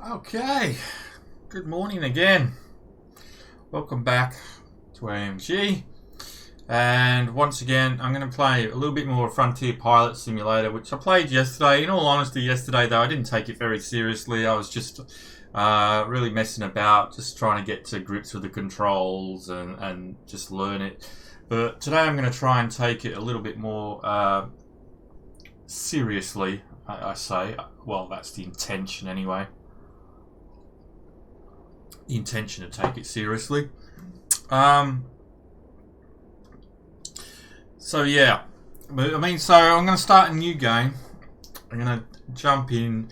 Okay, good morning again. Welcome back to AMG. And once again, I'm going to play a little bit more Frontier Pilot Simulator, which I played yesterday. In all honesty, yesterday though, I didn't take it very seriously. I was just really messing about, just trying to get to grips with the controls and just learn it. But today I'm going to try and take it a little bit more seriously, I say. Well, that's the intention anyway. The intention to take it seriously. So yeah, But I mean, so I'm going to start a new game. I'm going to jump in,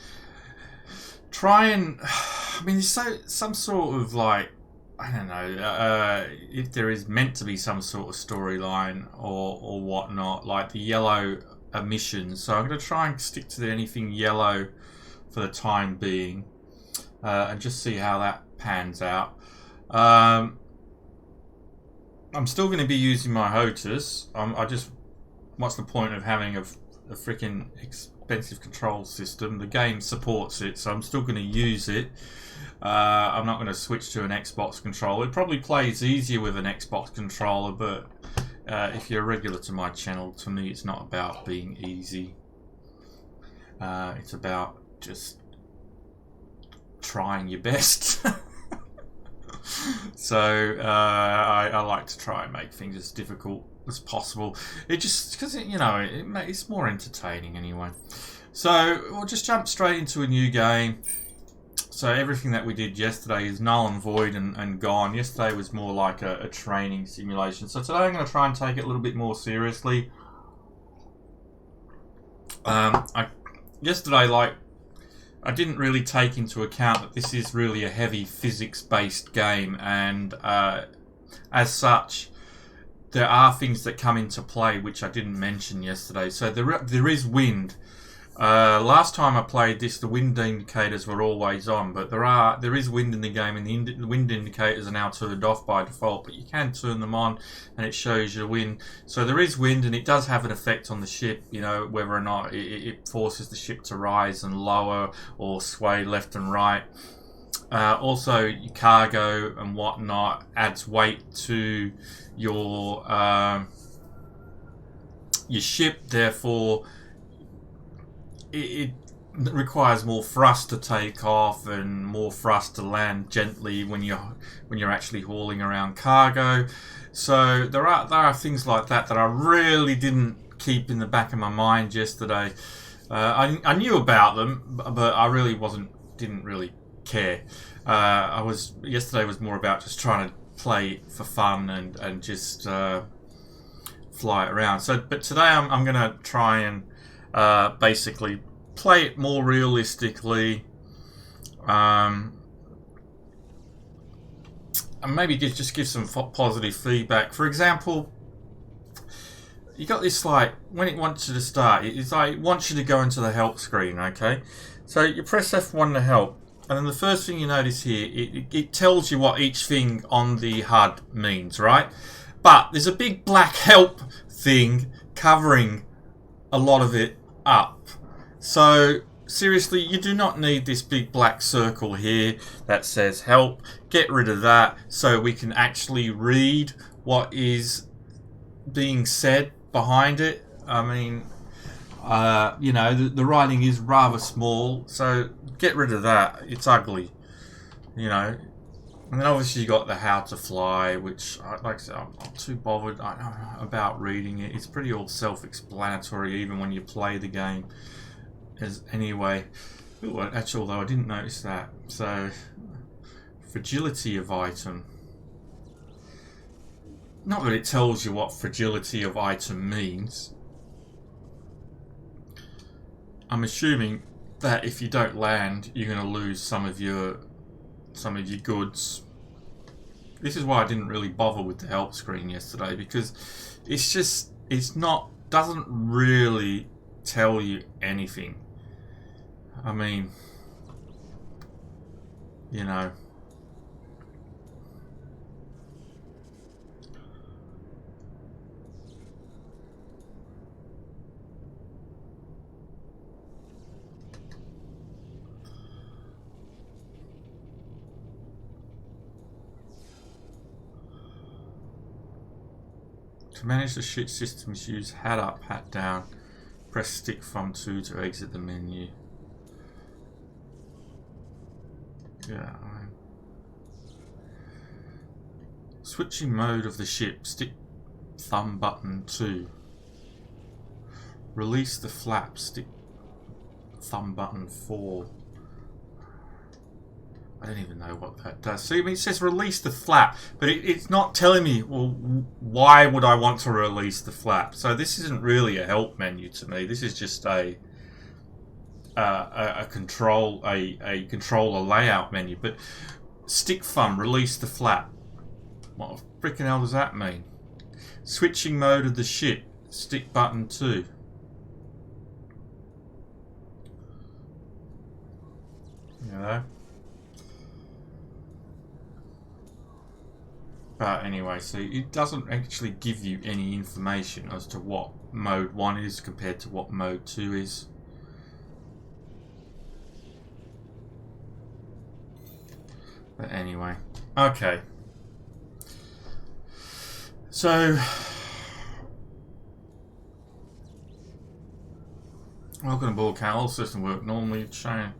try and. I mean, some sort of like, I don't know, if there is meant to be some sort of storyline or whatnot, like the yellow emissions. So I'm going to try and stick to anything yellow for the time being, and just see how that pans out. I'm still going to be using my HOTAS. What's the point of having a freaking expensive control system? The game supports it, so I'm still going to use it. I'm not going to switch to an Xbox controller. It probably plays easier with an Xbox controller, but if you're a regular to my channel, to me it's not about being easy. It's about just trying your best. So I like to try and make things as difficult as possible. It just because it's more entertaining anyway. So we'll just jump straight into a new game. So everything that we did yesterday is null and void and gone. Yesterday was more like a training simulation. So today I'm going to try and take it a little bit more seriously. Yesterday, I didn't really take into account that this is really a heavy physics-based game, and as such, there are things that come into play which I didn't mention yesterday. So there is wind. Last time I played this, the wind indicators were always on, but there is wind in the game, and the wind indicators are now turned off by default, but you can turn them on and it shows you wind. So there is wind, and it does have an effect on the ship, whether or not it forces the ship to rise and lower or sway left and right. Also, your cargo and whatnot adds weight to your ship, therefore it requires more thrust to take off and more thrust to land gently when you're actually hauling around cargo. So there are things like that I really didn't keep in the back of my mind yesterday. I knew about them, but I really didn't really care. Yesterday was more about just trying to play it for fun and just fly it around. But today I'm going to try and basically play it more realistically, and maybe just give some positive feedback. For example, you got this, like, when it wants you to start, it's like it wants you to go into the help screen, okay? So you press F1 to help, and then the first thing you notice here, it tells you what each thing on the HUD means, right? But there's a big black help thing covering a lot of it up. So seriously, you do not need this big black circle here that says help. Get rid of that so we can actually read what is being said behind it. I mean, the writing is rather small, so get rid of that. It's ugly, And then obviously you got the how to fly, which, like I said, I'm not too bothered about reading it. It's pretty all self-explanatory, even when you play the game. Anyway, actually, although I didn't notice that. So, fragility of item. Not that it tells you what fragility of item means. I'm assuming that if you don't land, you're going to lose some of your goods. This is why I didn't really bother with the help screen yesterday, because doesn't really tell you anything. I mean, to manage the ship systems, use hat up, hat down. Press stick thumb 2 to exit the menu. Yeah. Switching mode of the ship, stick thumb button 2. Release the flap, stick thumb button 4. I don't even know what that does. See, I mean, it says release the flap, but it's not telling me, well, why would I want to release the flap? So this isn't really a help menu to me. This is just a controller layout menu. But stick thumb, release the flap. What the freaking hell does that mean? Switching mode of the ship, stick button 2. You know? But anyway, so it doesn't actually give you any information as to what mode 1 is compared to what mode 2 is. But anyway, okay. So, welcome aboard, Cal. All system work normally. Showing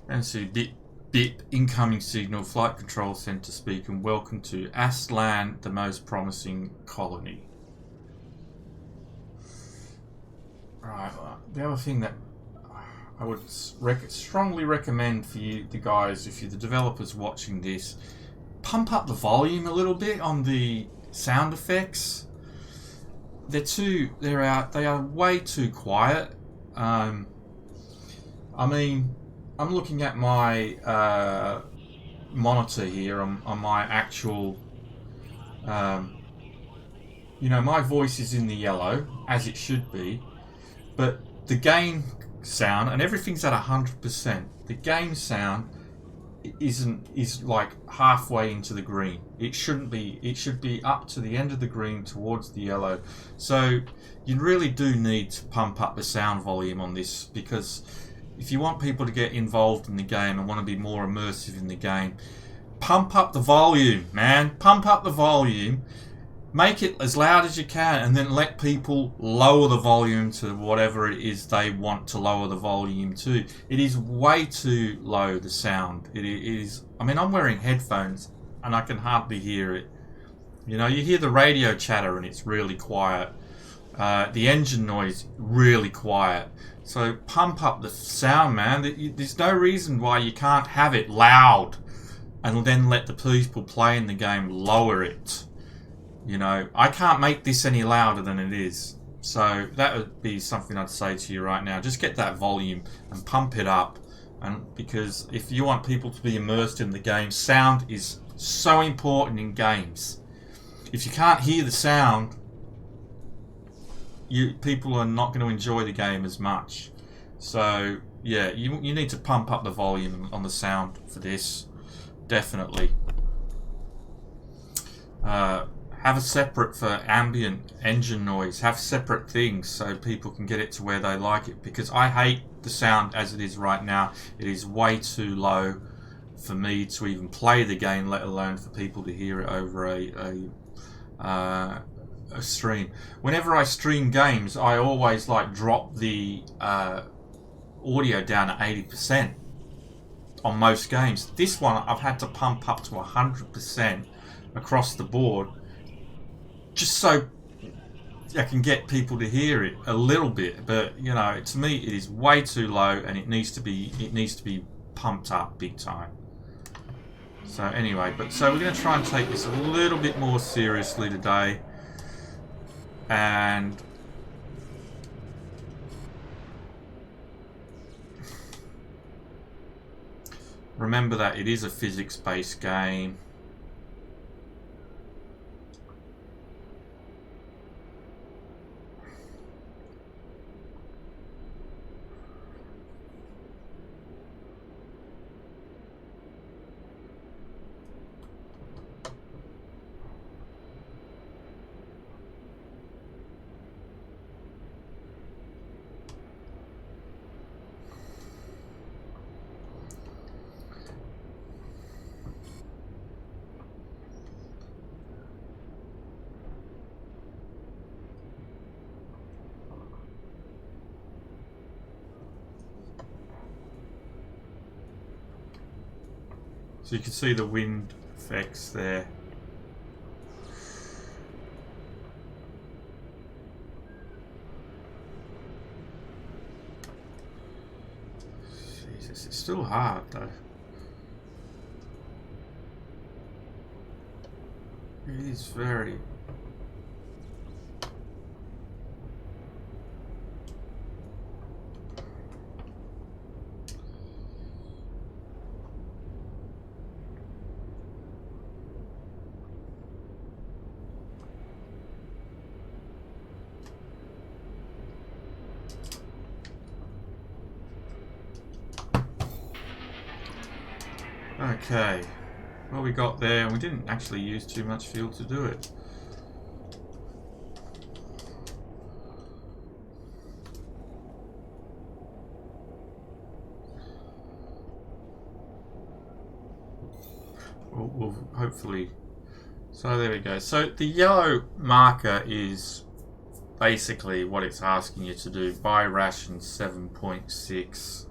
NC bit incoming signal. Flight control center speaking. Welcome to Astlan, the most promising colony. Right. The other thing that I would strongly recommend for you, the guys, if you're the developers watching this, pump up the volume a little bit on the sound effects. They are way too quiet. I mean, I'm looking at my monitor here on my actual, my voice is in the yellow, as it should be, but the game sound, and everything's at 100%, the game sound is like halfway into the green. It shouldn't be. It should be up to the end of the green towards the yellow. So you really do need to pump up the sound volume on this, because if you want people to get involved in the game and want to be more immersive in the game, pump up the volume, man. Pump up the volume. Make it as loud as you can, and then let people lower the volume to whatever it is they want to lower the volume to. It is way too low, the sound. It is. I mean, I'm wearing headphones and I can hardly hear it. You know, you hear the radio chatter and it's really quiet. The engine noise, really quiet. So pump up the sound, man. There's no reason why you can't have it loud and then let the people playing the game lower it. You know, I can't make this any louder than it is. So that would be something I'd say to you right now. Just get that volume and pump it up. And because if you want people to be immersed in the game, sound is so important in games. If you can't hear the sound, people are not going to enjoy the game as much. So yeah, you need to pump up the volume on the sound for this, definitely. Have a separate for ambient engine noise. Have separate things so people can get it to where they like it. Because I hate the sound as it is right now. It is way too low for me to even play the game, let alone for people to hear it over a stream. Whenever I stream games, I always drop the audio down at 80% on most games. This one I've had to pump up to 100% across the board, just so I can get people to hear it a little bit. But you know, to me, it is way too low, and it needs to be pumped up big time. So anyway, so we're going to try and take this a little bit more seriously today, and remember that it is a physics-based game. So you can see the wind effects there. Jesus, it's still hard though. It is very... Okay, well, we got there, and we didn't actually use too much fuel to do it. We'll hopefully... So there we go. So the yellow marker is basically what it's asking you to do. Buy ration 7.6.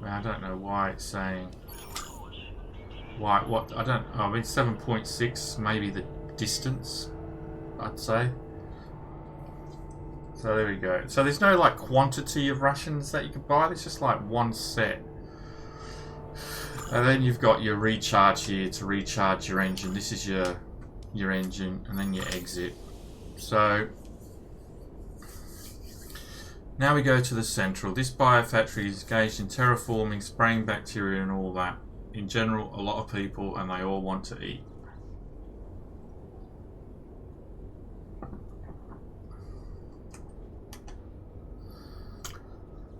I don't know why it's saying why. What I don't. I mean, 7.6, maybe the distance, I'd say. So there we go. So there's no like quantity of rations that you can buy. There's just like one set. And then you've got your recharge here to recharge your engine. This is your engine, and then your exit. So now we go to the central. This biofactory is engaged in terraforming, spraying bacteria and all that. In general, a lot of people, and they all want to eat.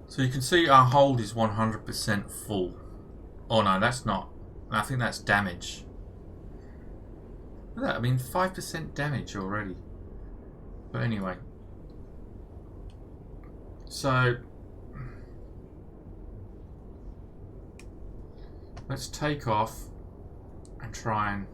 So you can see our hold is 100% full. Oh no, that's not. I think that's damage. Look at that, I mean 5% damage already. But anyway. So let's take off and try and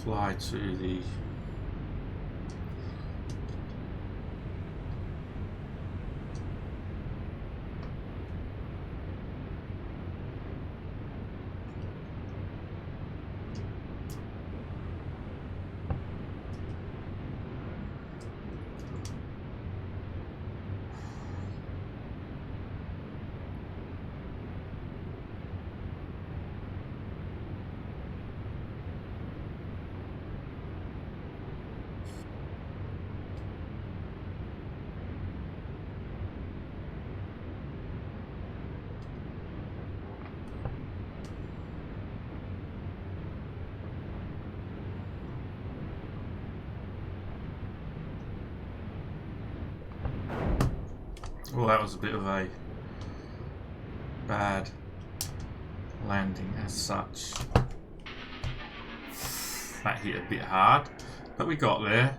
fly to the well, that was a bit of a bad landing as such. That hit a bit hard, but we got there.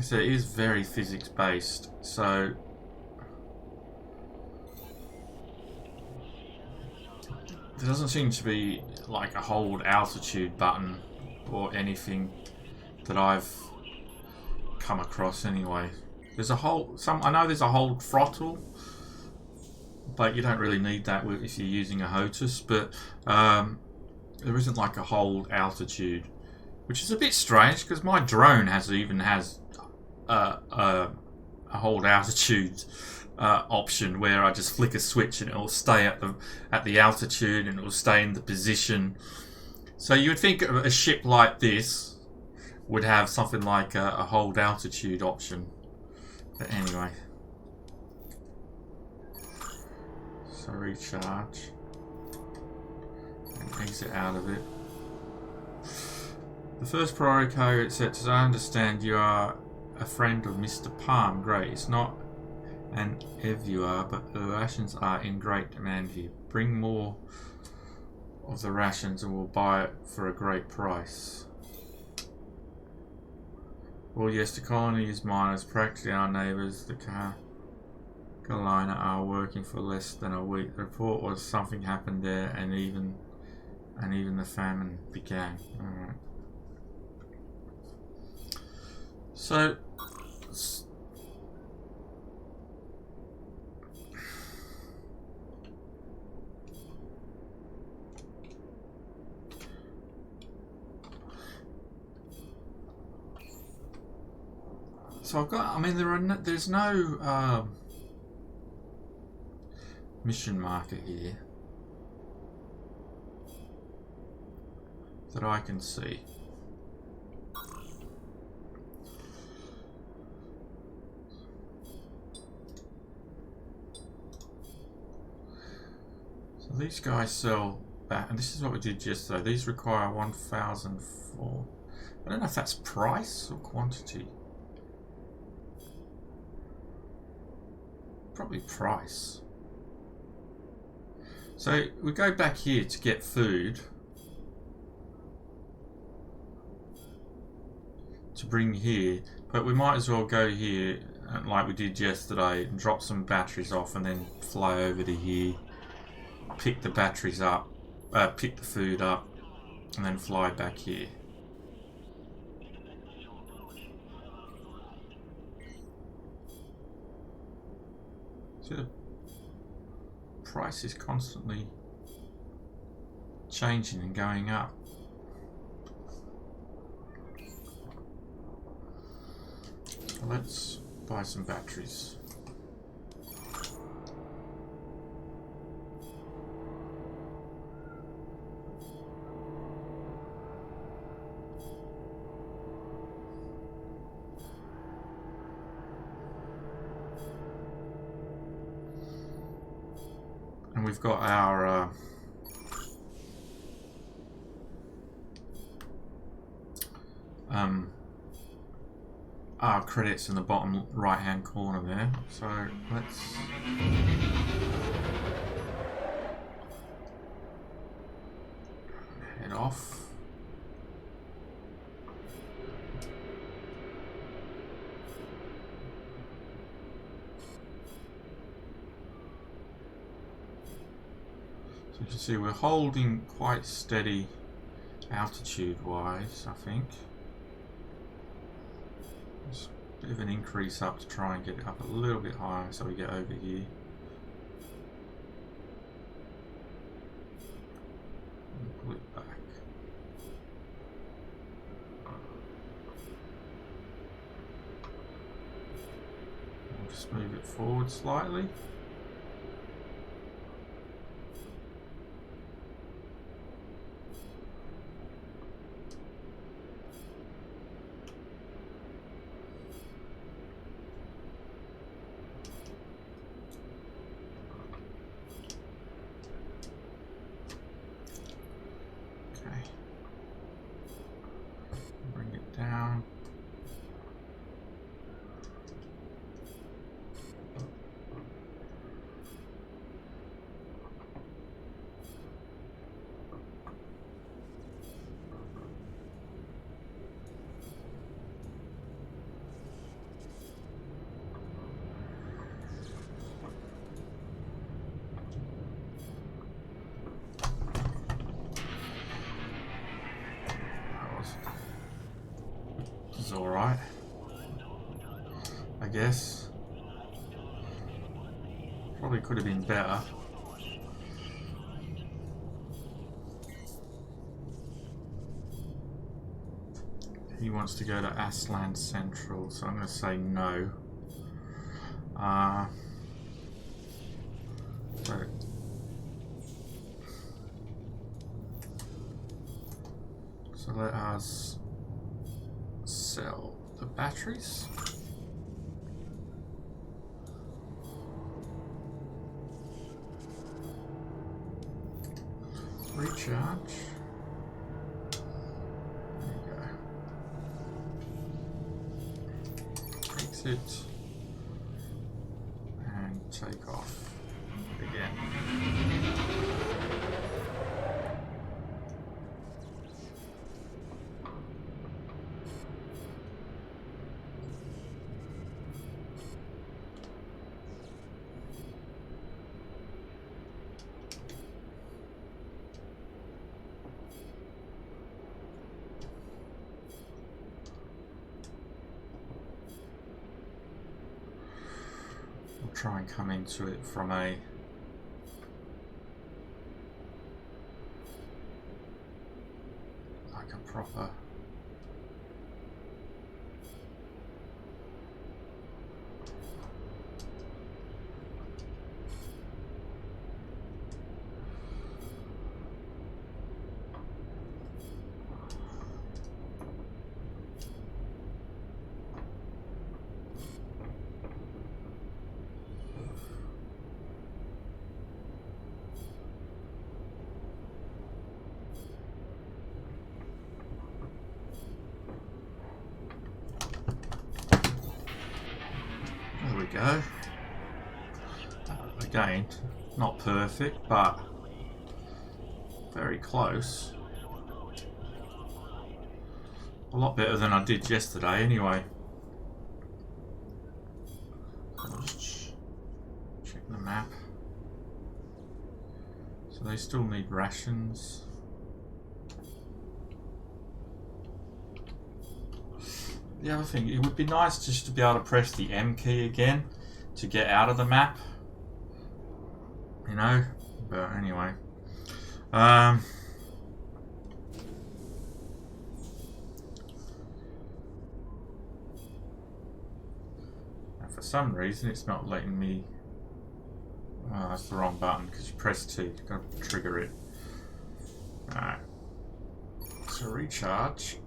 So it is very physics based, so there doesn't seem to be like a hold altitude button or anything that I've come across anyway. There's a hold, I know there's a hold throttle, but you don't really need that if you're using a HOTUS, but there isn't like a hold altitude, which is a bit strange because my drone has a hold altitude option where I just flick a switch and it will stay at the altitude and it will stay in the position. So you would think a ship like this would have something like a hold altitude option. But anyway. So recharge. And exit out of it. The first priority code says, I understand you are a friend of Mr. Palm. Great. It's not an EVUR, but the rations are in great demand here. Bring more of the rations and we'll buy it for a great price. Well, yes, the colony's miners, practically our neighbours, the Carolina, are working for less than a week. The report was something happened there, and even the famine began. Alright. So I've got, I mean, there's no mission marker here that I can see. So these guys sell that, and this is what we did yesterday. These require 1,004. I don't know if that's price or quantity. Probably price. So we go back here to get food to bring here, but we might as well go here like we did yesterday and drop some batteries off and then fly over to here, pick the batteries up, pick the food up, and then fly back here. So the price is constantly changing and going up. So let's buy some batteries. And we've got our credits in the bottom right hand corner there. So let's head off. So you can see we're holding quite steady altitude wise, I think. Just a bit of an increase up to try and get it up a little bit higher so we get over here. And pull it back. We'll just move it forward slightly. Bring it down. It's alright, I guess. Probably could have been better. He wants to go to Aslan Central, so I'm going to say no. So let us sell the batteries. Recharge. There you go. Exit. And take off again. try and come into it from a proper go. Again, not perfect, but very close. A lot better than I did yesterday, anyway. I'll just check the map. So they still need rations. The other thing, it would be nice just to be able to press the M key again to get out of the map, you know, but anyway. And for some reason it's not letting me, oh, that's the wrong button because you press T, you've got to trigger it. Alright, so recharge.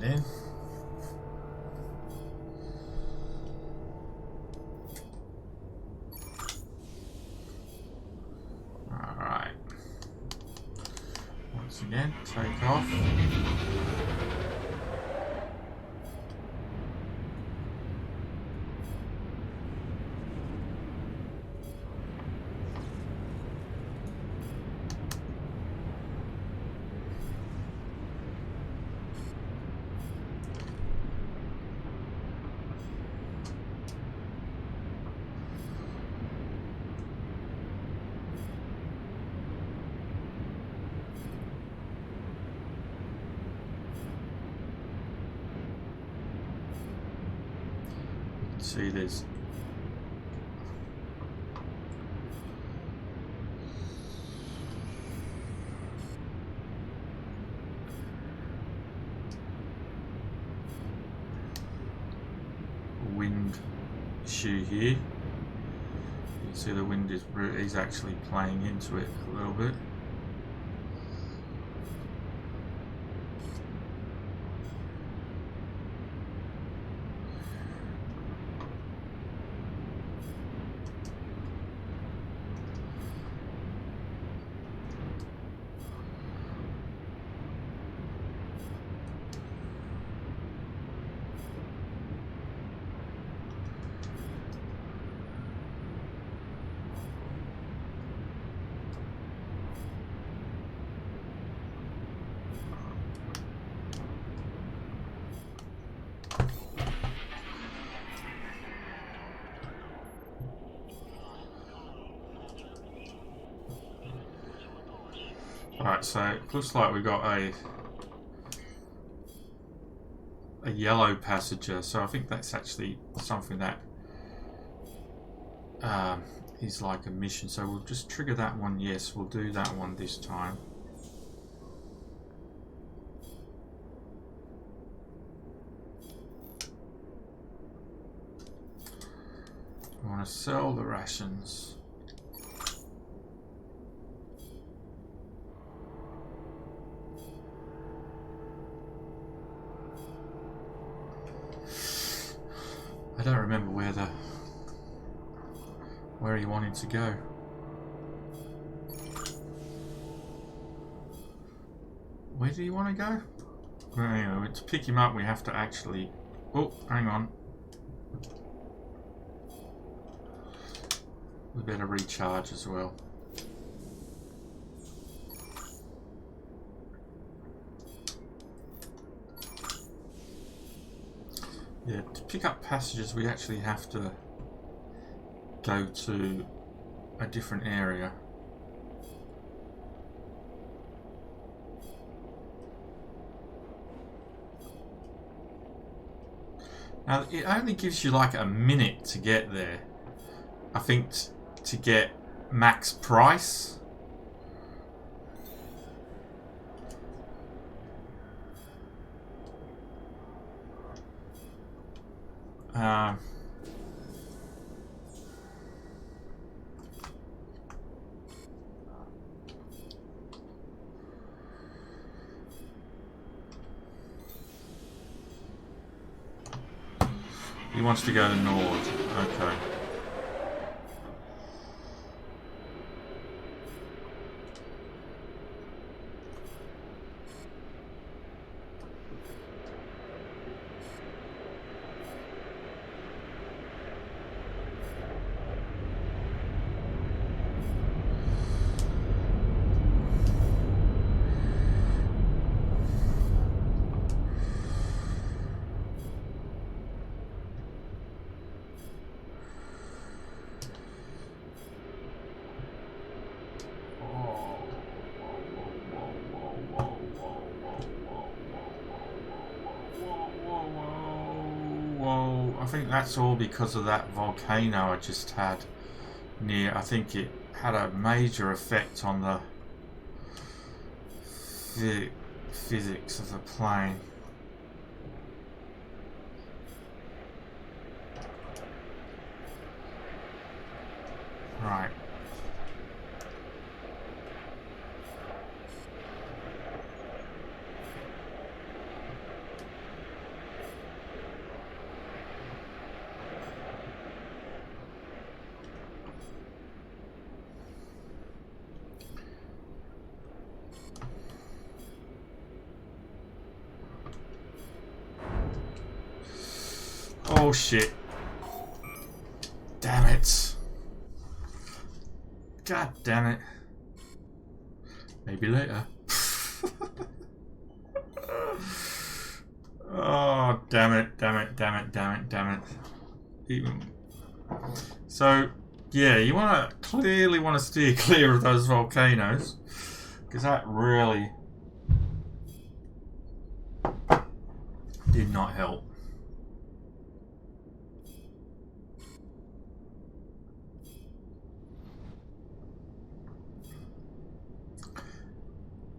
In. All right. Once again, take off. See, there's a wind issue here. You can see the wind is actually playing into it a little bit. Alright, so it looks like we've got a yellow passenger, so I think that's actually something that is like a mission. So we'll just trigger that one. Yes, we'll do that one this time. We want to sell the rations. I don't remember where he wanted to go. Where do you want to go? Well, anyway, to pick him up we have to actually... Oh, hang on. We better recharge as well. Yeah, to pick up passengers we actually have to go to a different area. Now, it only gives you like a minute to get there. I think to get max price. He wants to go to Nord. Okay. I think that's all because of that volcano I just had near. I think it had a major effect on the physics of the plane. Right. Oh shit. Damn it. God damn it. Maybe later. Oh, damn it, damn it, damn it, damn it, damn it. Even. So, yeah, you clearly want to steer clear of those volcanoes, because that really did not help.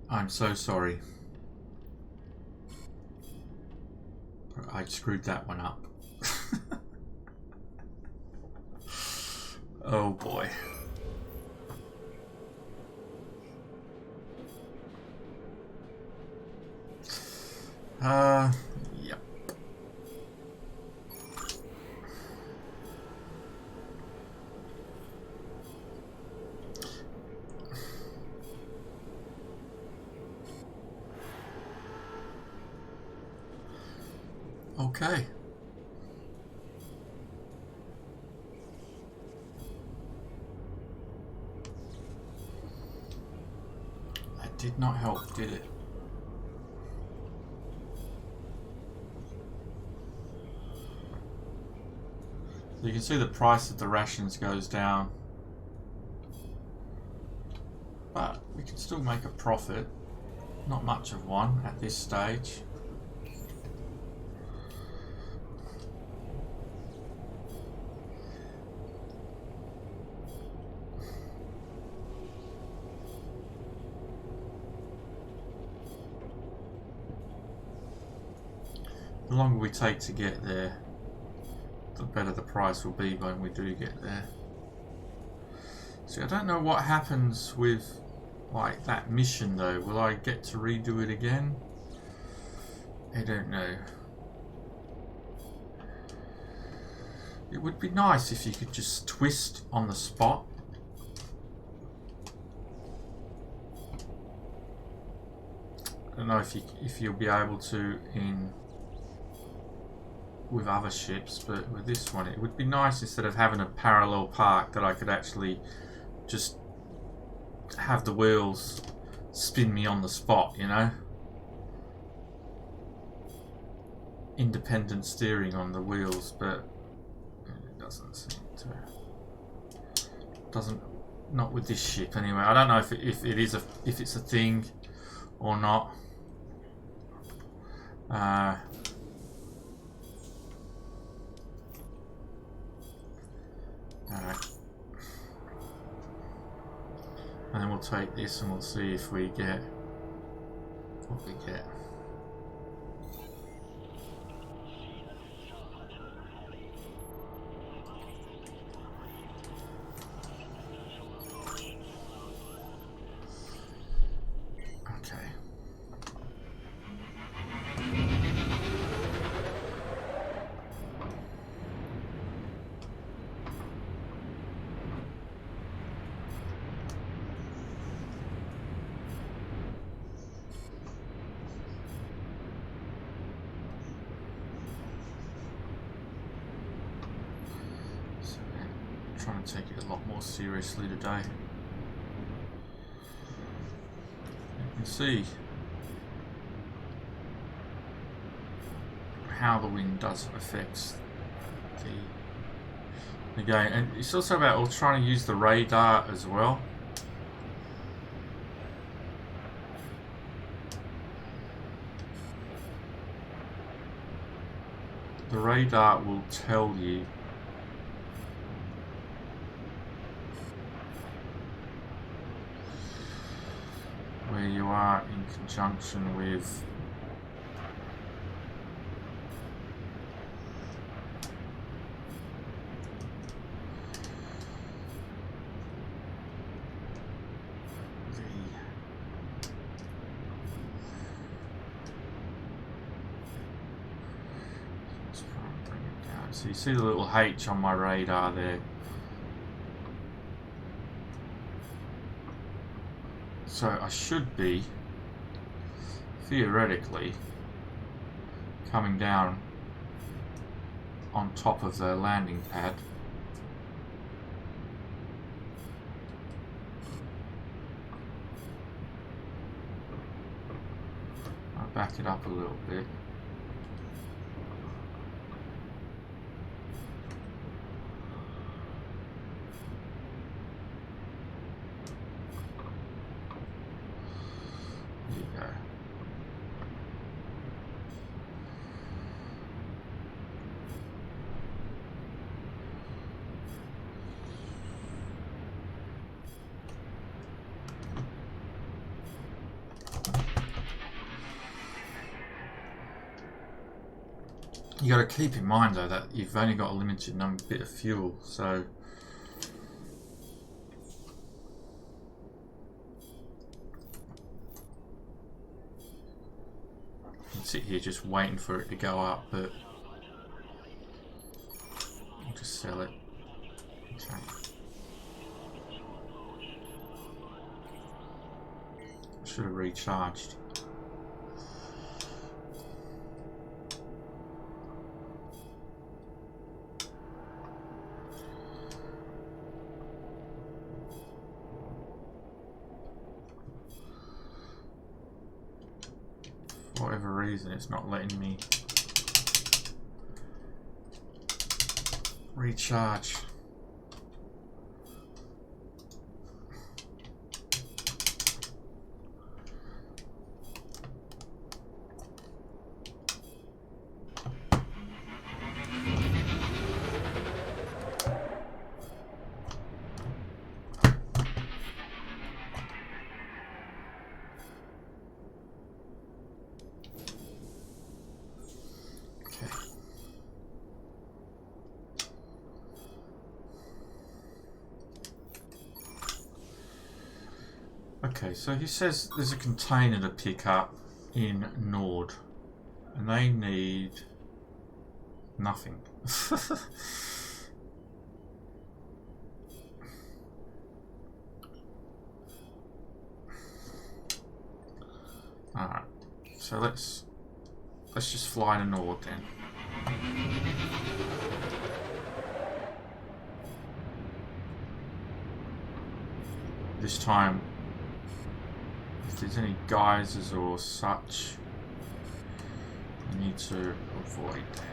I'm so sorry. I screwed that one up. Oh boy. Yep. Okay. That did not help, did it? So you can see the price of the rations goes down. But we can still make a profit. Not much of one at this stage. The longer we take to get there, the better the price will be when we do get there. See, I don't know what happens with like that mission though. Will I get to redo it again? I don't know. It would be nice if you could just twist on the spot. I don't know if you'll be able to with other ships, but with this one it would be nice instead of having a parallel park that I could actually just have the wheels spin me on the spot, you know? Independent steering on the wheels, but it doesn't seem to. Doesn't, not with this ship anyway. I don't know if it's a thing or not. Alright. And then we'll take this and we'll see if we get what we get. Okay. Trying to take it a lot more seriously today. You can see how the wind does affect the game, and it's also about trying to use the radar as well. The radar will tell you where you are in conjunction with so you see the little H on my radar there. So I should be, theoretically, coming down on top of the landing pad. I'll back it up a little bit. You got to keep in mind though that you've only got a limited bit of fuel, so you can sit here just waiting for it to go up, but I'll just sell it. Okay. I should have recharged. For whatever reason, it's not letting me recharge. Okay, so he says there's a container to pick up in Nord, and they need nothing. Alright, so let's just fly to Nord then. This time, if there's any geysers or such, I need to avoid them.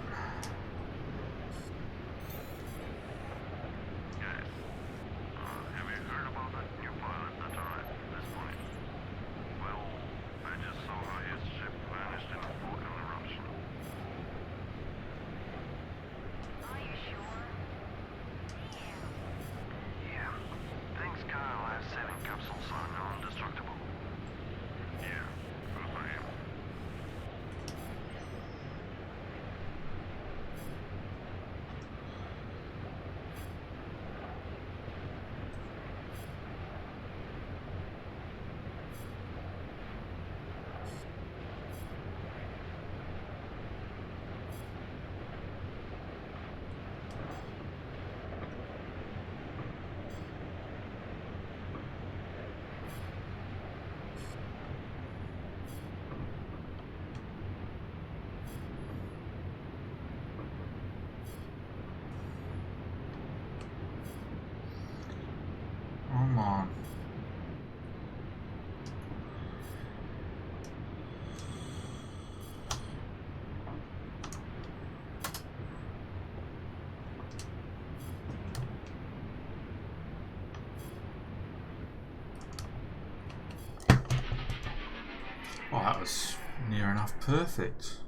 on. Oh, that was near enough perfect.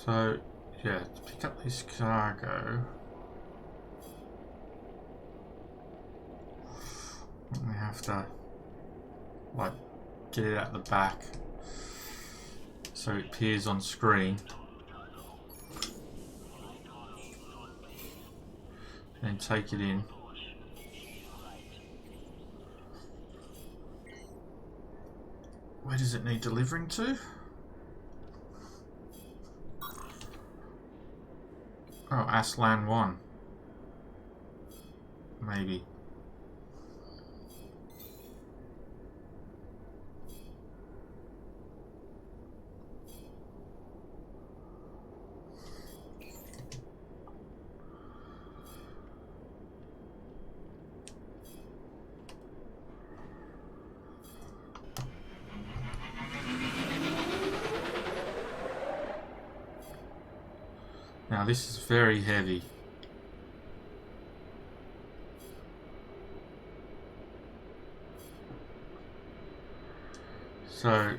So, yeah, to pick up this cargo, we have to, like, get it out the back so it appears on screen. And take it in. Where does it need delivering to? Oh, Aslan 1. Maybe. Now this is very heavy. So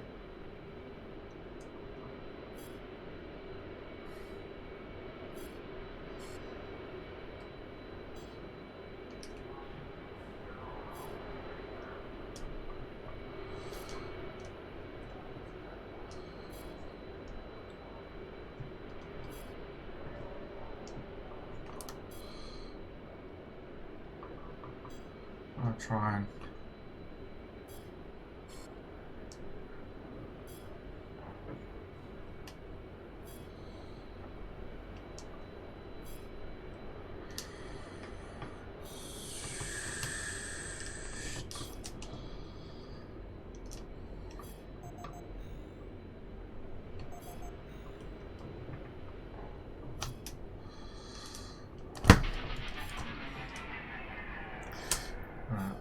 I'll try and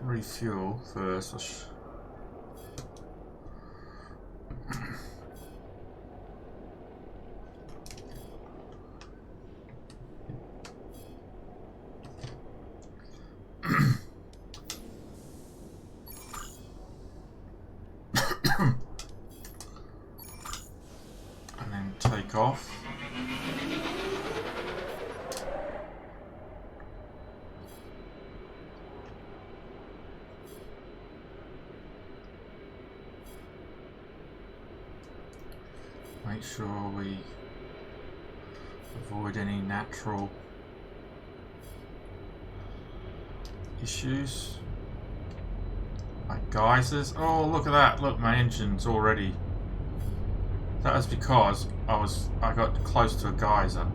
refuel first. And then take off. Make sure we avoid any natural issues like geysers. Oh, look at that! Look, my engine's already. That was because I got close to a geyser,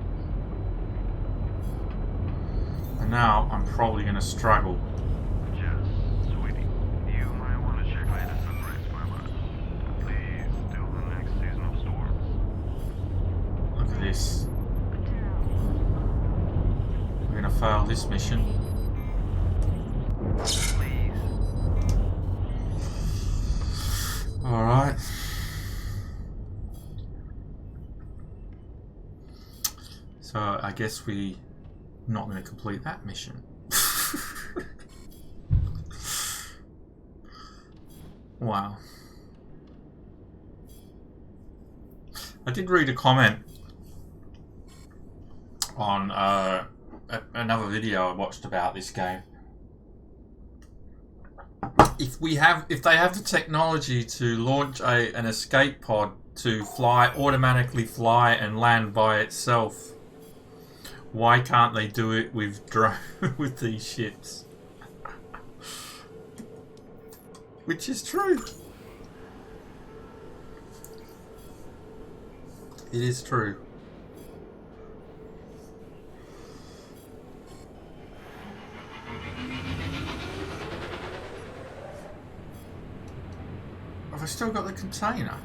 and now I'm probably going to struggle. This. We're gonna fail this mission. Alright. So I guess we're not gonna complete that mission. Wow. I did read a comment on another video I watched about this game. If they have the technology to launch an escape pod to automatically fly and land by itself, why can't they do it with with these ships? Which is true. It is true. I still got the container?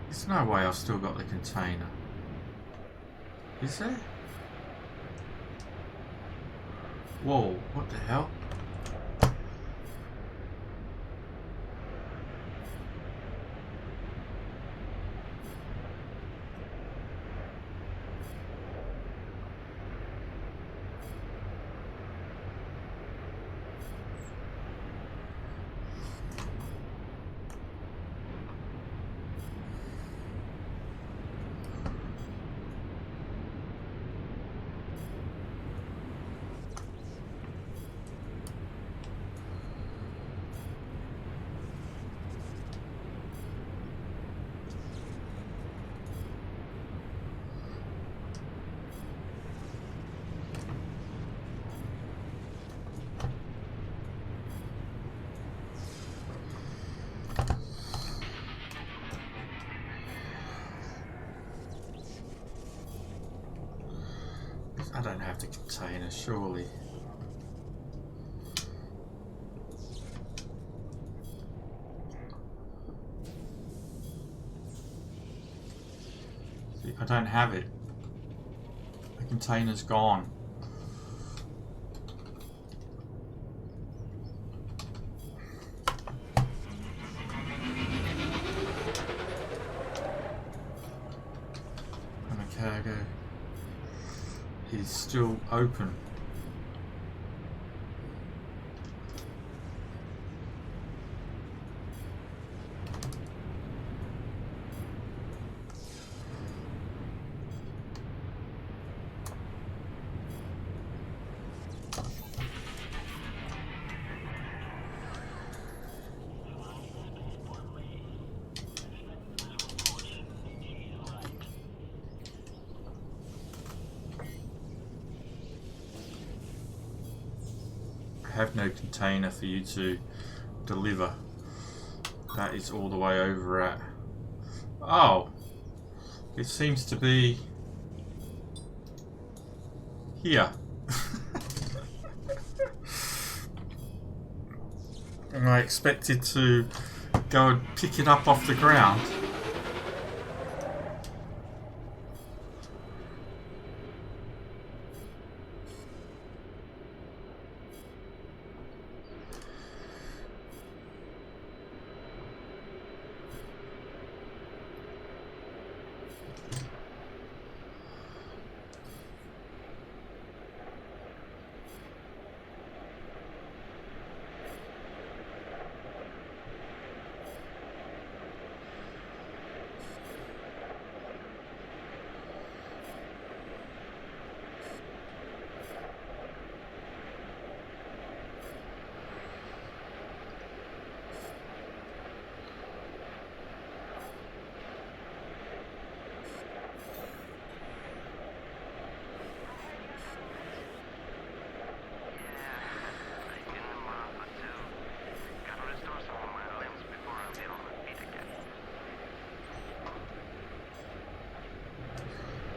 There's no way I've still got the container. Is there? Whoa, what the hell? I don't have the container, surely. See, I don't have it. The container's gone. And the cargo is still open. I have no container for you to deliver. That is all the way over at... Oh! It seems to be... here. And I expected to go and pick it up off the ground.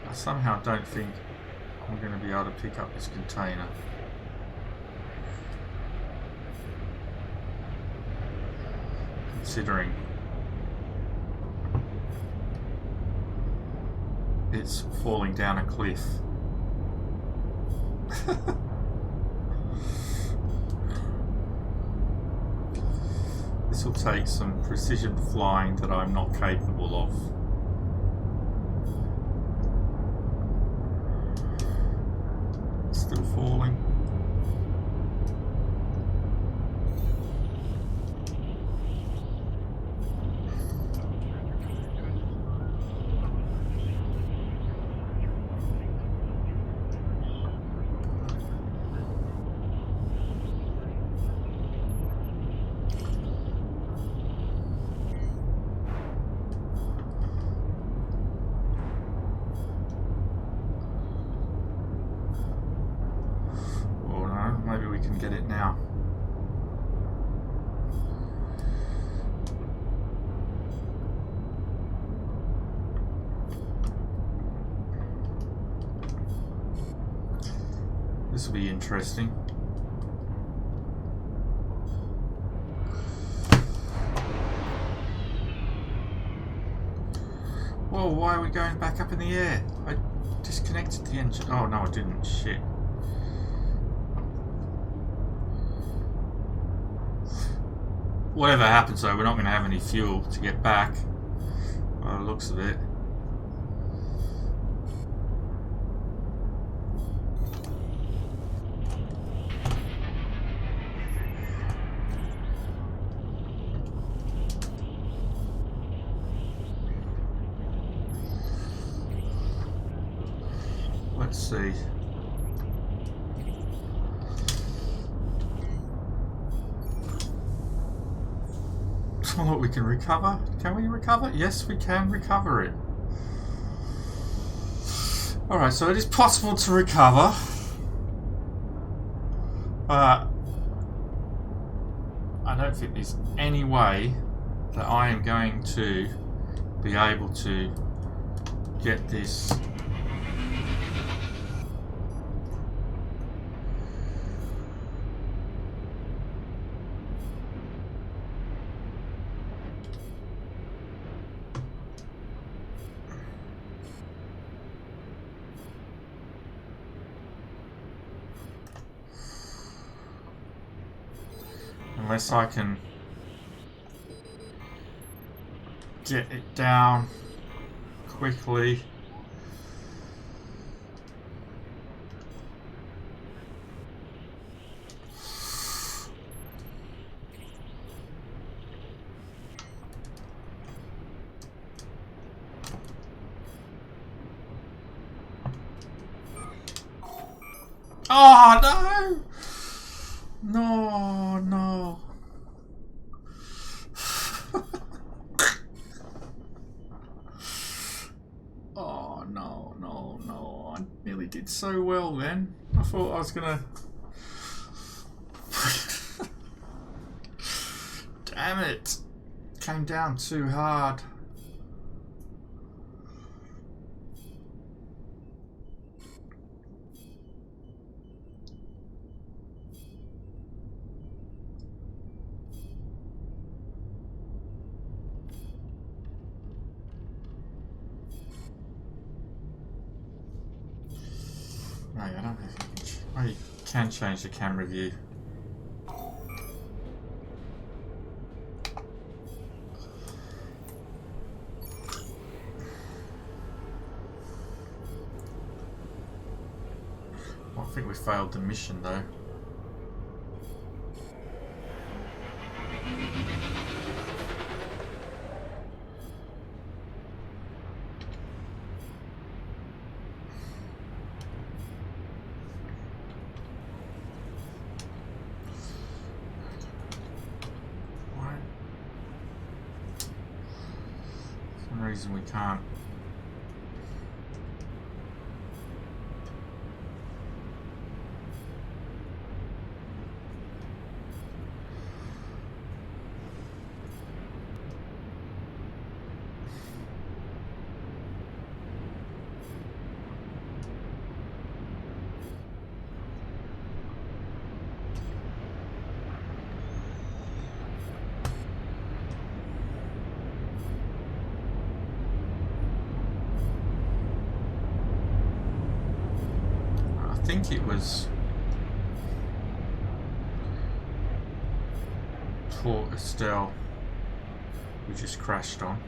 I somehow don't think I'm going to be able to pick up this container. Considering it's falling down a cliff. This will take some precision flying that I'm not capable of. Still falling. Maybe we can get it now. This will be interesting. why are we going back up in the air? I disconnected the engine. Oh no, I didn't. Shit. Whatever happens though, we're not going to have any fuel to get back. By the looks of it. Let's see. Oh, look, we can recover. Can we recover? Yes, we can recover it. Alright, so it is possible to recover. But I don't think there's any way that I am going to be able to get this. Unless I can get it down quickly. Oh no! No, no. Oh no, no, no. I nearly did so well then. I thought I was gonna. Damn it. Came down too hard. No, I don't know if you can. Oh, you can change the camera view. Well, I think we failed the mission though. Reason we can't. I think it was Port Estelle we just crashed on.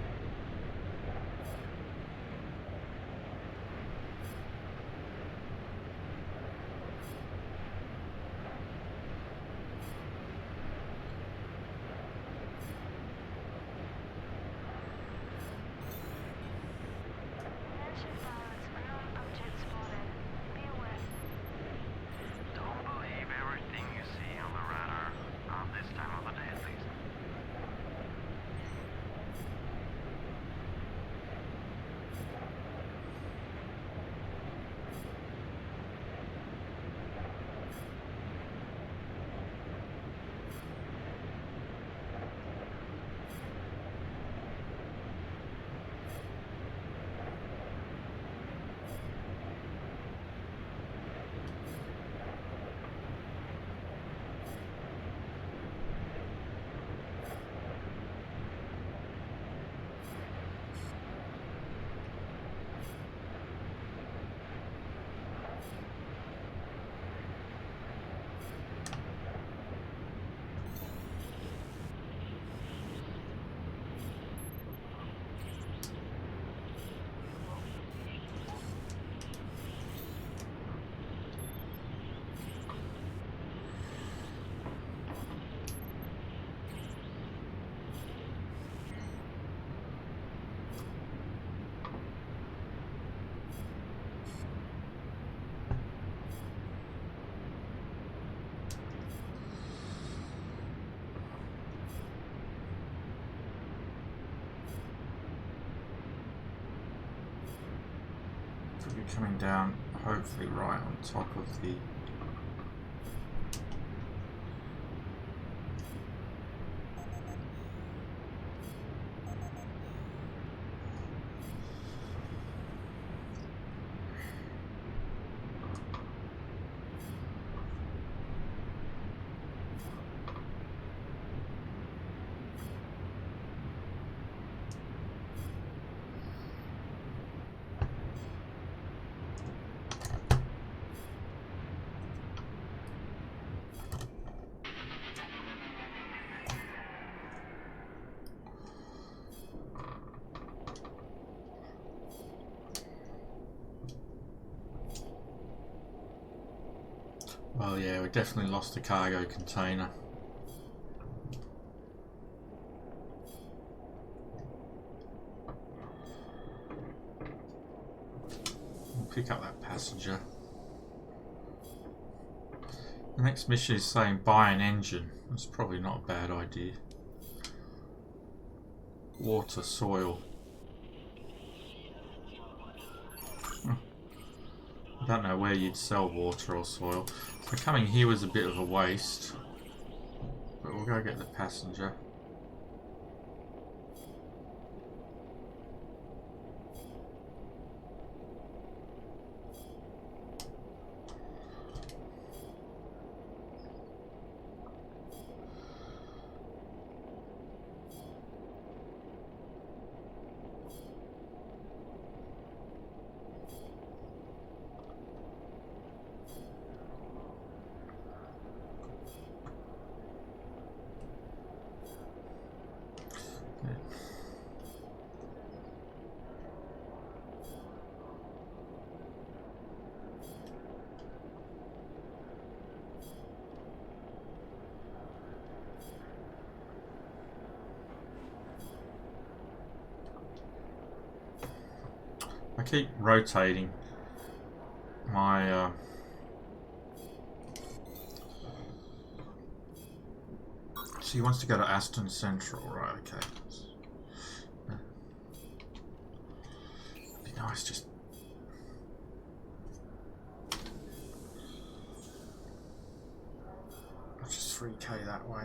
coming down, hopefully right on top of the... Well, yeah, we definitely lost the cargo container. We'll pick up that passenger. The next mission is saying buy an engine. That's probably not a bad idea. Water, soil. I don't know where you'd sell water or soil. So coming here was a bit of a waste. But we'll go get the passenger. I keep rotating my so he wants to go to Aston Central, right? Okay. It'd be nice just just 3k that way.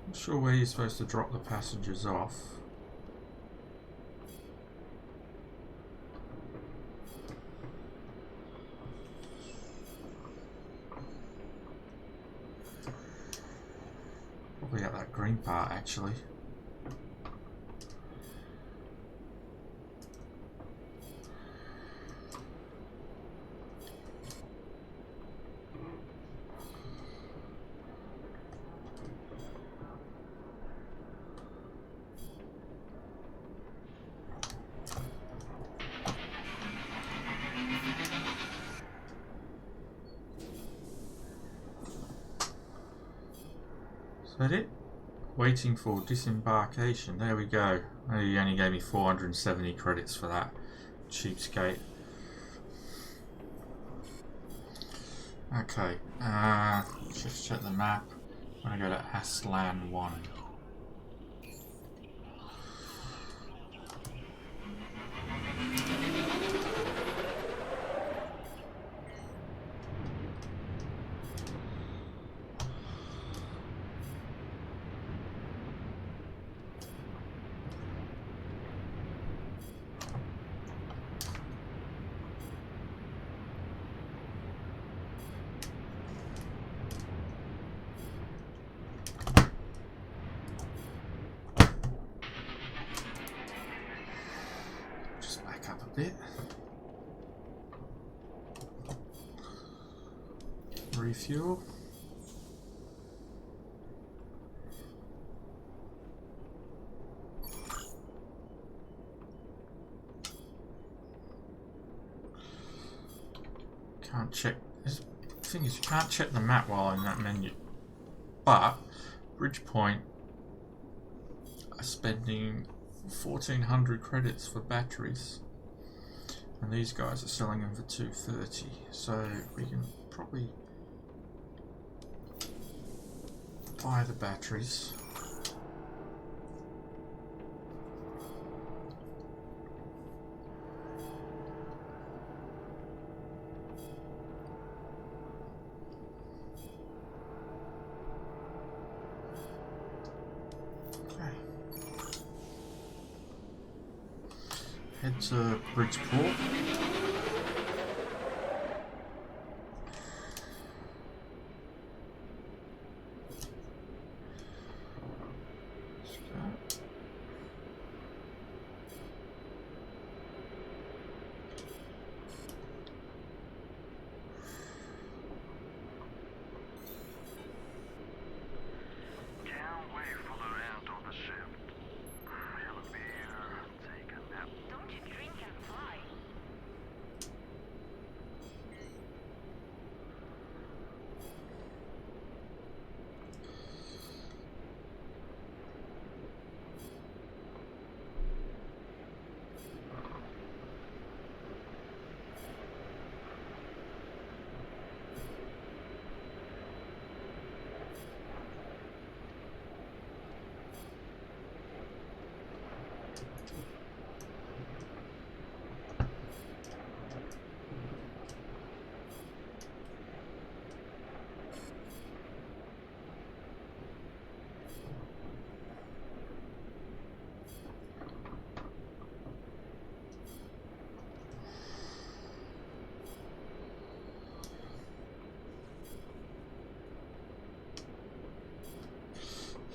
Not sure where you're supposed to drop the passengers off. Probably at that green part, actually. Is that it? Waiting for disembarkation. There we go. Oh, he only gave me 470 credits for that. Cheapskate. Okay. Just check the map. I'm going to go to Aslan 1. Bit. Refuel. Can't check. The thing is, you can't check the map while in that menu. But Bridgepoint are spending 1,400 credits for batteries. And these guys are selling them for 230, so we can probably buy the batteries. Okay. Head to Bridgeport.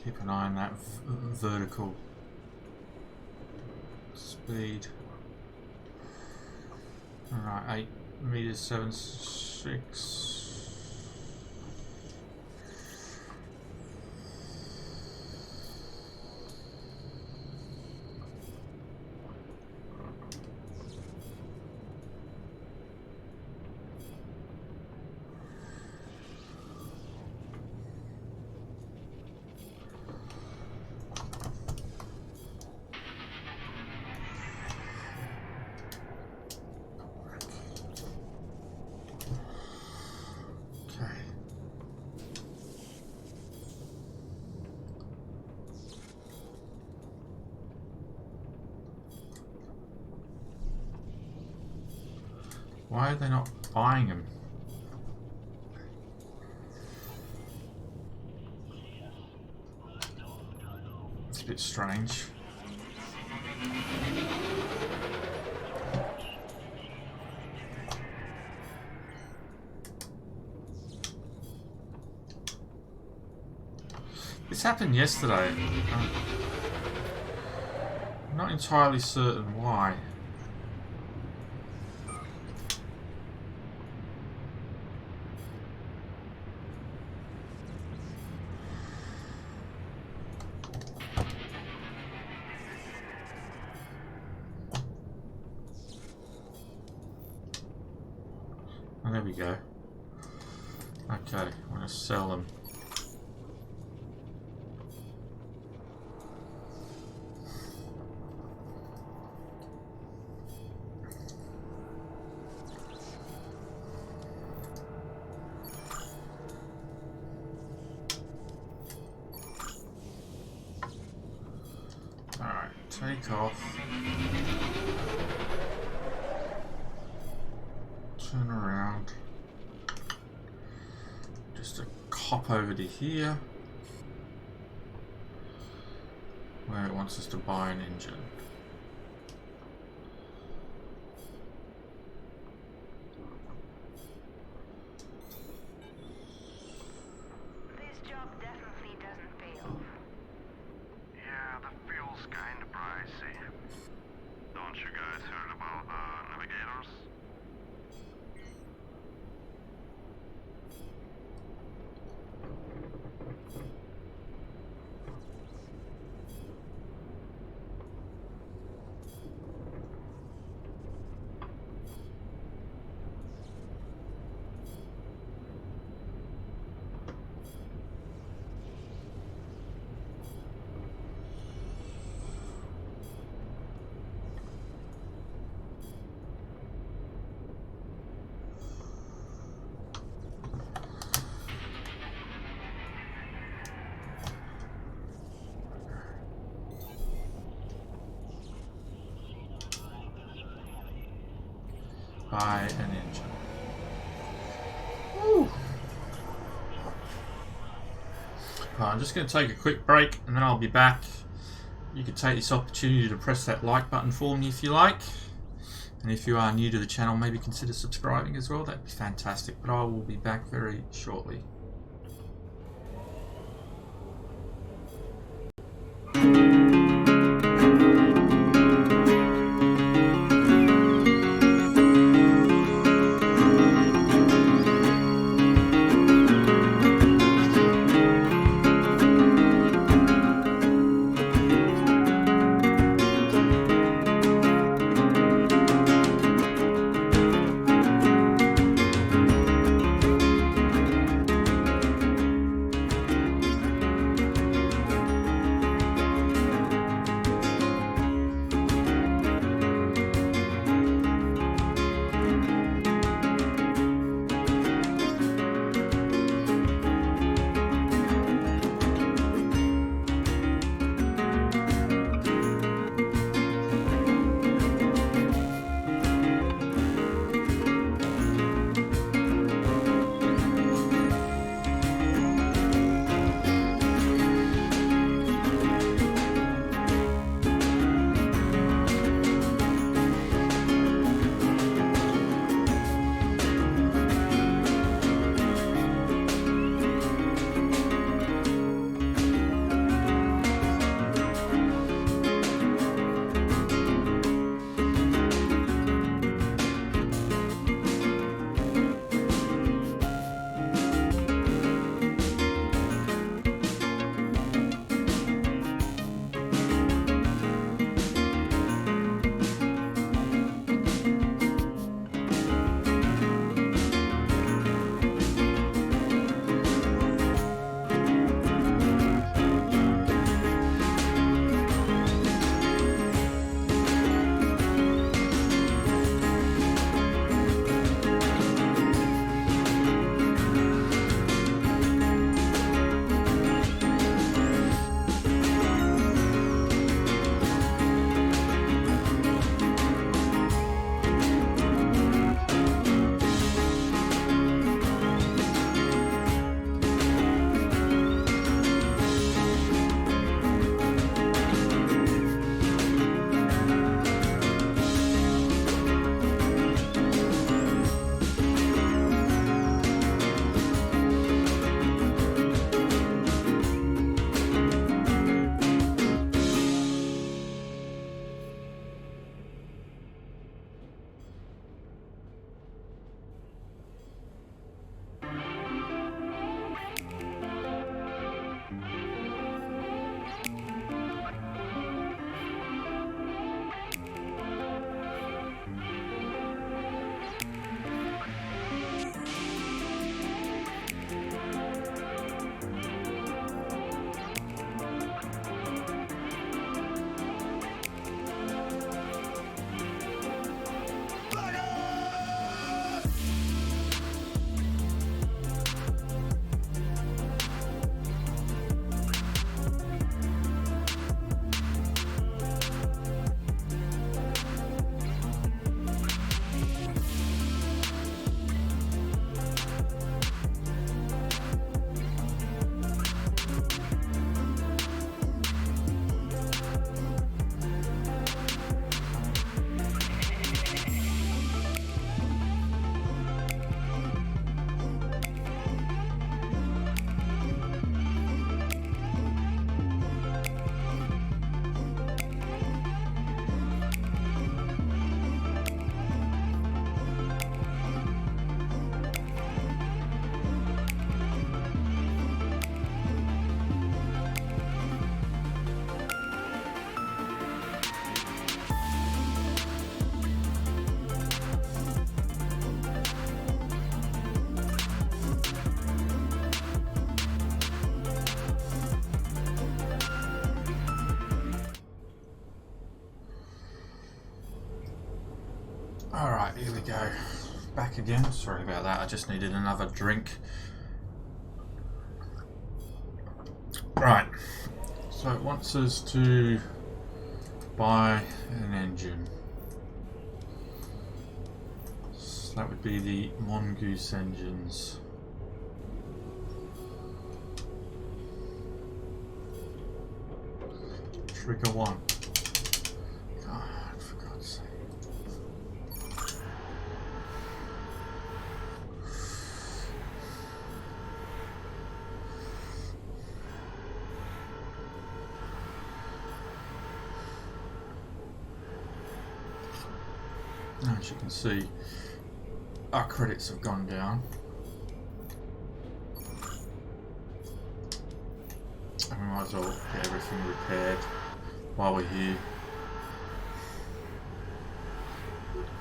Keep an eye on that vertical speed. Alright, 8 meters, 7.6. Why are they not buying them? It's a bit strange. This happened yesterday. I'm not entirely certain why. Oh, there we go. Okay, I'm going to sell them. kick off. Turn around. Just to hop over to here, where it wants us to buy an engine. This job definitely doesn't pay off. Yeah, the fuel's kinda pricey. Don't you guys heard about navigators? Buy an engine. Woo. Right, I'm just going to take a quick break and then I'll be back. You can take this opportunity to press that like button for me if you like. And if you are new to the channel, maybe consider subscribing as well. That'd be fantastic. But I will be back very shortly. Alright, here we go. Back again. Sorry about that, I just needed another drink. Right, so it wants us to buy an engine. So that would be the Mongoose engines. Trigger 1. God, for God's sake. As you can see, our credits have gone down. And we might as well get everything repaired while we're here.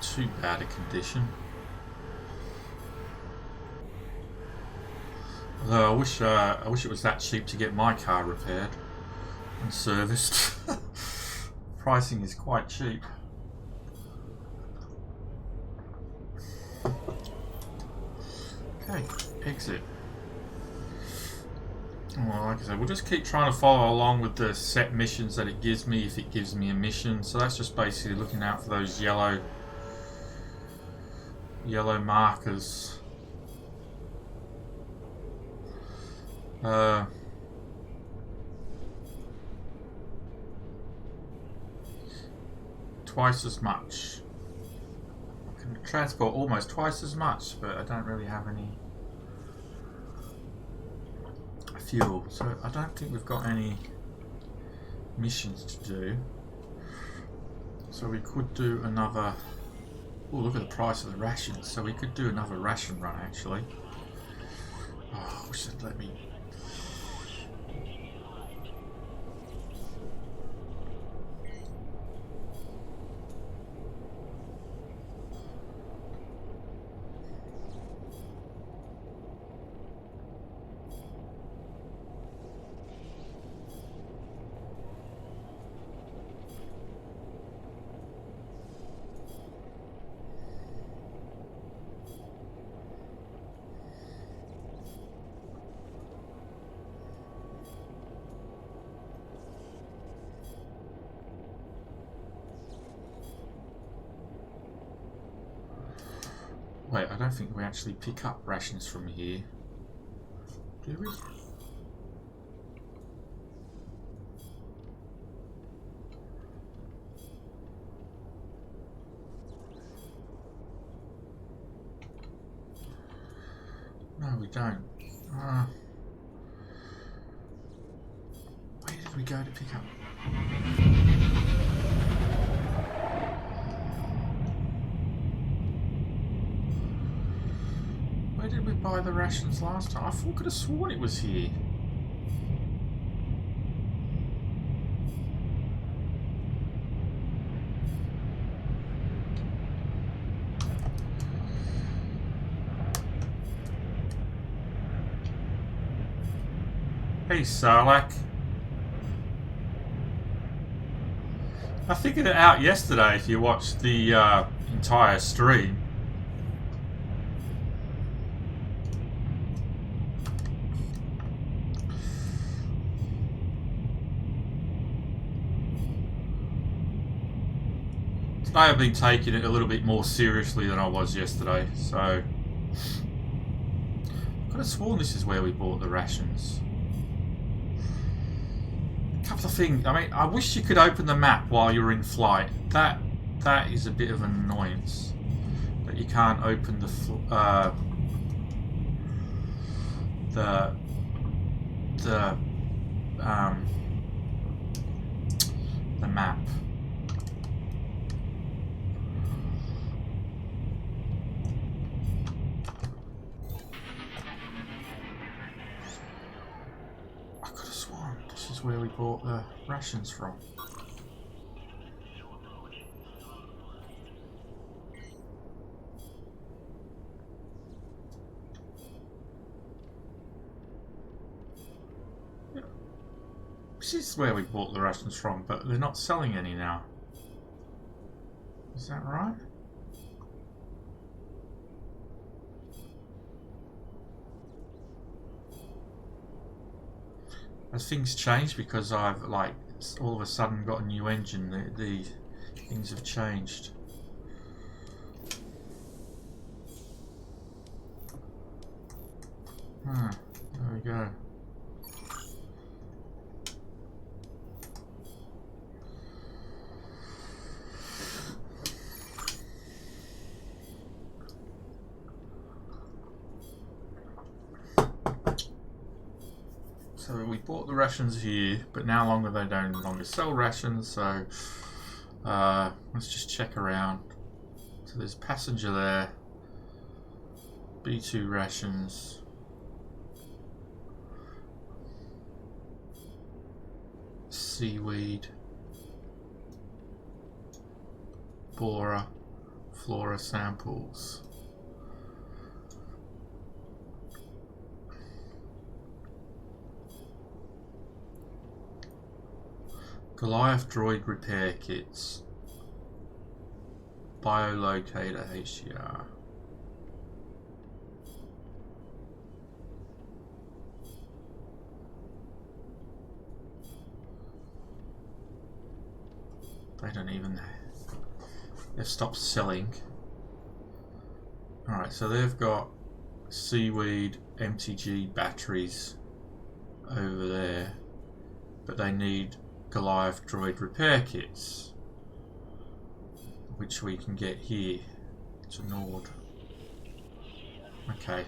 Too bad a condition. Although I wish it was that cheap to get my car repaired and serviced. Pricing is quite cheap. Okay, exit. Well, like I said, we'll just keep trying to follow along with the set missions that it gives me, if it gives me a mission. So that's just basically looking out for those yellow markers. Twice as much. I can transport almost twice as much, but I don't really have any fuel, so I don't think we've got any missions to do. So we could do another. Oh, look at the price of the rations. So we could do another ration run actually. Oh, wish they'd let me. Wait, I don't think we actually pick up rations from here. Do we? No, we don't. Where did we go to pick up? Where did we buy the rations last time? I could have sworn it was here. Hey, Sarlacc. I figured it out yesterday if you watched the entire stream. Today I've been taking it a little bit more seriously than I was yesterday, so I could have sworn this is where we bought the rations. A couple of things. I mean, I wish you could open the map while you're in flight. That is a bit of an annoyance that you can't open the map. This is where we bought the rations from. This is where we bought the rations from, but they're not selling any now. Is that right? Has things changed because I've like all of a sudden got a new engine? The things have changed. There we go. So we bought the rations here, but now they don't longer sell rations, so let's just check around. So there's passenger there, B2 rations, seaweed, bora, flora samples. Goliath droid repair kits. Biolocator HDR. They don't even... They've stopped selling. Alright, so they've got seaweed MTG batteries over there, but they need Goliath droid repair kits, which we can get here to Nord. Okay.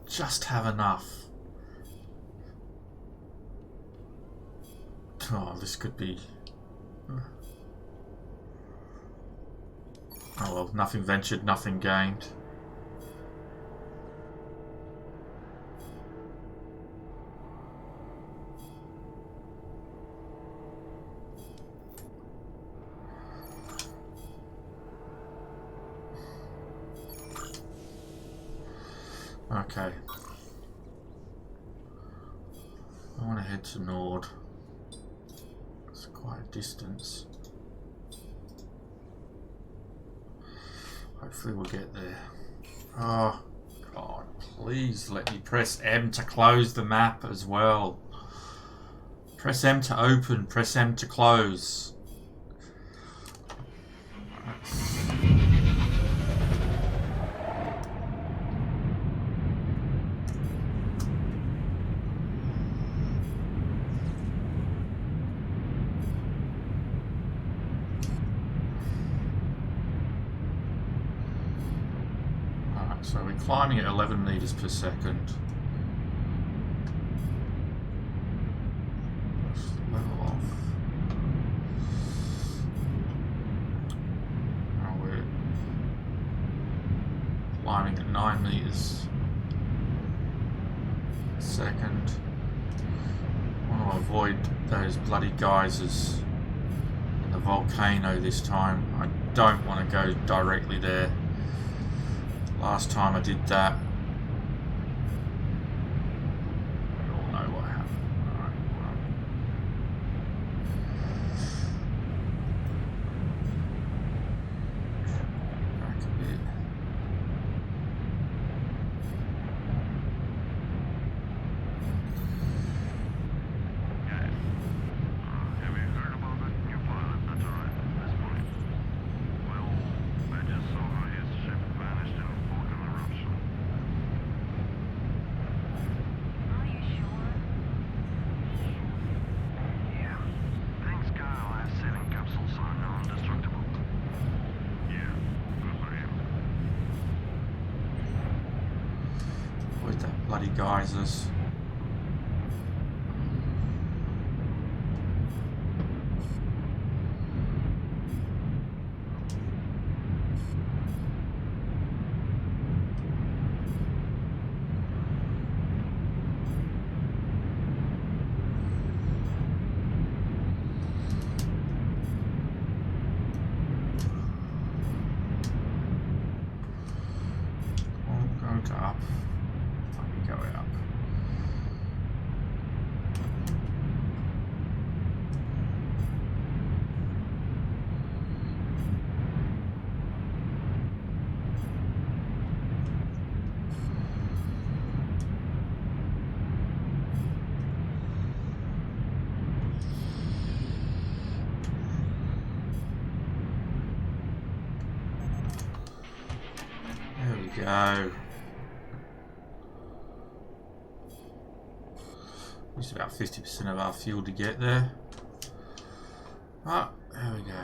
Just have enough. Oh, this could be... Oh well, nothing ventured, nothing gained. Okay. I want to head to Nord. It's quite a distance. Hopefully we'll get there. Oh, God, please let me press M to close the map as well. Press M to open, press M to close. So we're climbing at 11 meters per second. Let's level off. Now we're climbing at 9 meters per second. I want to avoid those bloody geysers in the volcano this time. I don't want to go directly there. Last time I did that, we all know what happened. Alright, well. Back a bit. Guys, have you heard about that new pilot that arrived this morning? Well, I just saw how his ship vanished in a volcano eruption. Are you sure? Yeah. Thanks, Kyle. Life-saving capsules are now indestructible. Yeah, good for him. With that bloody geysers. Go to up. Let me go up. go. Used about 50% of our fuel to get there. Oh, there we go.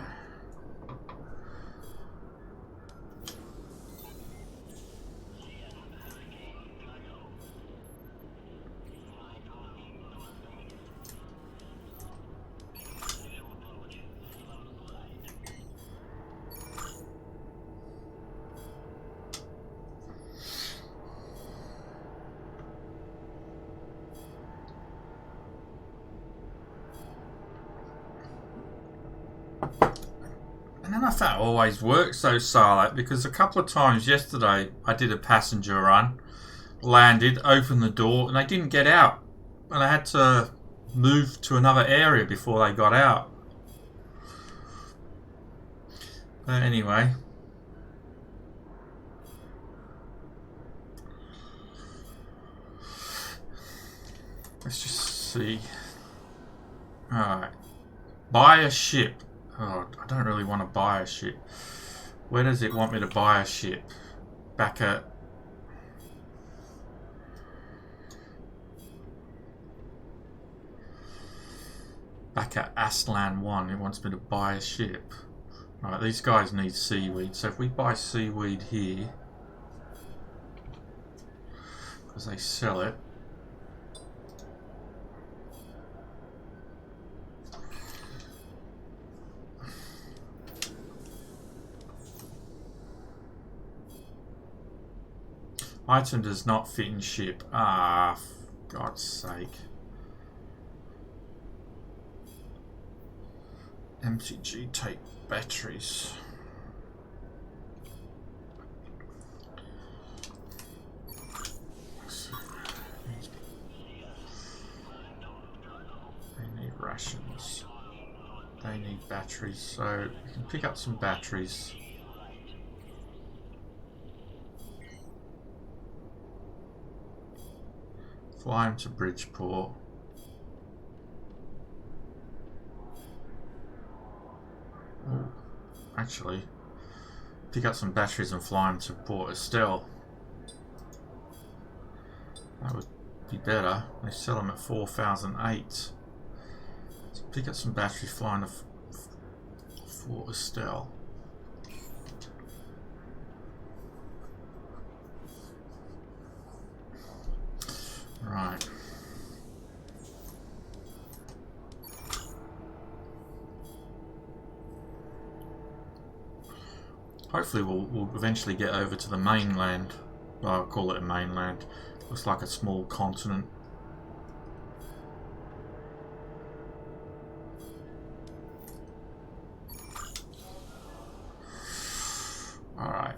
And then I thought it always works so silent because a couple of times yesterday I did a passenger run, landed, opened the door, and they didn't get out. And I had to move to another area before they got out. But anyway. Let's just see. Alright. Buy a ship. Oh, I don't really want to buy a ship. Where does it want me to buy a ship? Back at... Back at Aslan 1, it wants me to buy a ship. Right, these guys need seaweed. So if we buy seaweed here, because they sell it. Item does not fit in ship. Ah, for God's sake. MCG take batteries. They need rations. They need batteries, so we can pick up some batteries. Fly him to Bridgeport. Oh, actually, pick up some batteries and fly him to Port Estelle. That would be better. They sell them at 4,008. So pick up some batteries, fly him to Port Estelle. Right. Hopefully we'll eventually get over to the mainland. Well, I'll call it a mainland. Looks like a small continent. Alright.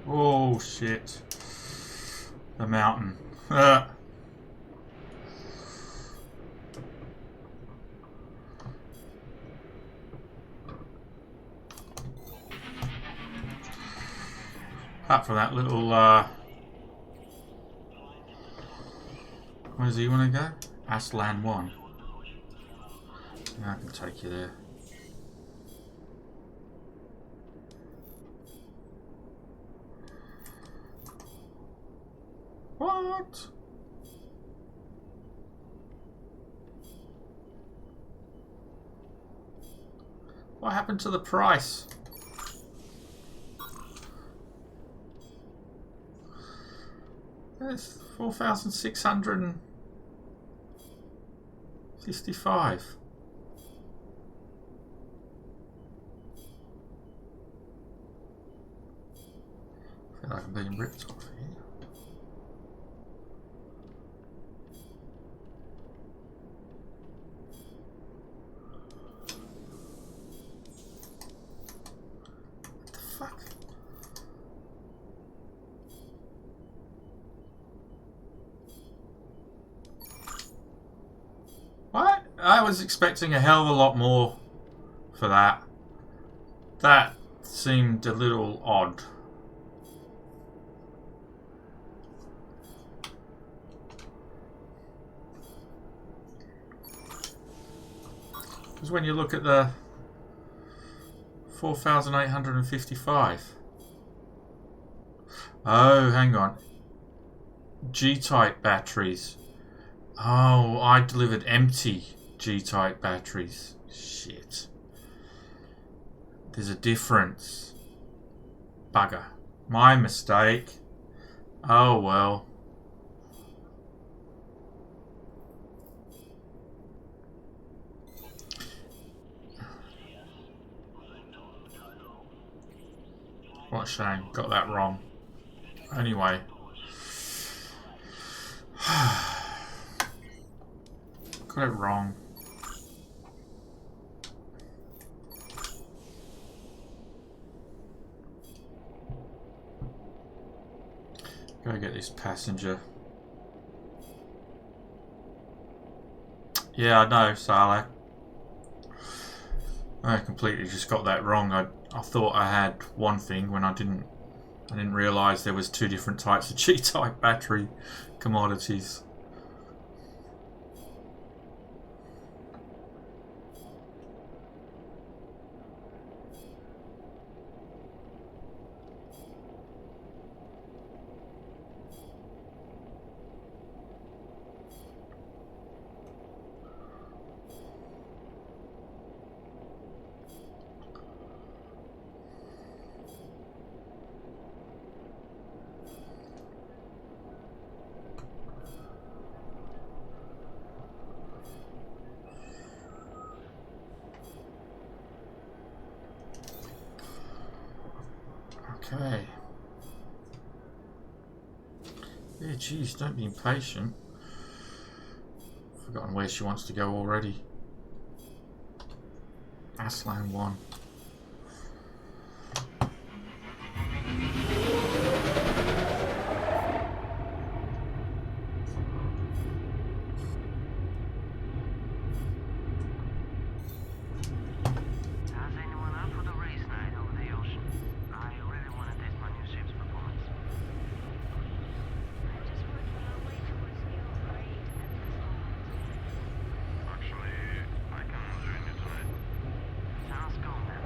Oh shit. The mountain. Apart from that little, where does he want to go? Aslan 1. Yeah, I can take you there. What? What happened to the price? It's 4,655. I feel like I'm being ripped off here. What the fuck? What? I was expecting a hell of a lot more for that. That seemed a little odd. Because when you look at the 4,855. Oh, hang on. G-type batteries. Oh, I delivered empty G-type batteries. Shit. There's a difference. Bugger. My mistake. Oh well. What a shame. Got that wrong. Anyway. Got it wrong. Gotta get this passenger. Yeah, I know, S.r.o. I completely just got that wrong. I thought I had one thing when I didn't realise there was two different types of G-type battery commodities. Okay. Yeah, geez, don't be impatient. Forgotten where she wants to go already. Aslan 1. Has anyone up for the race night over the ocean? I really want to test my new ship's performance. I'm just working our way towards new upgrade at this moment. Actually, I can join you tonight. Sounds cool, man.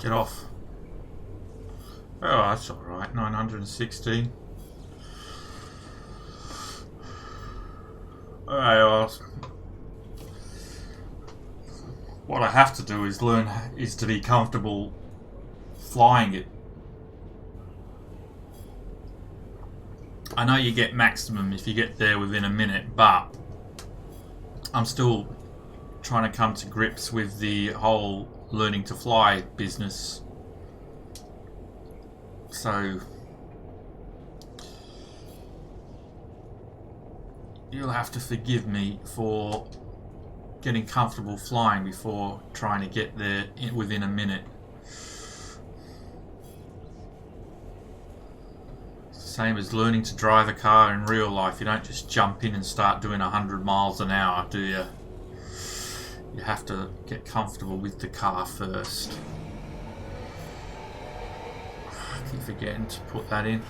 Get off. Oh, that's alright. 916. Alright, well, what I have to do is to be comfortable flying it. I know you get maximum if you get there within a minute, but I'm still trying to come to grips with the whole learning to fly business. So you'll have to forgive me for getting comfortable flying before trying to get there within a minute. Same as learning to drive a car in real life. You don't just jump in and start doing 100 miles an hour, do you? You have to get comfortable with the car first. I keep forgetting to put that in.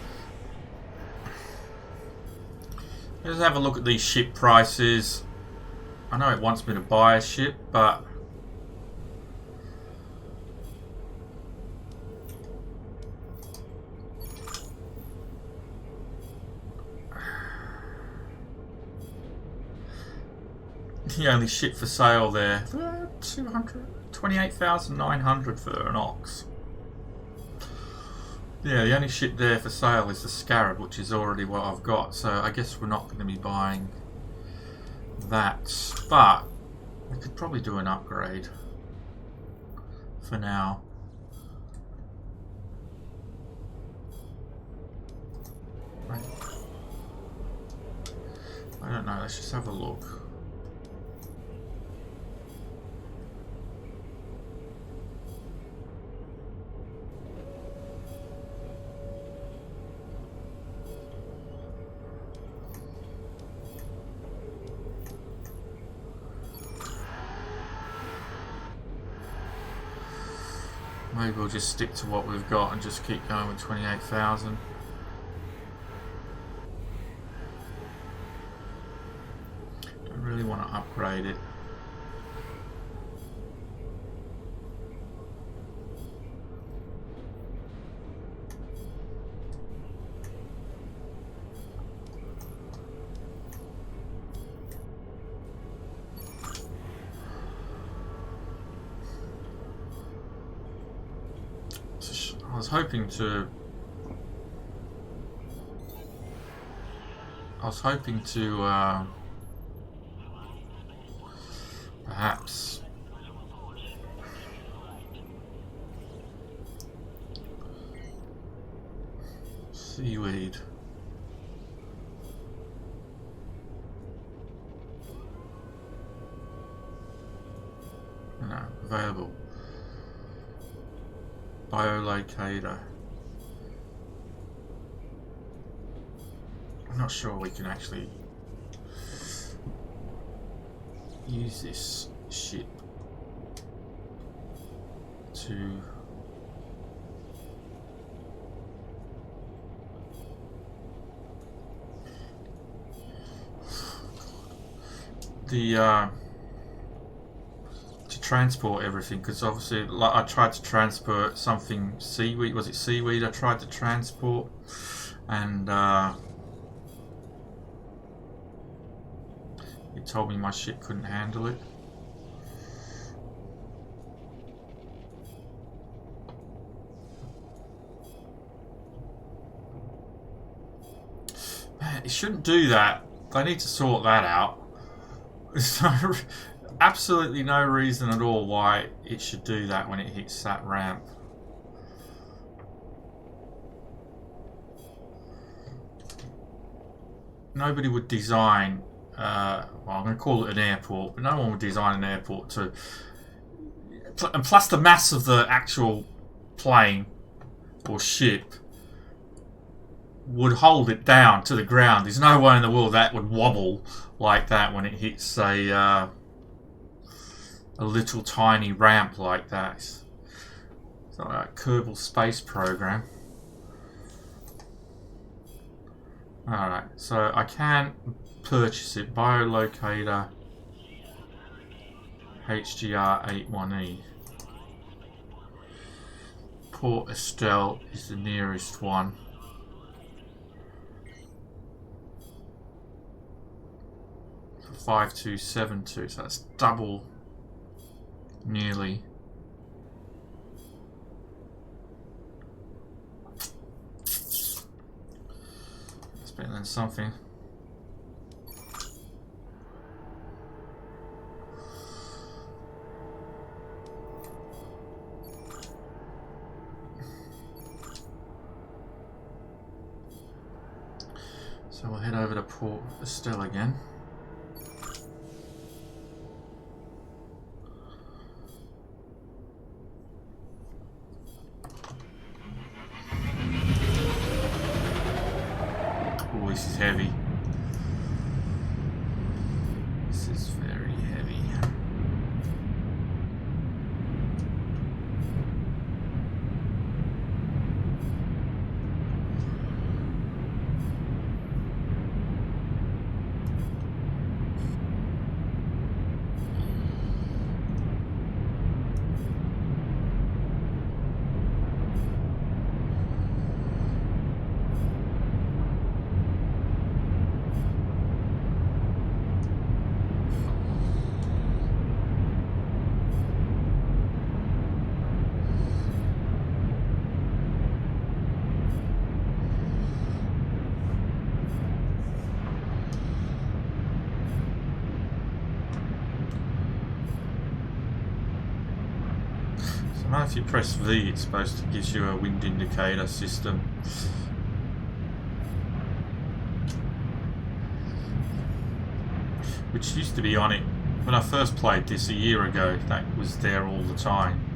Let's have a look at these ship prices. I know it wants me to buy a ship, but the only ship for sale there, 228,900 for an ox. Yeah, the only ship there for sale is the Scarab, which is already what I've got. So I guess we're not going to be buying that. But we could probably do an upgrade for now. Right. I don't know. Let's just have a look. Maybe we'll just stick to what we've got and just keep going with 28,000. Don't really want to upgrade it. I was hoping to perhaps seaweed. No, available. Biolocator. I'm not sure we can actually use this ship to transport everything, because obviously, like, I tried to transport something seaweed. Was it seaweed I tried to transport? And it told me my ship couldn't handle it. Man, it shouldn't do that. They need to sort that out. There's absolutely no reason at all why it should do that when it hits that ramp. Nobody would design, well, I'm going to call it an airport, but no one would design an airport to... And plus the mass of the actual plane or ship would hold it down to the ground. There's no way in the world that would wobble like that when it hits a little tiny ramp like that. It's like a Kerbal Space Program. Alright, so I can purchase it. Biolocator HGR81E. Port Estelle is the nearest one. For 5272, so that's double nearly. It's better than something. So we'll head over to Port Estelle again. Oh, this is heavy. This is very heavy. Now if you press V, it's supposed to give you a wind indicator system. Which used to be on it when I first played this a year ago. That was there all the time.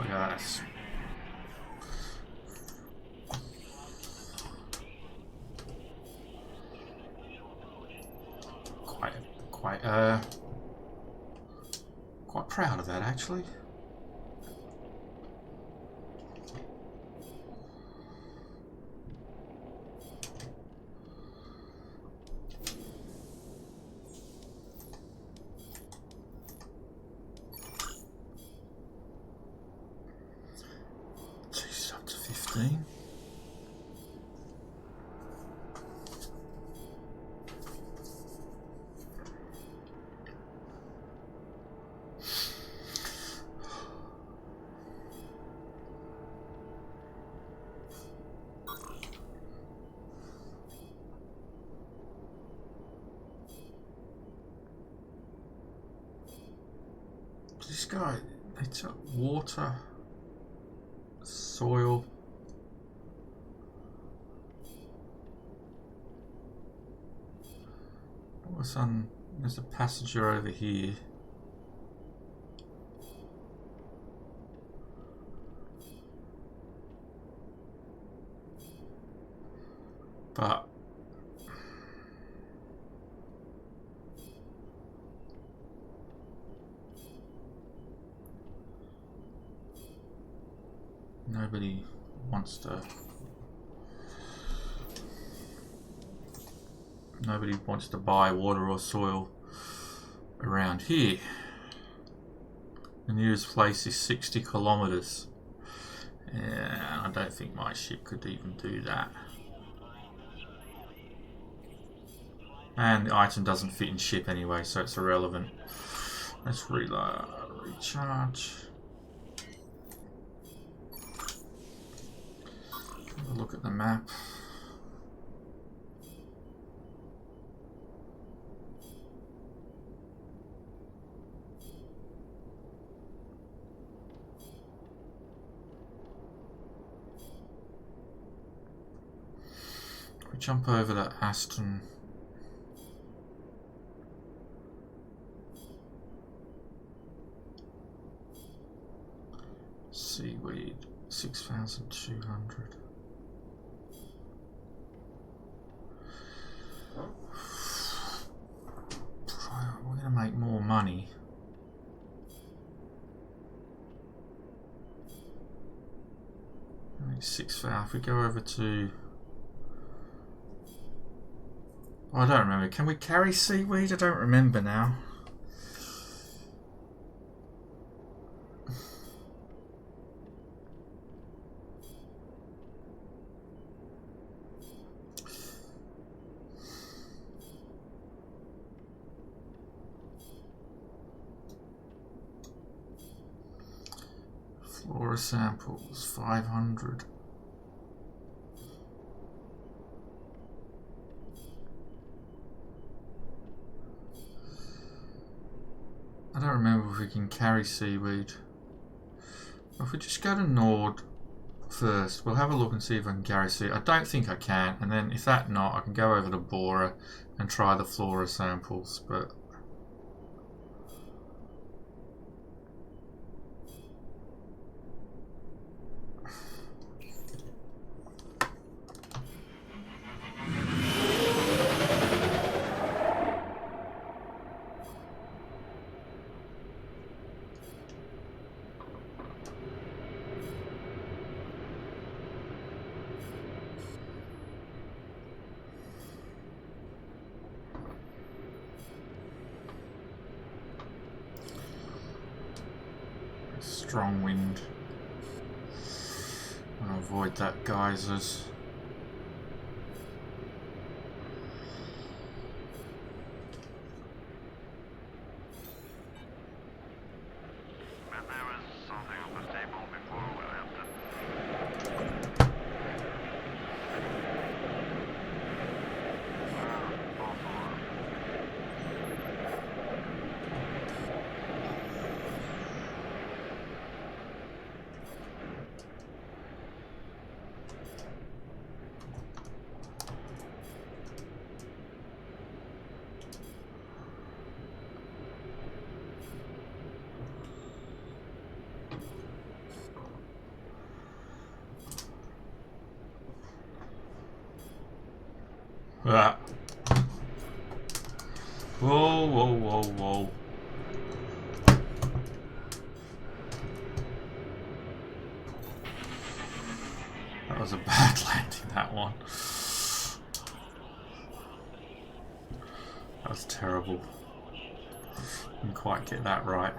Yes. Quite proud of that, actually. Jeez, up to 15. This guy, they took water, soil. All of a sudden, there's a passenger over here. But nobody wants to. Nobody wants to buy water or soil around here. The nearest place is 60 kilometers. Yeah, I don't think my ship could even do that. And the item doesn't fit in ship anyway, so it's irrelevant. Let's reload, recharge. Have a look at the map. We jump over to Aston. Seaweed, 6,200. We're going to make more money. If we go over to... Oh, I don't remember. Can we carry seaweed? I don't remember now. Flora samples, 500. I don't remember if we can carry seaweed. If we just go to Nord first, we'll have a look and see if I can carry seaweed. I don't think I can, and then if that not, I can go over to Bora and try the flora samples, but... strong wind. I'm gonna avoid that geysers. But there is something on the table before we left it. Ah. Whoa, whoa, whoa, whoa. That was a bad landing, that one. That was terrible. Didn't quite get that right.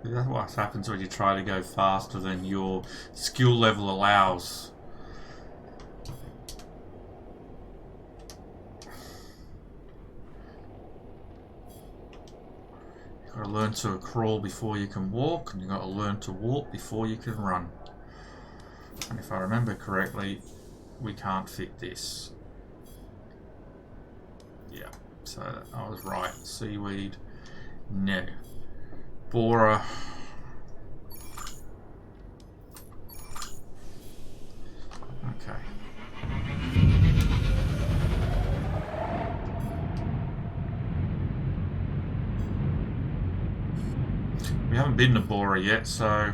That's what happens when you try to go faster than your skill level allows. You've got to learn to crawl before you can walk, and you've got to learn to walk before you can run. And if I remember correctly, we can't fit this. Yeah, so I was right. Seaweed, no. Bora. Okay. We haven't been to Bora yet, so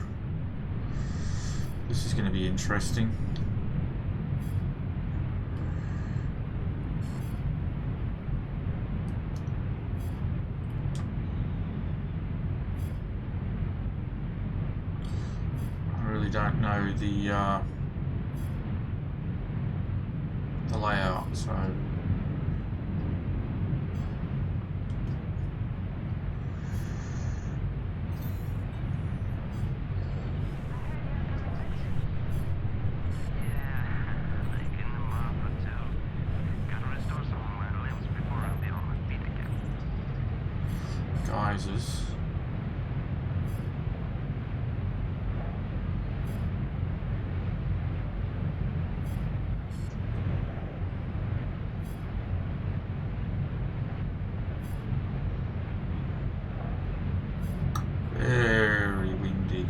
this going to be interesting. I really don't know the layout, so. Geysers. Very windy.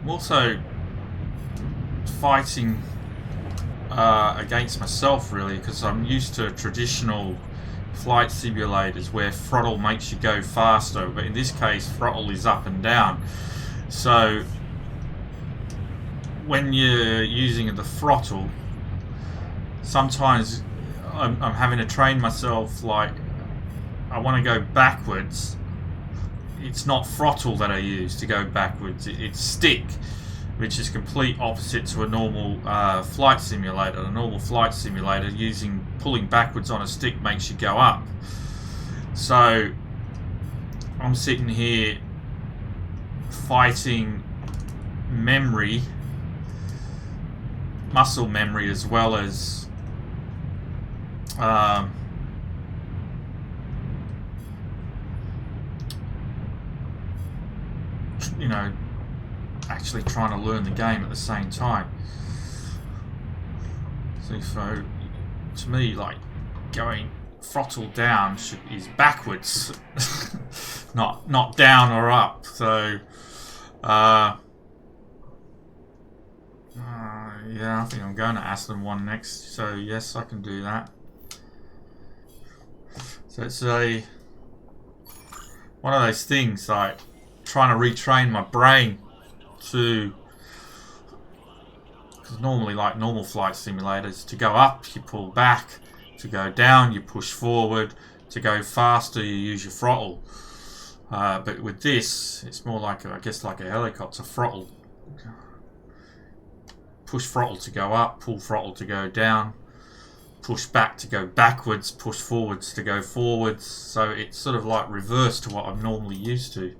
I'm also fighting against myself, really, because I'm used to traditional flight simulators where throttle makes you go faster, but in this case throttle is up and down. So when you're using the throttle, sometimes I'm having to train myself, like I want to go backwards. It's not throttle that I use to go backwards, it's stick, which is complete opposite to a normal flight simulator. A normal flight simulator, pulling backwards on a stick makes you go up. So I'm sitting here fighting memory, muscle memory, as well as you know, actually trying to learn the game at the same time. So to me, like, going throttle down is backwards, not down or up. So yeah, I think I'm going to Aston 1 next. So yes, I can do that. So it's one of those things, like trying to retrain my brain to, because normally, like normal flight simulators, to go up you pull back, to go down you push forward, to go faster you use your throttle. But with this, it's more like I guess like a helicopter throttle. Push throttle to go up, pull throttle to go down, push back to go backwards, push forwards to go forwards. So it's sort of like reverse to what I'm normally used to.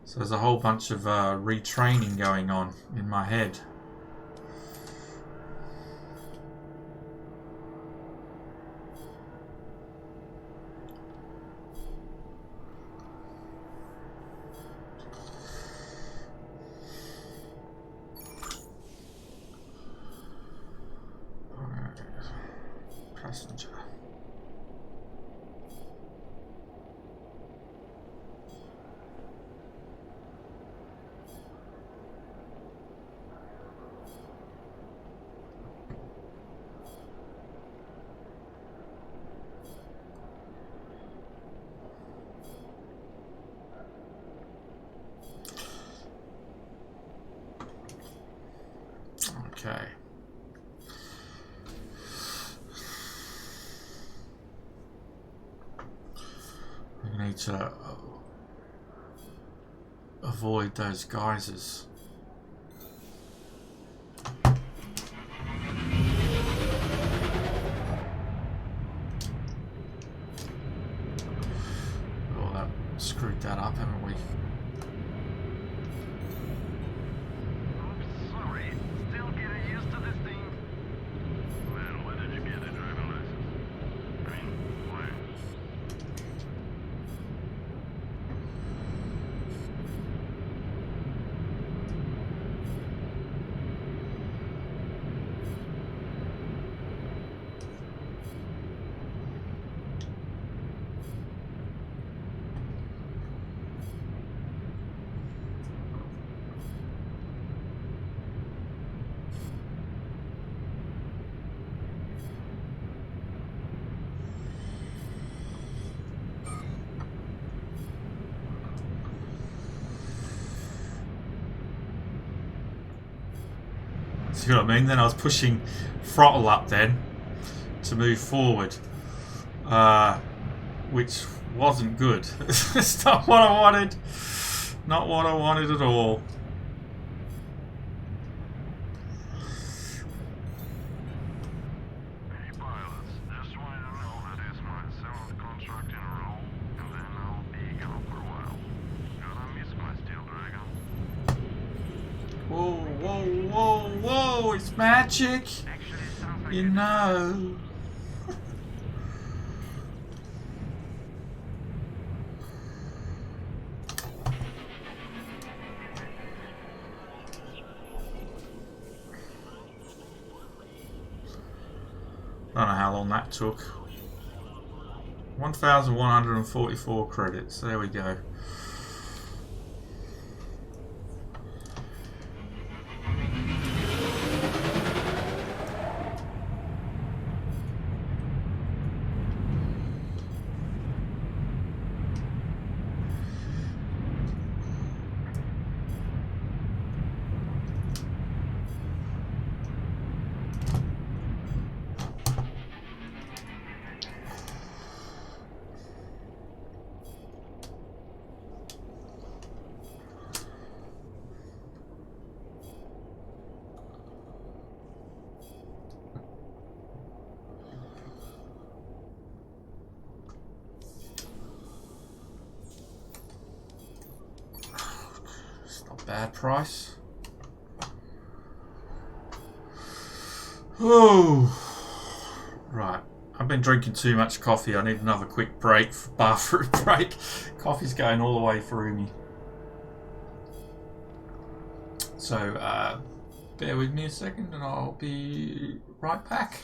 So there's a whole bunch of retraining going on in my head. Passenger. Okay. We need to avoid those geysers. Oh, that screwed that up, haven't we? Sorry, still getting used to this thing. Man, when did you get a driving license? I mean, why? See what I mean? Then I was pushing throttle up then to move forward, which wasn't good. It's not what I wanted. Not what I wanted at all. Hey pilots, just wanted to know that it's my 7th contract in a row, and then I'll be gone for a while. Gonna miss my Steel Dragon. Whoa, whoa, whoa, whoa! It's magic, Actually, it sounds like you it. know. I don't know how long that took. 1,144 credits. There we go. Bad price. Oh, right. I've been drinking too much coffee. I need another quick break, bathroom break. Coffee's going all the way through me. So, bear with me a second and I'll be right back.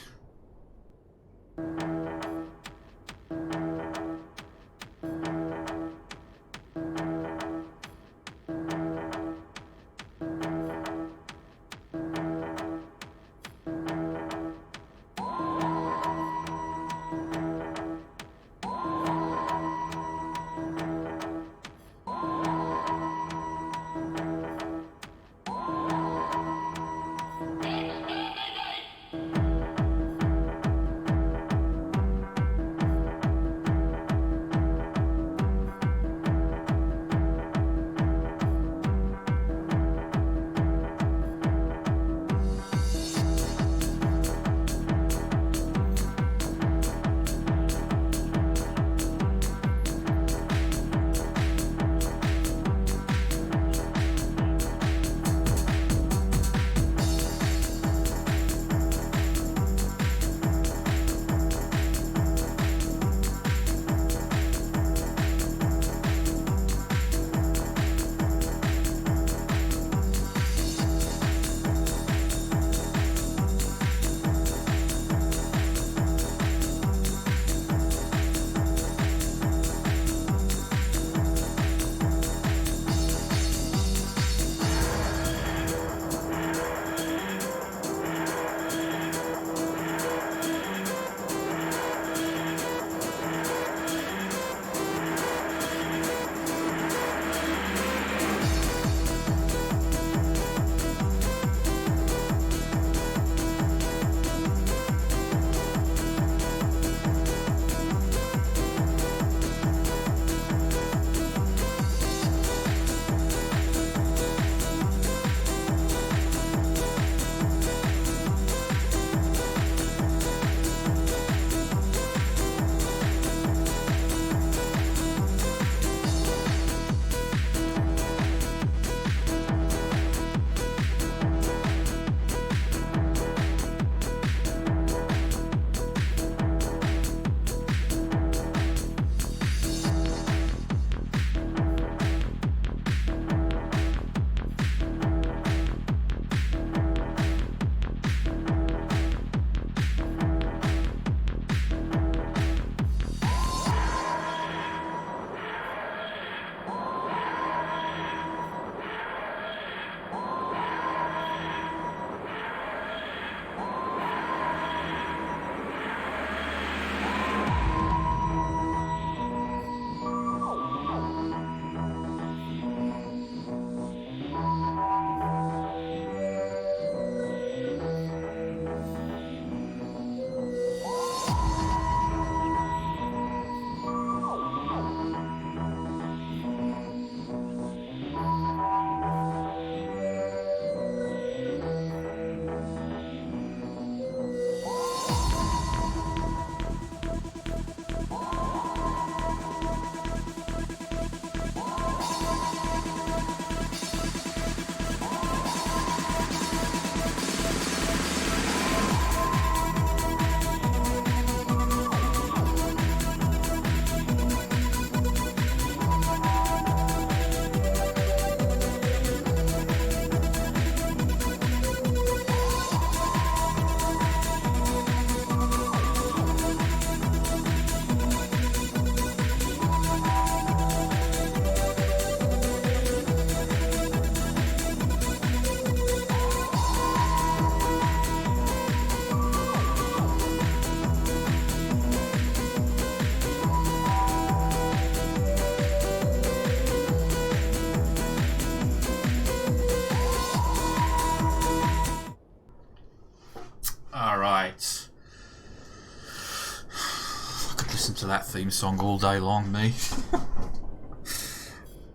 listen to that theme song all day long, me.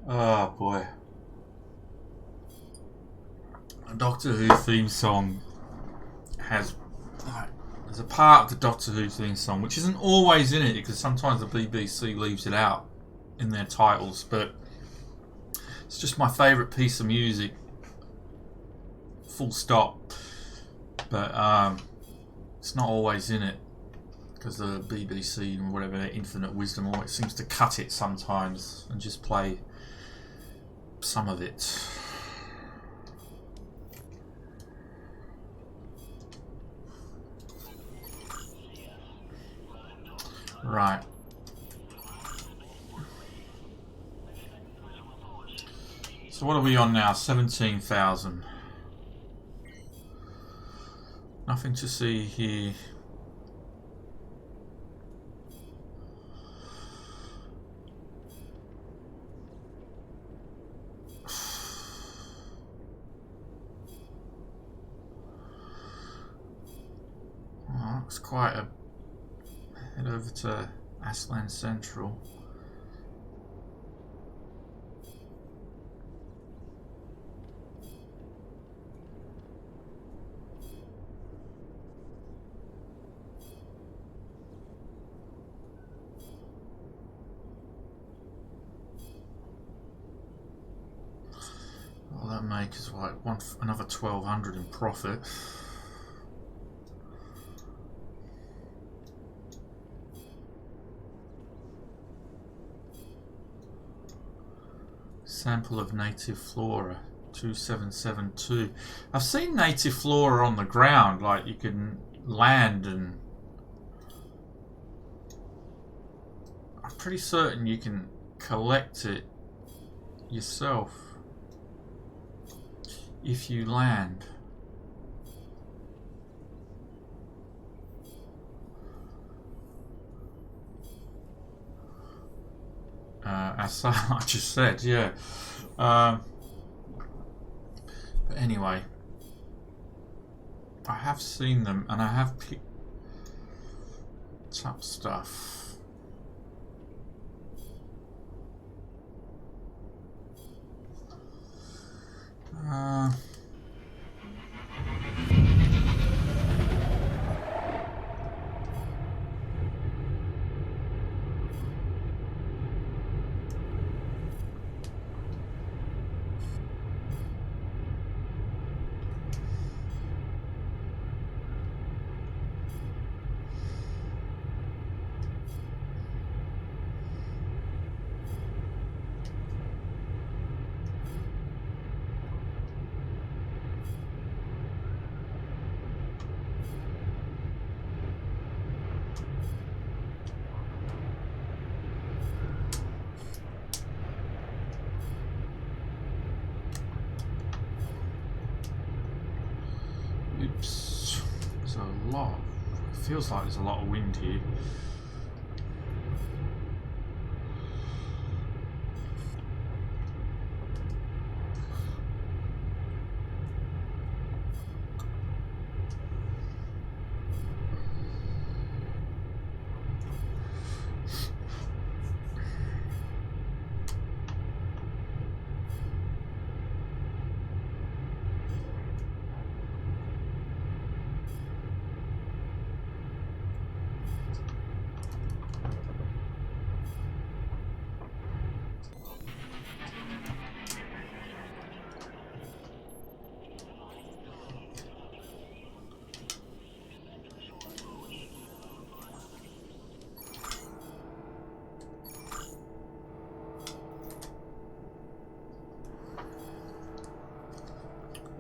Oh boy. A Doctor Who theme song has... there's a part of the Doctor Who theme song which isn't always in it, because sometimes the BBC leaves it out in their titles, but it's just my favourite piece of music. Full stop. But it's not always in it, because the BBC and whatever their infinite wisdom always seems to cut it sometimes and just play some of it. Right. So what are we on now? 17,000. Nothing to see here. Oh, it's quite a... Head over to Aslan Central. Well, that makes like another 1,200 in profit. Sample of native flora, 2772. I've seen native flora on the ground, like you can land, and I'm pretty certain you can collect it yourself if you land. As I just said, yeah. But anyway, I have seen them, and I have picked up stuff. Oops. There's a lot. It feels like there's a lot of wind here.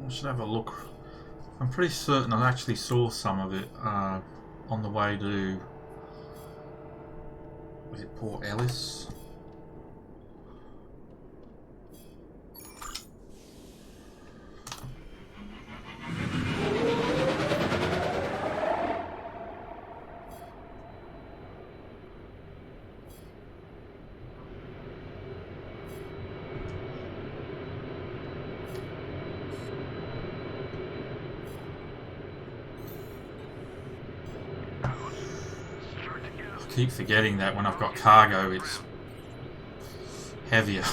I should have a look. I'm pretty certain I actually saw some of it on the way to, was it Port Ellis? keep forgetting that when I've got cargo, it's heavier.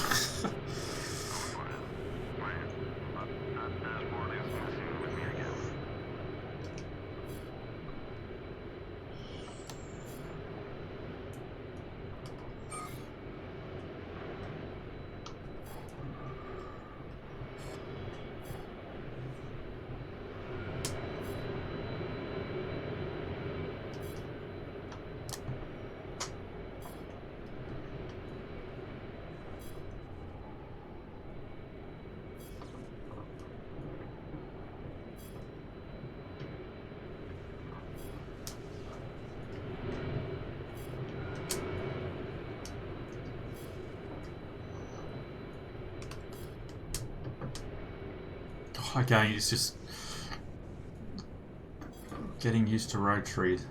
Again, it's just getting used to road trees.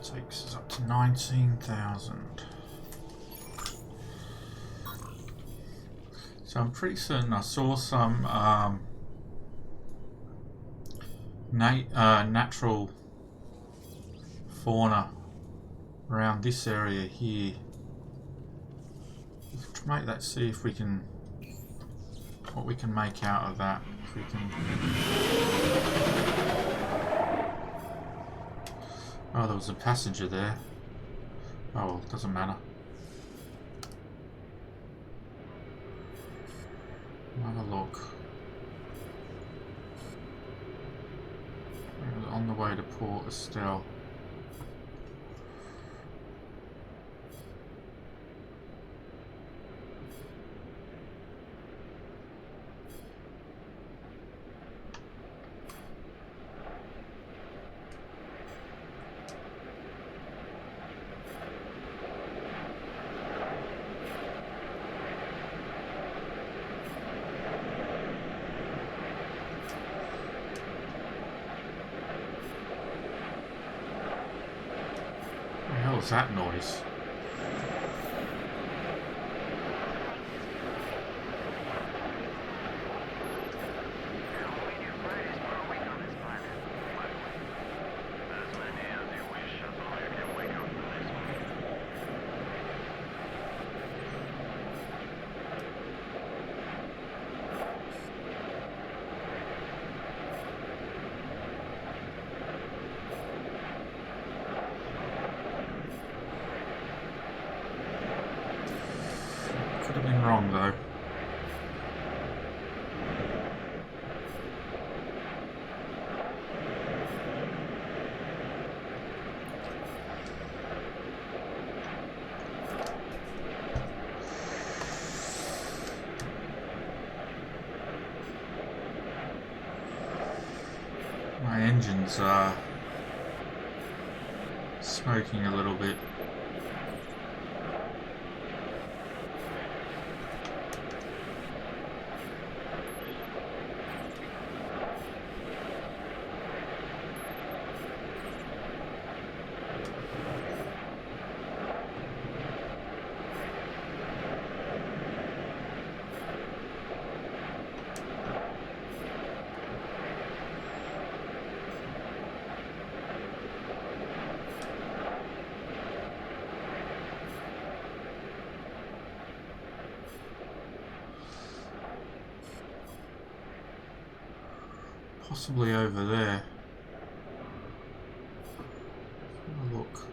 Takes us up to 19,000. So I'm pretty certain I saw some natural fauna around this area here. Let's make that, see if we can, what we can make out of that. If we can. Oh, there was a passenger there. Oh, well, doesn't matter. Have a look. We're on the way to Port Estelle. What's that noise? Could have been wrong though. My engine's smoking a little bit. Possibly over there. Have a look.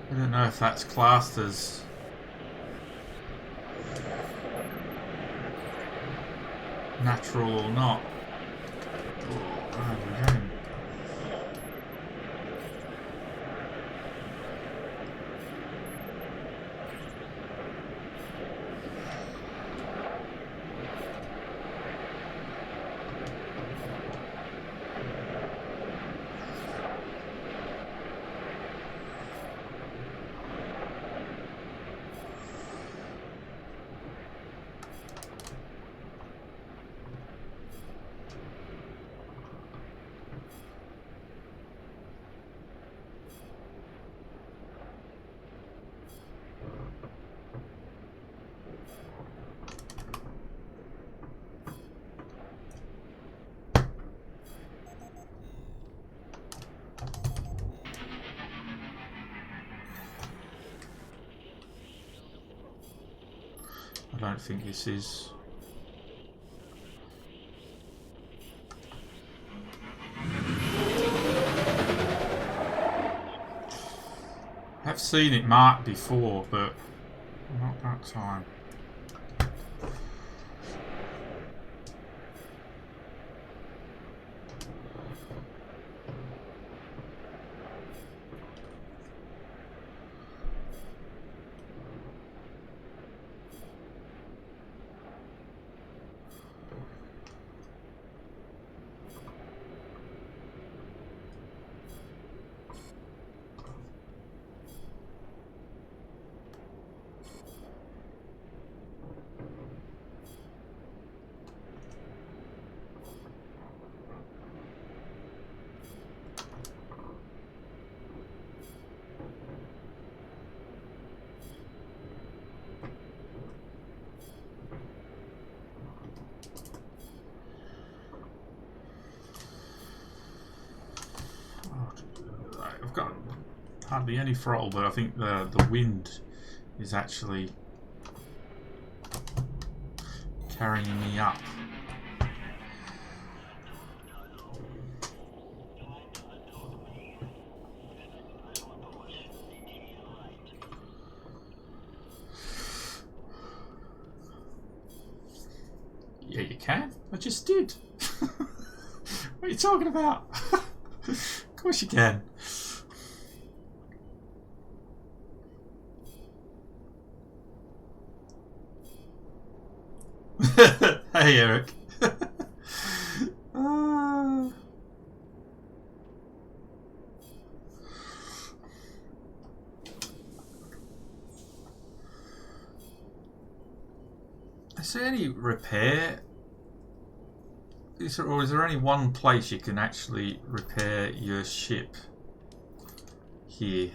I don't know if that's classed as natural or not. Oh, we're going. I don't think this is. I've seen it marked before, but not that time. I've got hardly any throttle, but I think the wind is actually carrying me up. Yeah, you can. I just did. What are you talking about? Of course you can. Hey, Eric. Is there any repair? Or is there only one place you can actually repair your ship here?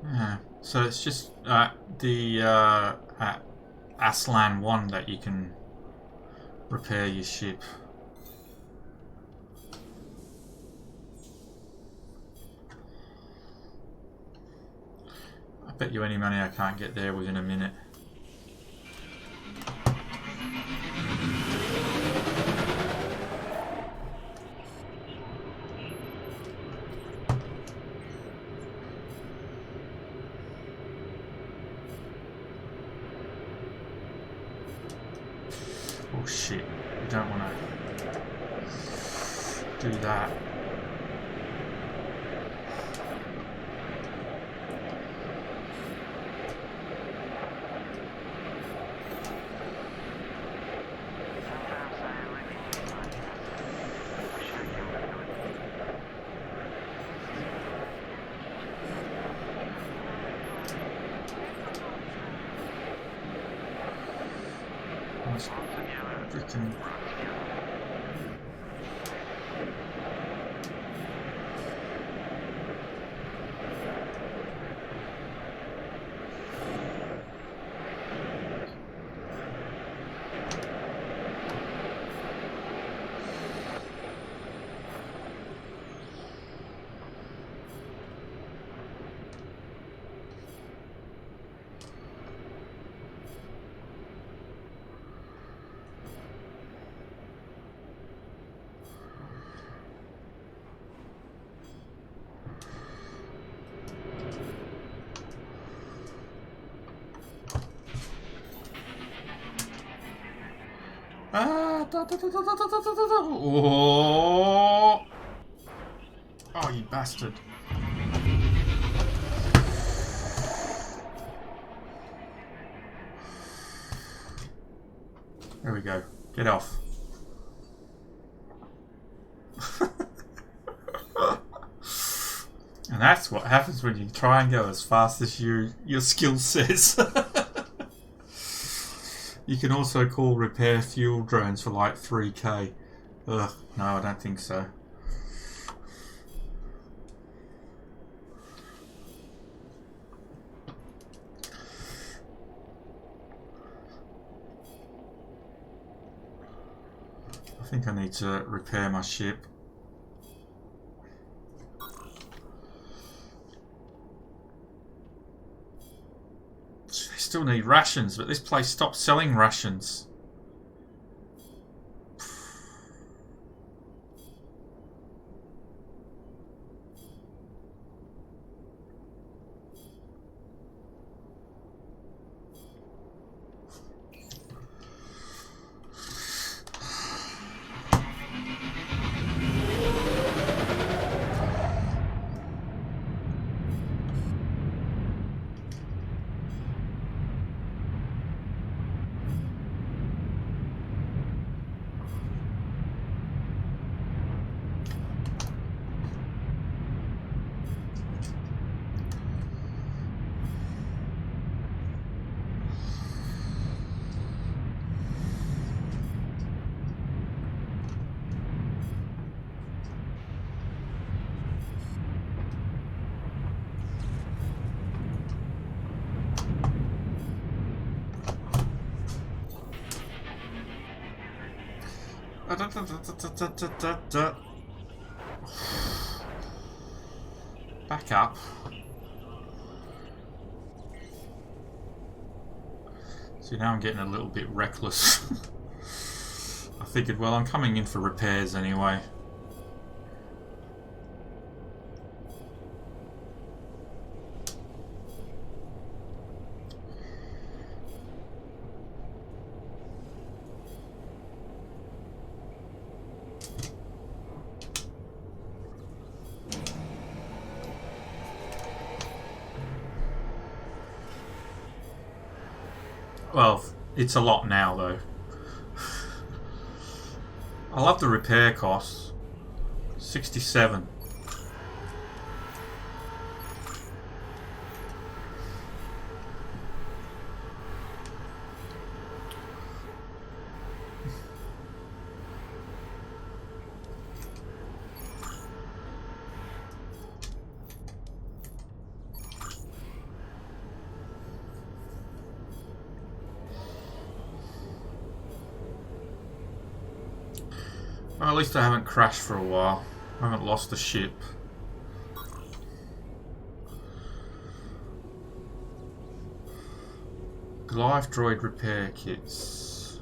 Yeah, so it's just the at Aslan 1 that you can repair your ship. I bet you any money I can't get there within a minute. Oh shit, you don't want to do that. Sometimes I really need money. Wish I can do it. Let's All together, freaking run together. Oh, oh, you bastard. There we go. Get off. And that's what happens when you try and go as fast as your skill says. You can also call repair fuel drones for like 3k. Ugh, no, I don't think so. I think I need to repair my ship. They still need rations, but this place stopped selling rations. Back up. See, now I'm getting a little bit reckless. I figured, well, I'm coming in for repairs anyway. Well, it's a lot now, though. I love the repair costs. 67. Well, at least I haven't crashed for a while. I haven't lost the ship. Goliath droid repair kits.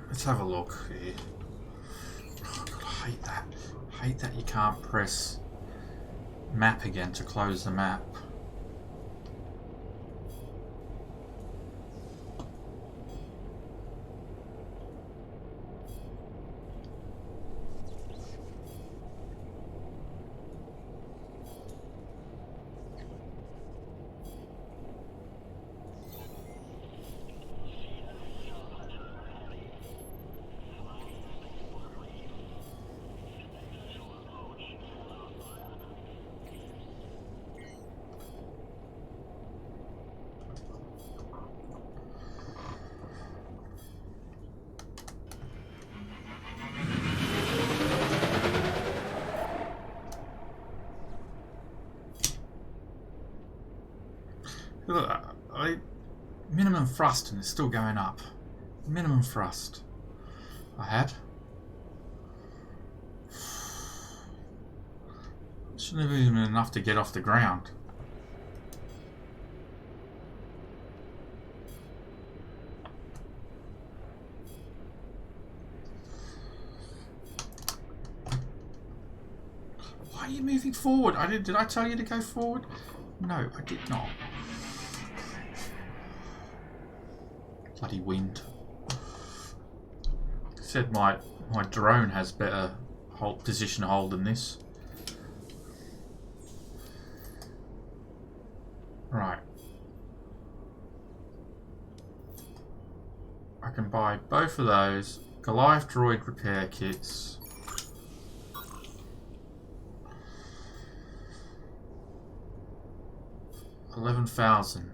Let's have a look here. Oh God, I hate that. I hate that you can't press map again to close the map. Look, minimum thrust and it's still going up. Minimum thrust. I had. Shouldn't have even been enough to get off the ground. Why are you moving forward? Did I tell you to go forward? No, I did not. Bloody wind. Said my drone has better position hold than this. Right. I can buy both of those Goliath droid repair kits. $11,000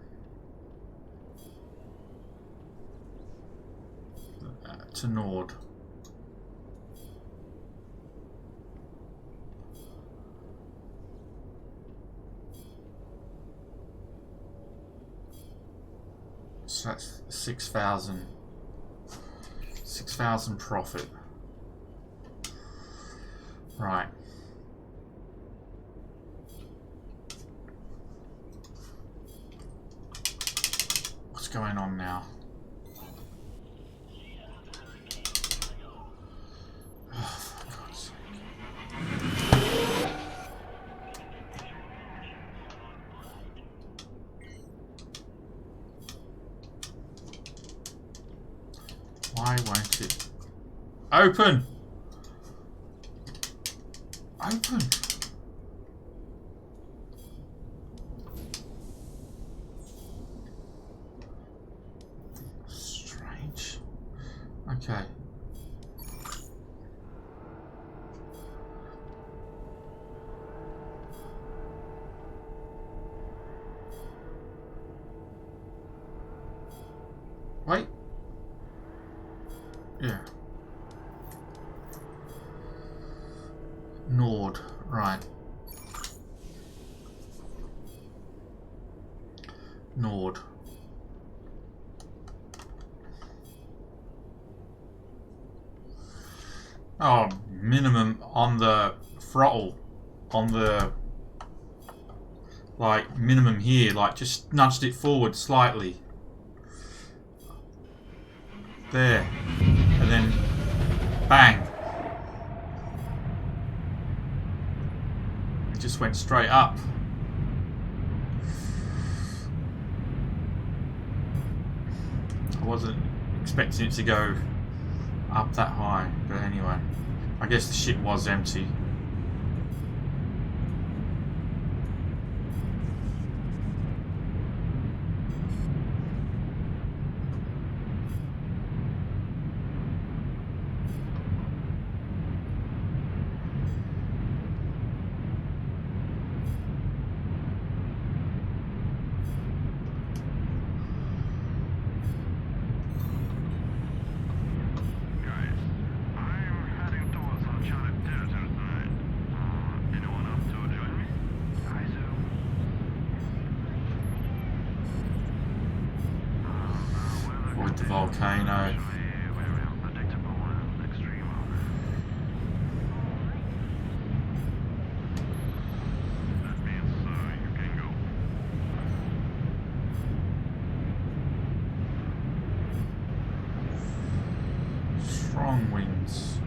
to Nord. So that's 6,000. 6,000 profit. Right. What's going on now? Oh, for God's sake. Why won't it open? Open. Strange. Okay. Wait. Yeah. Nord, right. Nord. Oh, minimum on the throttle. On the, like, minimum here. Like, just nudged it forward slightly. There. And then, bang. It just went straight up. I wasn't expecting it to go up that high, but anyway. I guess the ship was empty. Avoid the volcano. Strong winds.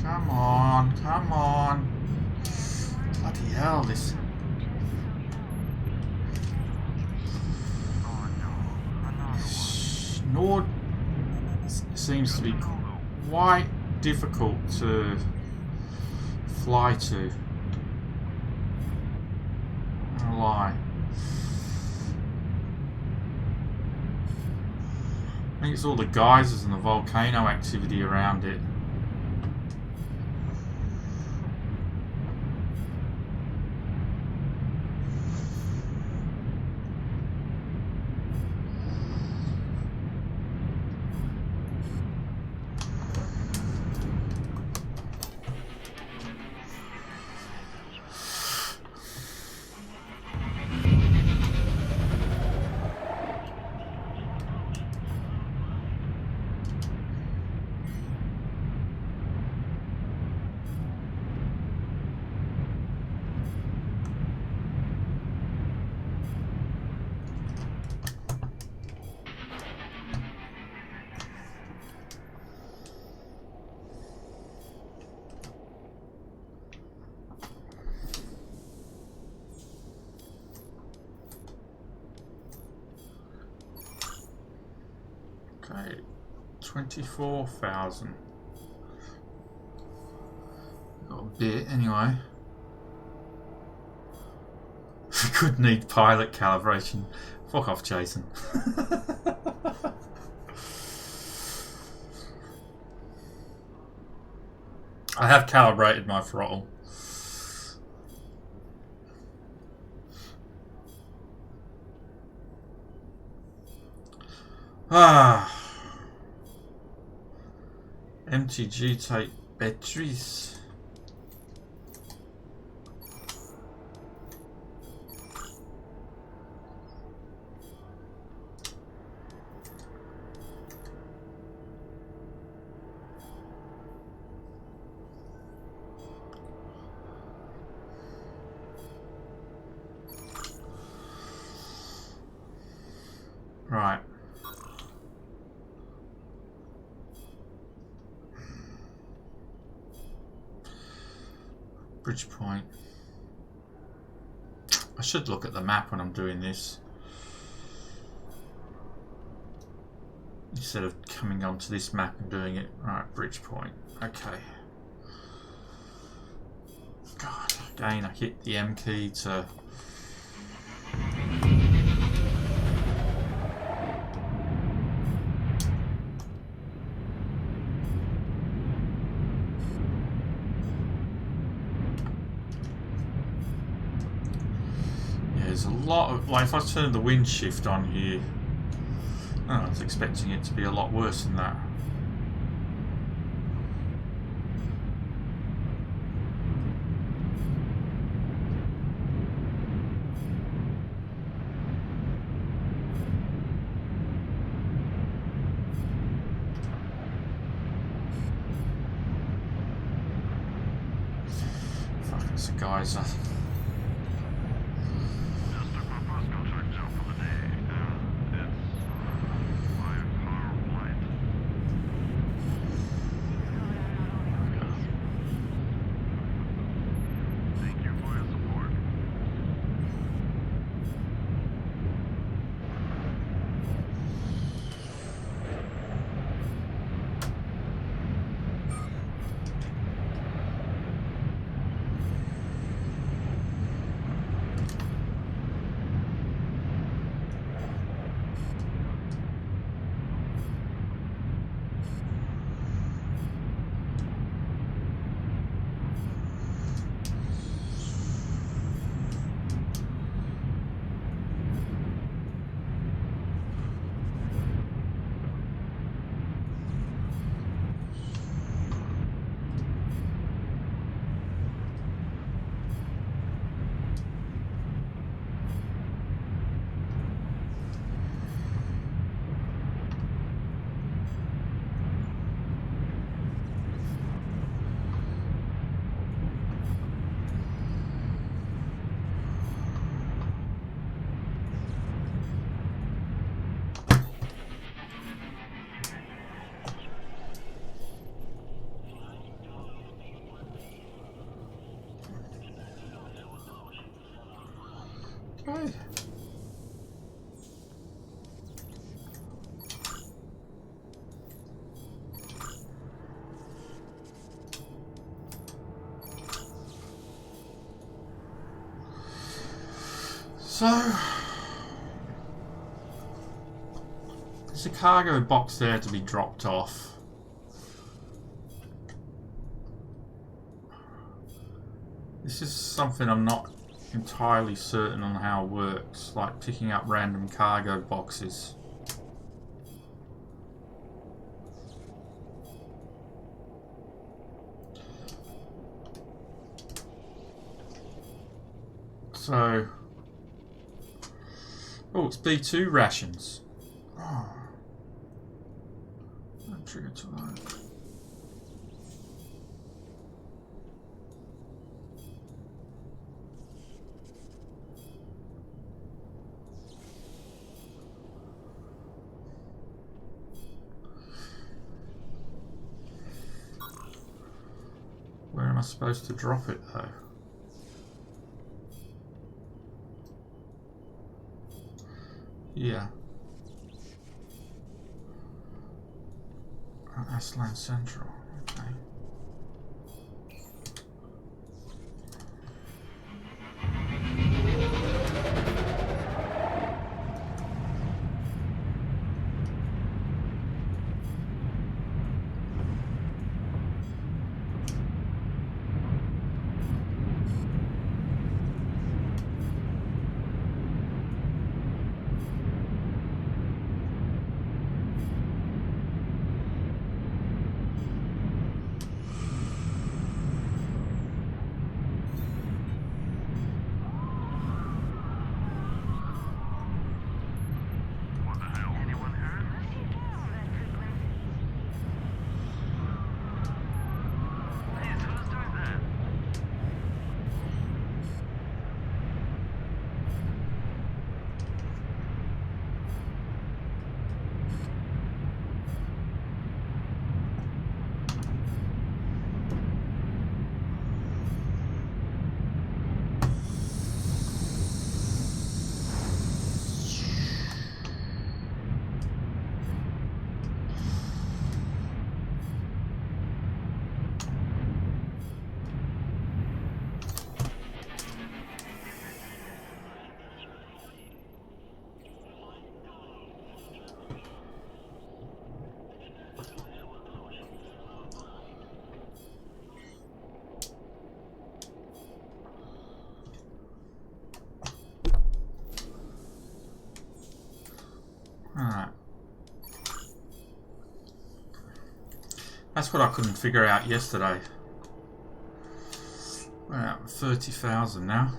Come on, come on. Bloody hell, this. Nord seems to be quite difficult to fly to. I'm not gonna lie. I think it's all the geysers and the volcano activity around it. Okay, 24,000. Got a bit anyway. We could need pilot calibration. Fuck off, Jason. I have calibrated my throttle. MTG type batteries. Right. Bridgepoint. I should look at the map when I'm doing this, instead of coming onto this map and doing it. Right, Bridgepoint. Okay. God, again I hit the M key to... There's a lot of, like, if I turn the wind shift on here, I was expecting it to be a lot worse than that. Fuck, it's a geyser. Okay. So, there's a cargo box there to be dropped off. This is something I'm not entirely certain on how it works, like picking up random cargo boxes. So, oh, it's B2 rations. Oh. Trigger to load. Where am I supposed to drop it though? Yeah. s.r.o. Okay. What the hell? Anyone hurt? Please, who's doing that? Alright. That's what I couldn't figure out yesterday. We're at 30,000 now.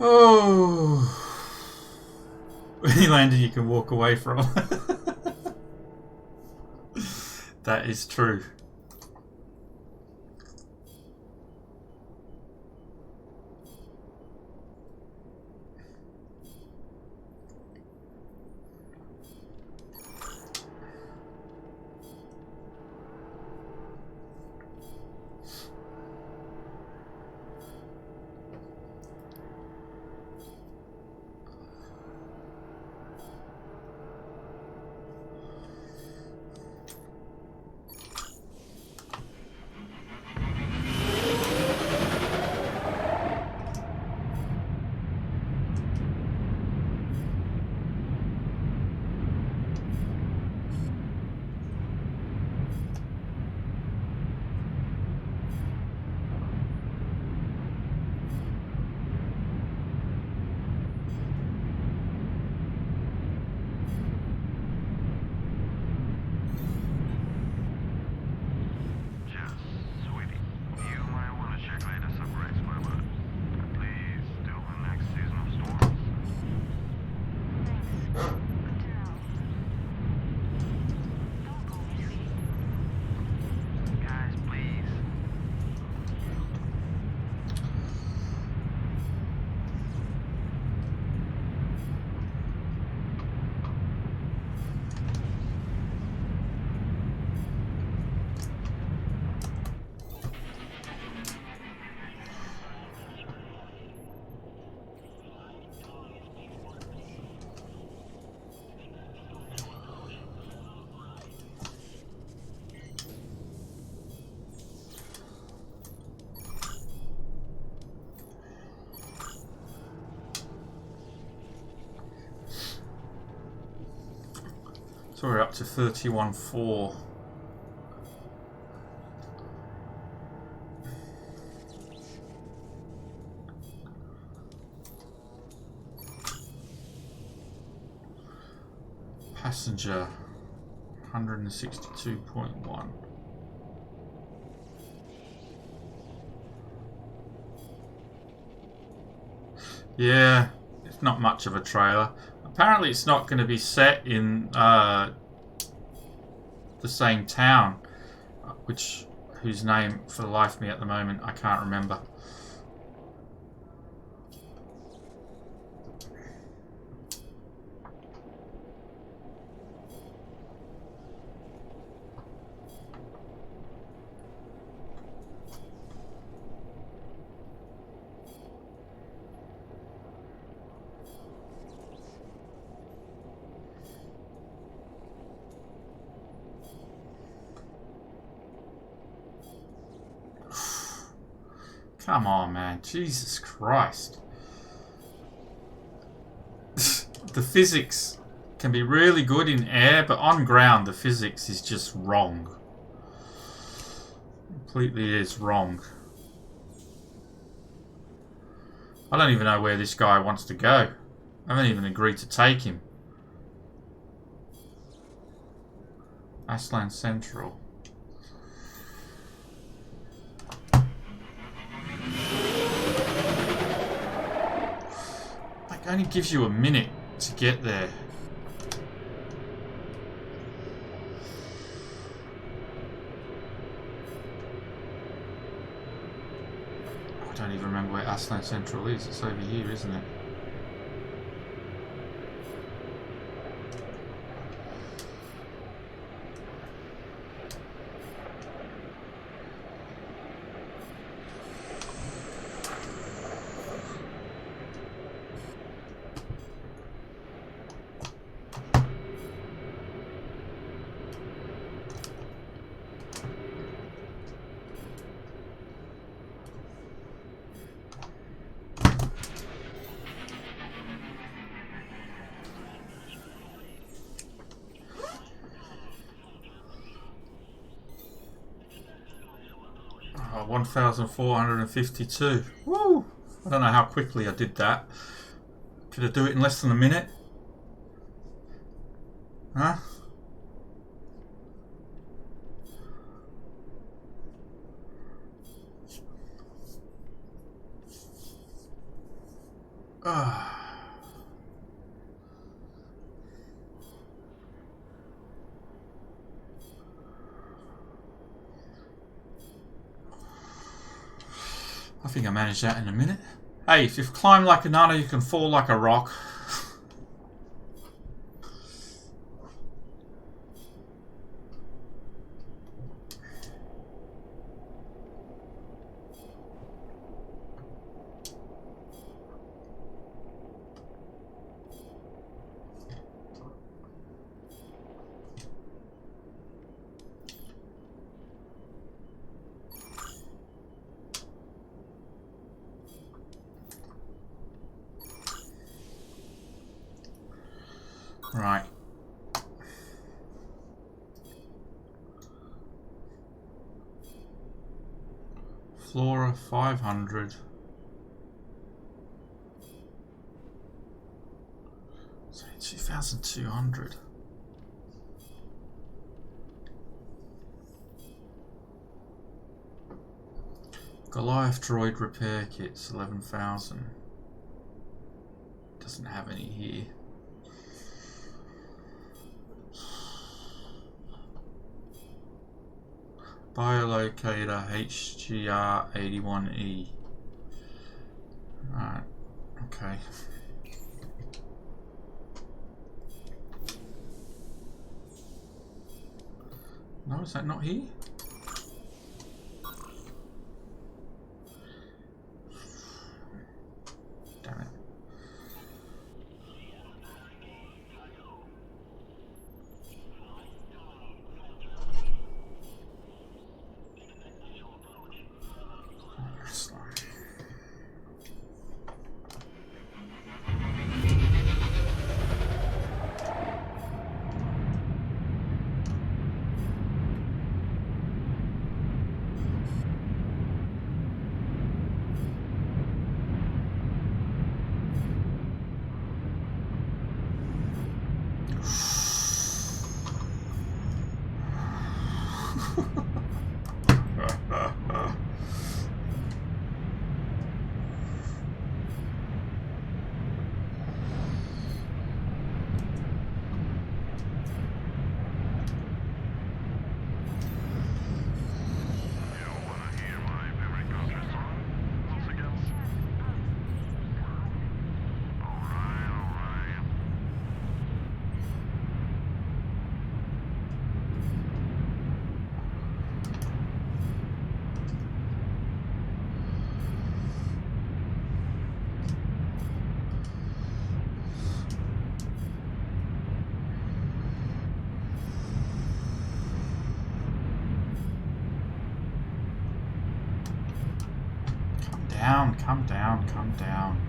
Oh. Any landing you can walk away from. That is true. Jess, sweetie, you might want to check latest upgrades weather. At least till the next season of storms. Thanks. Good to know. Don't call me sweetie. Guys, please. So we're up to 31.4. Passenger 162.1. Yeah, it's not much of a trailer. Apparently it's not going to be set in the same town, whose name for the life of me at the moment I can't remember. Come on, man. Jesus Christ. The physics can be really good in air, but on ground the physics is just wrong. Completely is wrong. I don't even know where this guy wants to go. I haven't even agreed to take him. Aslan Central. Like, only gives you a minute to get there. I don't even remember where Aslan Central is. It's over here, isn't it? Oh, 1,452. Woo! I don't know how quickly I did that. Could I do it in less than a minute? Huh? I think I managed that in a minute. Hey, if you climb like a nana, you can fall like a rock. Right. Flora 500. So 2,200. Goliath droid repair kits 11,000. Doesn't have any here. Biolocator HGR81E. Alright, okay. No, is that not here? Damn it. down, come down, come down.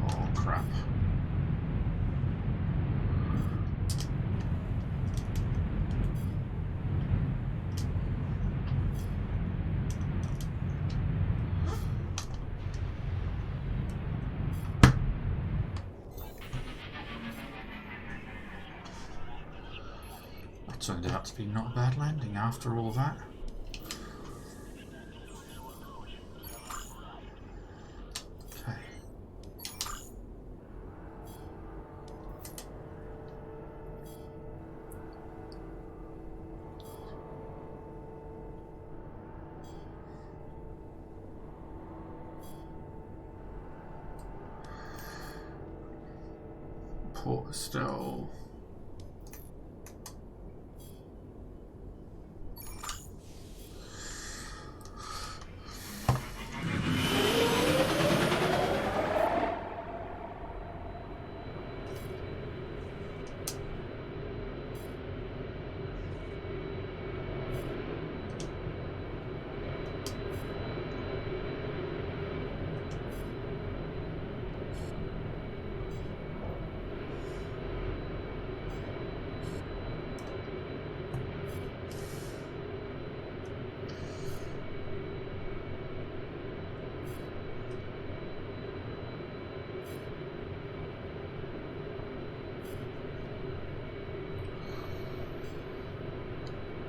Oh, crap. That turned out to be not a bad landing after all that. Okay. Port Estelle.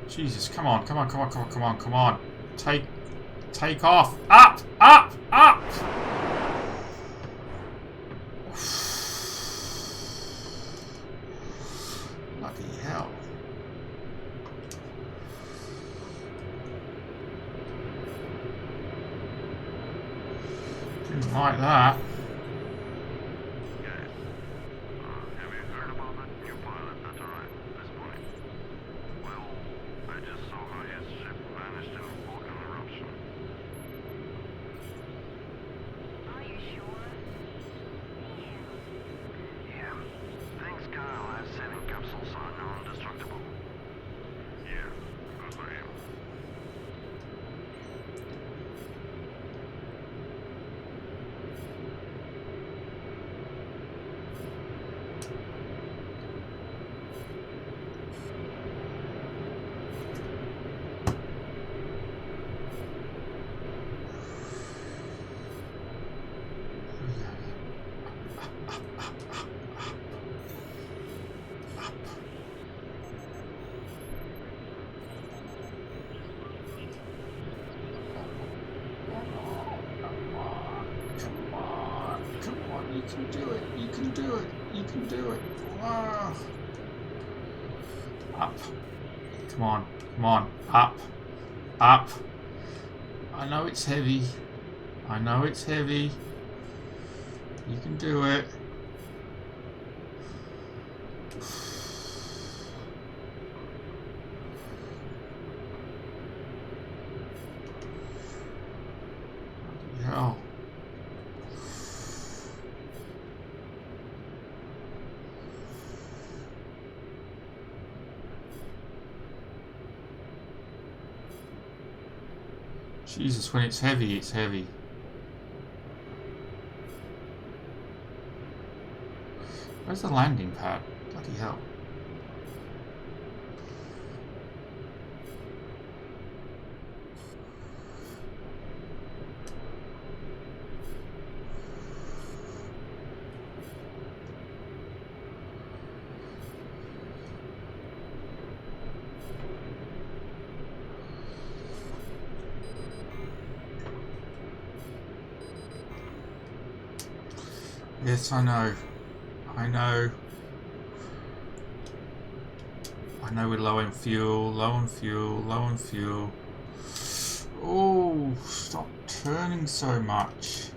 Jesus, come on, come on, come on, come on, come on, come on. Take off. Up, up, up! Bloody hell. Didn't like that. Guys, have you heard about that new pilot that arrived this morning? Well, I just saw how his ship vanished in a volcano eruption. Are you sure? Yeah. Thanks Kyle has saving capsules are non-destructible. Yeah, good for him. Come on, you can do it, you can do it, you can do it. Wow. Up. Come on, up, up. I know it's heavy. I know it's heavy. You can do it. Bloody hell. Jesus, when it's heavy, it's heavy. Where's the landing pad? Bloody hell. Yes, I know. I know. I know we're low on fuel, low on fuel, low on fuel. Oh, stop turning so much.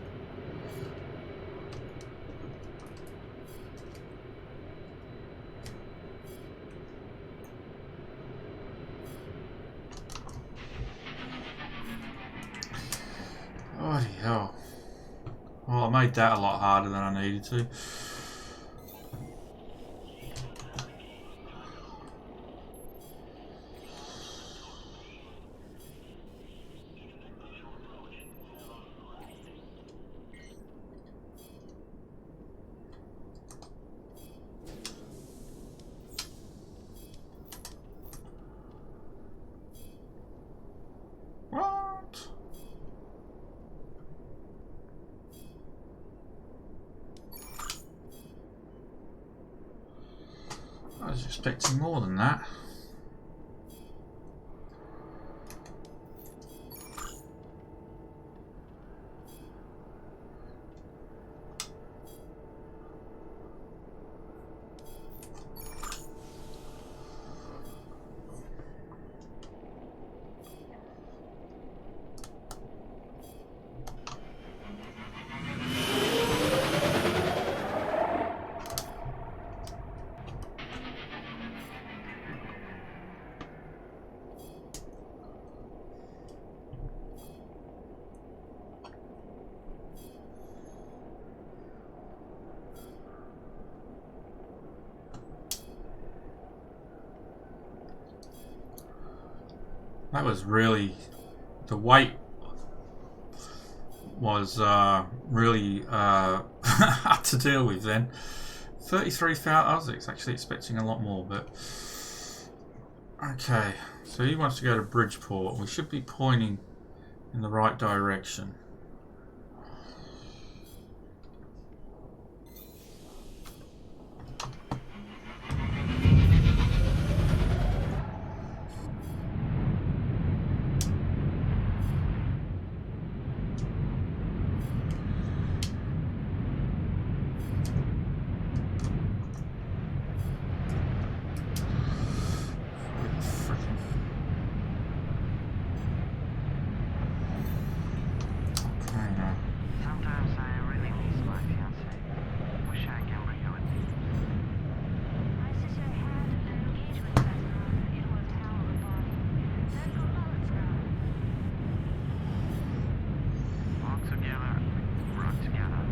Bloody hell. Well, I made that a lot harder than I needed to. was expecting more than that. That was really, the weight was really hard to deal with then. 33,000, I was actually expecting a lot more, but okay. So he wants to go to Bridgeport. We should be pointing in the right direction. Sometimes I really miss my fiancée. Wish I can bring her with me. My sister had an engagement last night. It was a hell of a party. Let's go balance now. Walk together, rock together.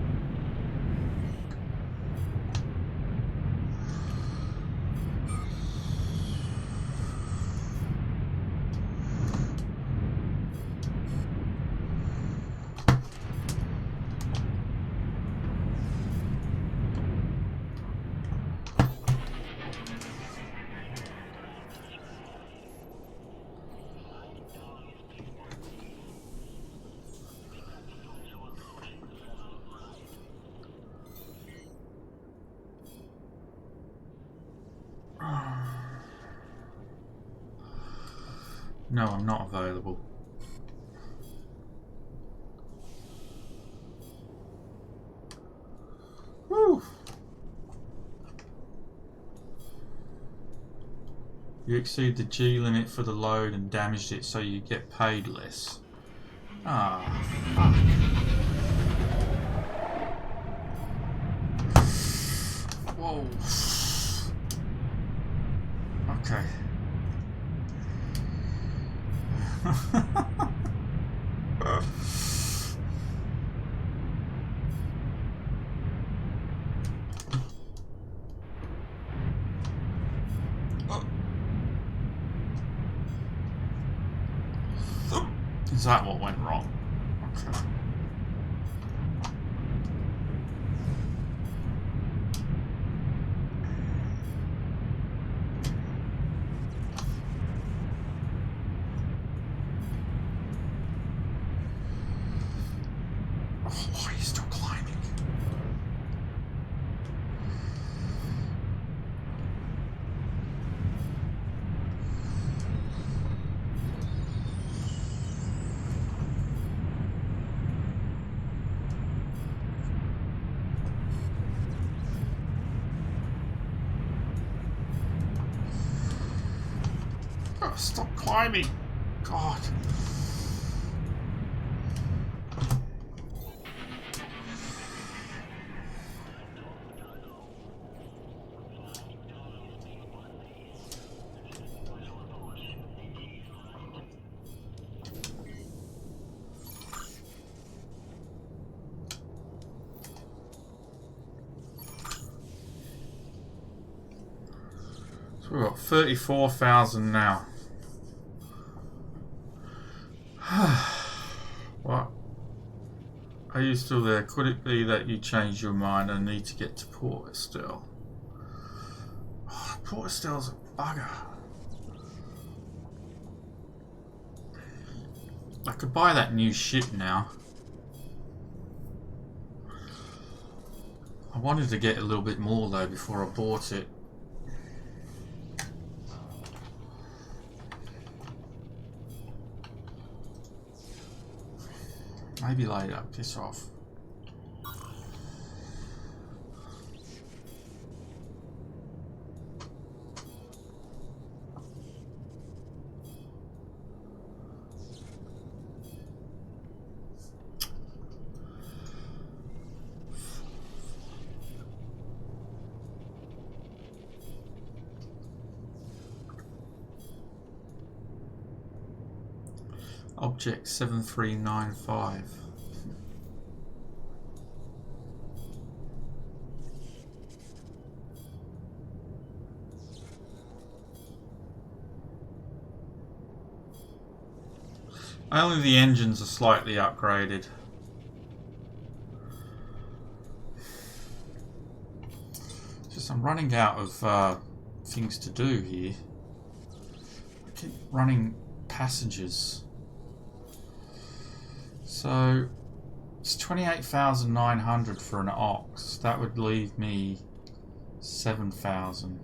No, I'm not available. Woo! You exceed the G limit for the load and damaged it, so you get paid less. Ah, fuck. Whoa. Okay. Is that what went wrong? Okay. Oh, why are you still climbing? Oh, stop climbing! God. So we've got 34,000 now. What? Are you still there? Could it be that you changed your mind and need to get to Port Estelle? Oh, Port Estelle's a bugger. I could buy that new ship now. I wanted to get a little bit more though before I bought it. Maybe later. Piss off. Object 7395. Only the engines are slightly upgraded. Just I'm running out of things to do here. I keep running passengers. So it's 28,900 for an ox. That would leave me 7,000.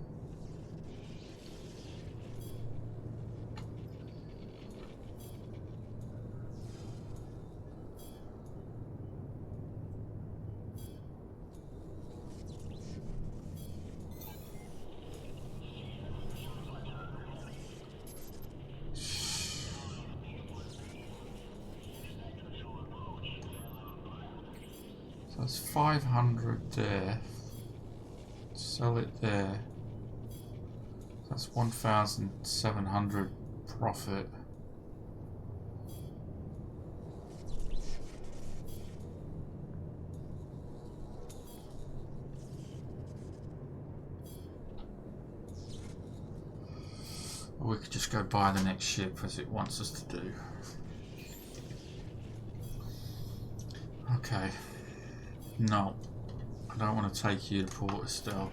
That's 500 there. Sell it there. That's 1,700 profit. Or we could just go buy the next ship as it wants us to do. Okay. No, I don't want to take you to Port Estelle.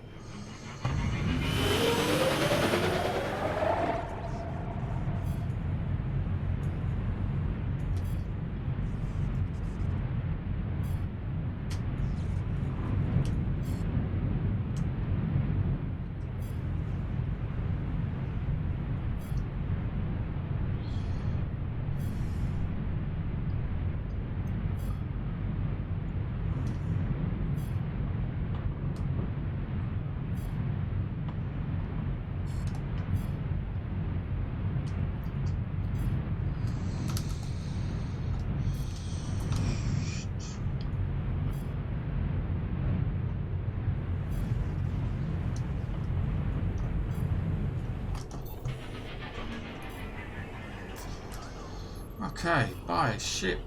Okay, buy a ship.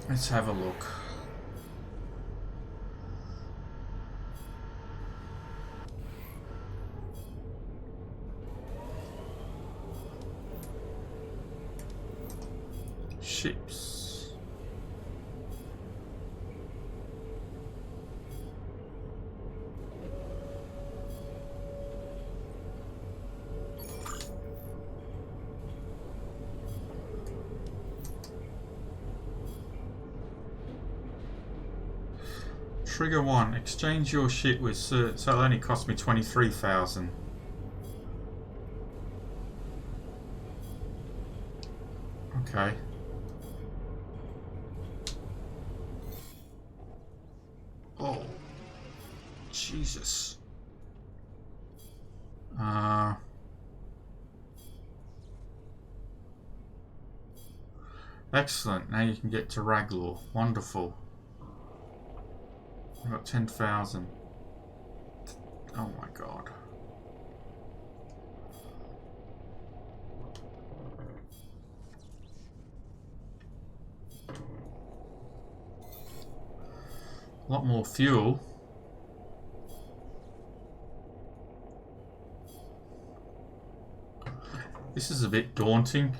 Let's have a look. Ships. Trigger 1. Exchange your ship with so it'll only cost me 23,000. Okay. Oh. Jesus. Excellent. Now you can get to Raglor. Wonderful. I've got 10,000. Oh my god. A lot more fuel. This is a bit daunting.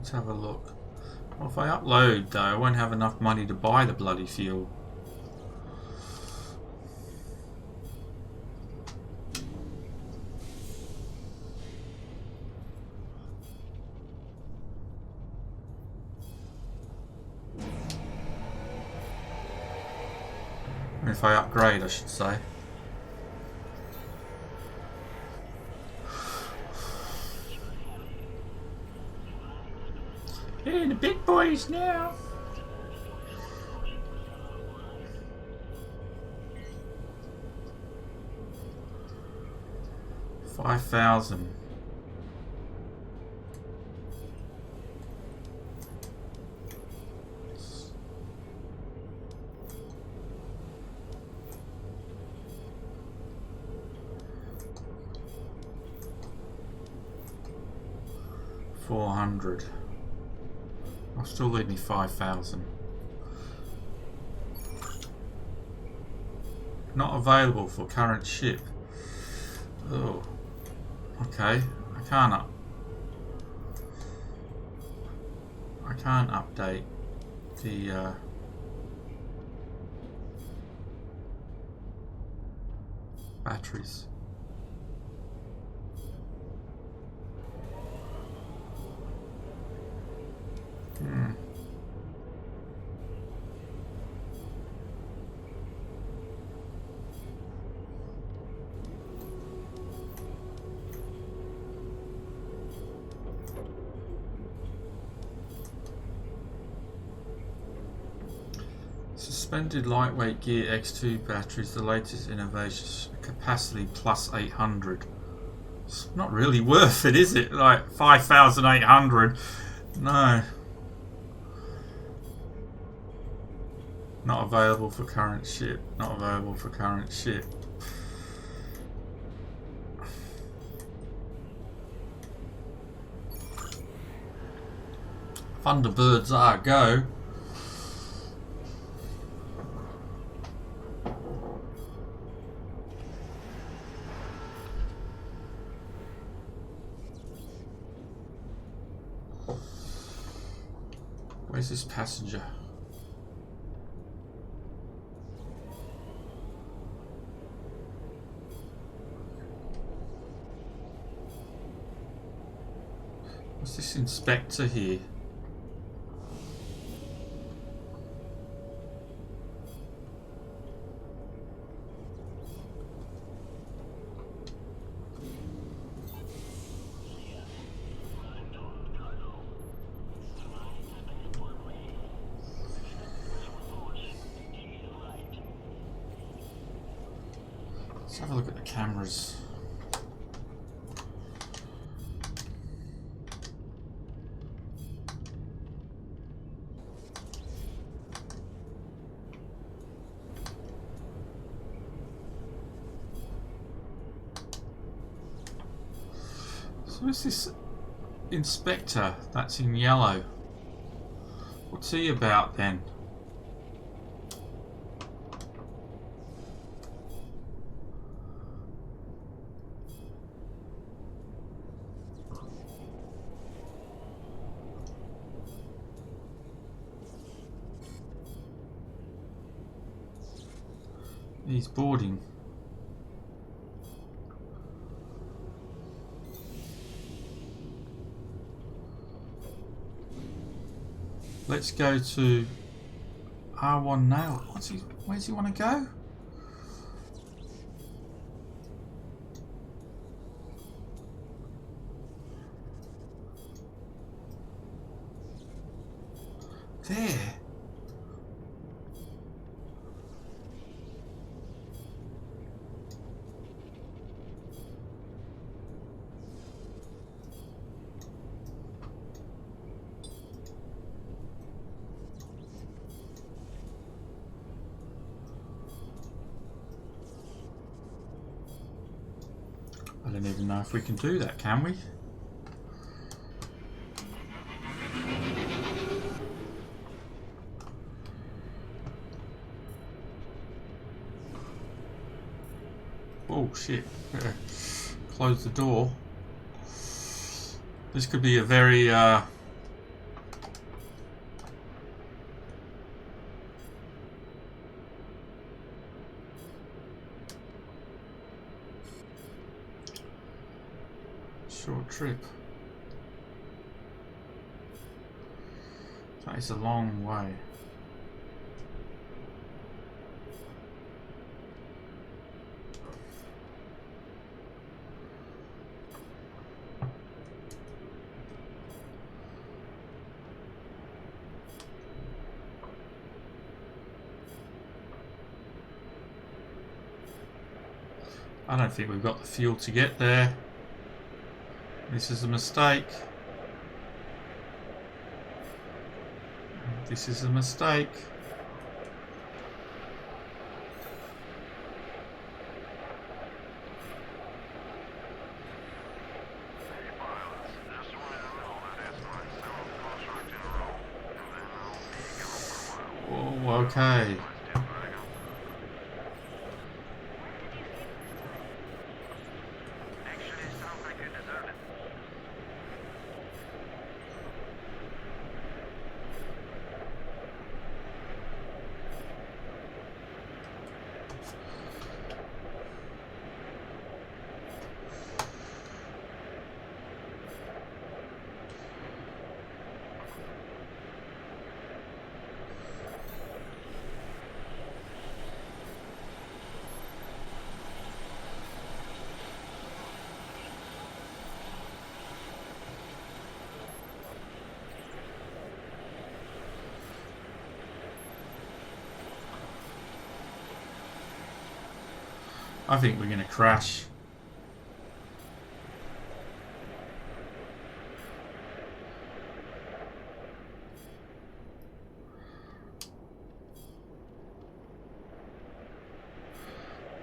Let's have a look. Well, if I upload though, I won't have enough money to buy the bloody fuel. If I upgrade, I should say. Hey, the big boys now. $5,000. $400. I'll still leave me 5,000. Not available for current ship. Oh, okay. I can't update the batteries. Suspended lightweight gear X2 batteries, the latest innovations, capacity plus 800. It's not really worth it, is it? Like 5,800. No. Not available for current ship. Not available for current ship. Thunderbirds are go. Where's this passenger? What's this inspector here? Let's have a look at the cameras. So who's this inspector that's in yellow? What's he about then? He's boarding. Let's go to R1 now. Where's he want to go? There. I don't even know if we can do that, can we? Oh shit, better close the door. This could be a very short trip. That is a long way. I don't think we've got the fuel to get there. This is a mistake. This is a mistake. Hey pilots, just wanted to know that s.r.o contract in a row, and then I'll be gone for a while. Oh, okay. Let's get back up. Actually, sounds like you deserve it. I think we're going to crash.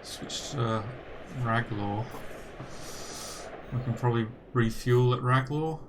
Switch to Raglaw. We can probably refuel at Raglaw.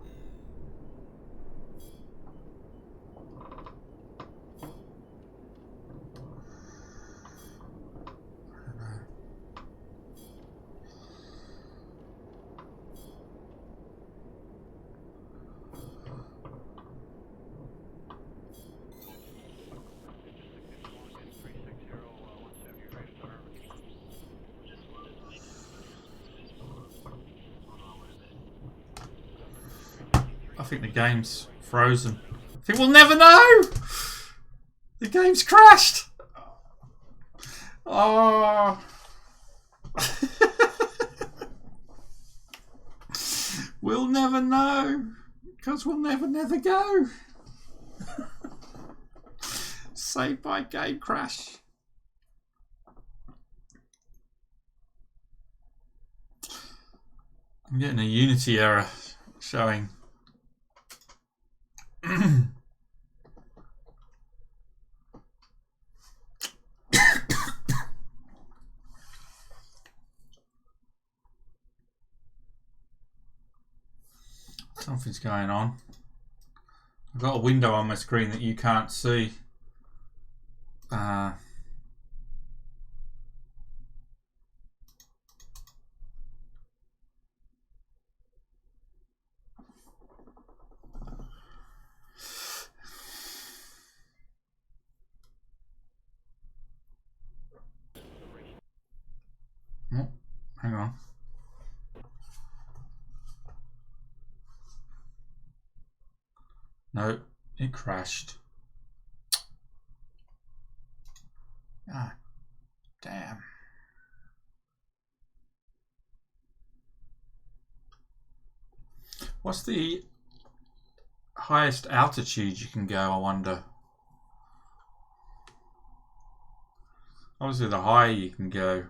I think the game's frozen. I think we'll never know! The game's crashed! Oh. We'll never know. Because we'll never go. Saved by game crash. I'm getting a Unity error showing. Something's going on. I've got a window on my screen that you can't see. Oh, hang on. No, it crashed. Ah, damn. What's the highest altitude you can go, I wonder? Obviously the higher you can go,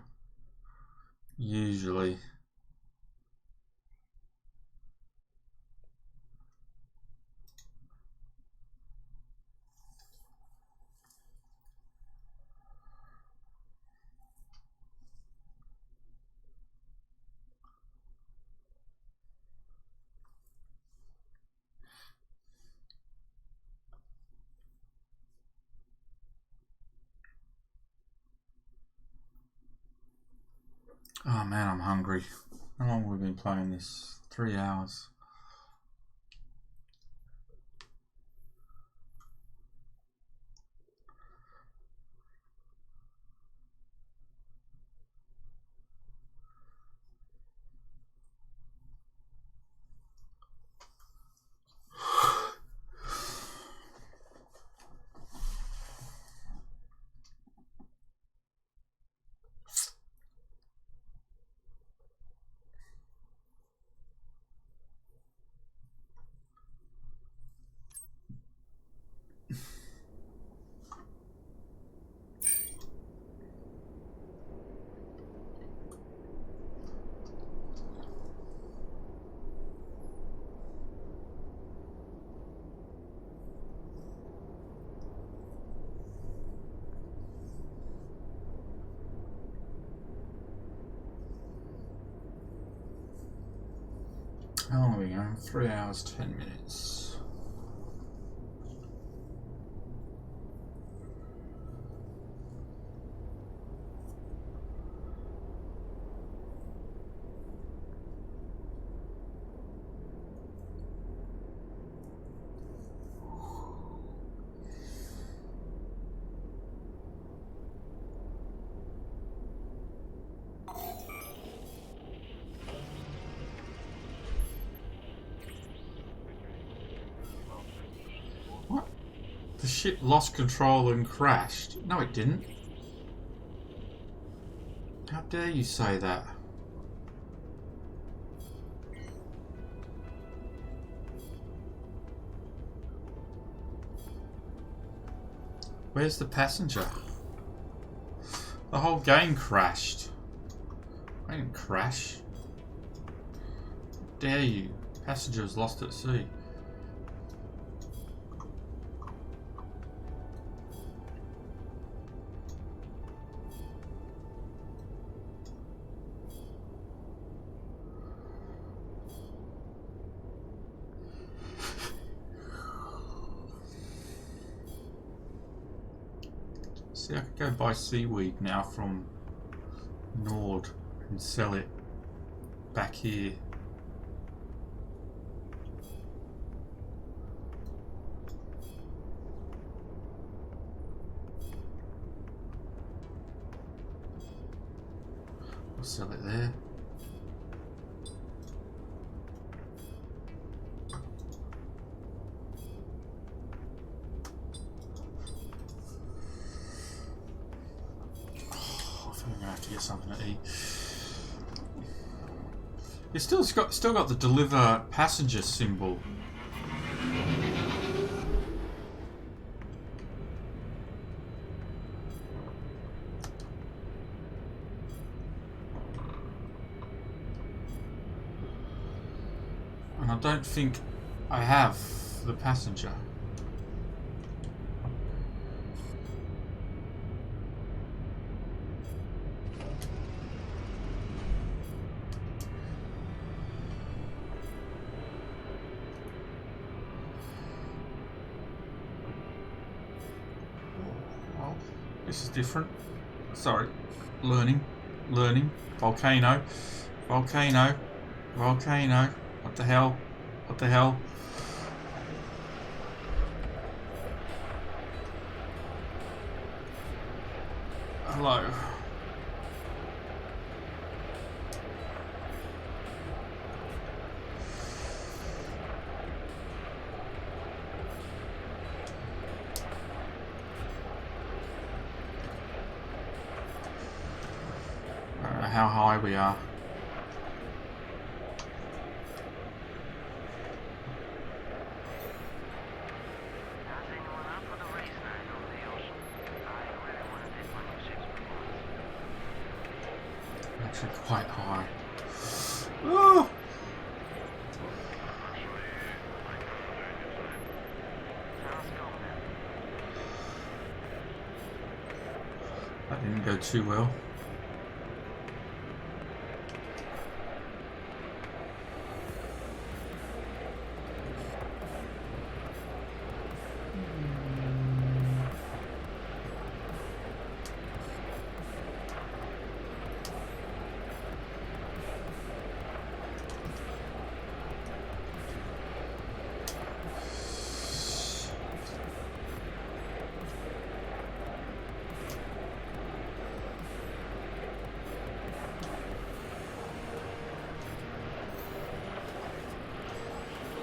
usually. Oh man, I'm hungry. How long have we been playing this? 3 hours. 3 hours, 10 minutes. What? The ship lost control and crashed? No, it didn't. How dare you say that? Where's the passenger? The whole game crashed. I didn't crash. How dare you? Passenger was lost at sea. See, I could go buy seaweed now from Nord and sell it back here. I'll sell it there. I'm gonna have to get something to eat. It's still got the deliver passenger symbol. And I don't think I have the passenger. This is different. Sorry. Learning. Volcano. Volcano. What the hell? What the hell? Hello. I don't know how high we are. How's anyone up for the race night over the ocean? I really want to test my new ship's performance. Actually quite high. Oh! Sounds cool, man. That didn't go too well.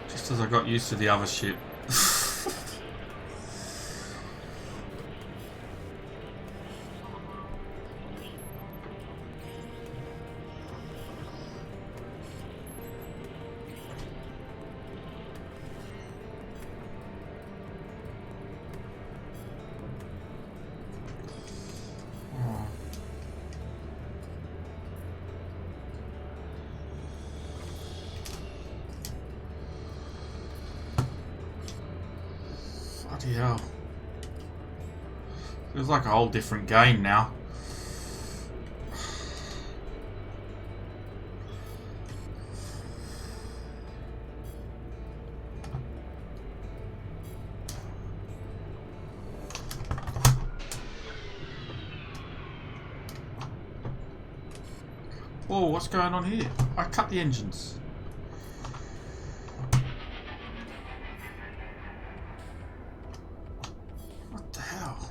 Just as I got used to the other ship. Oh. Bloody hell. Feels like a whole different game now. Whoa, what's going on here? I cut the engines. What the hell?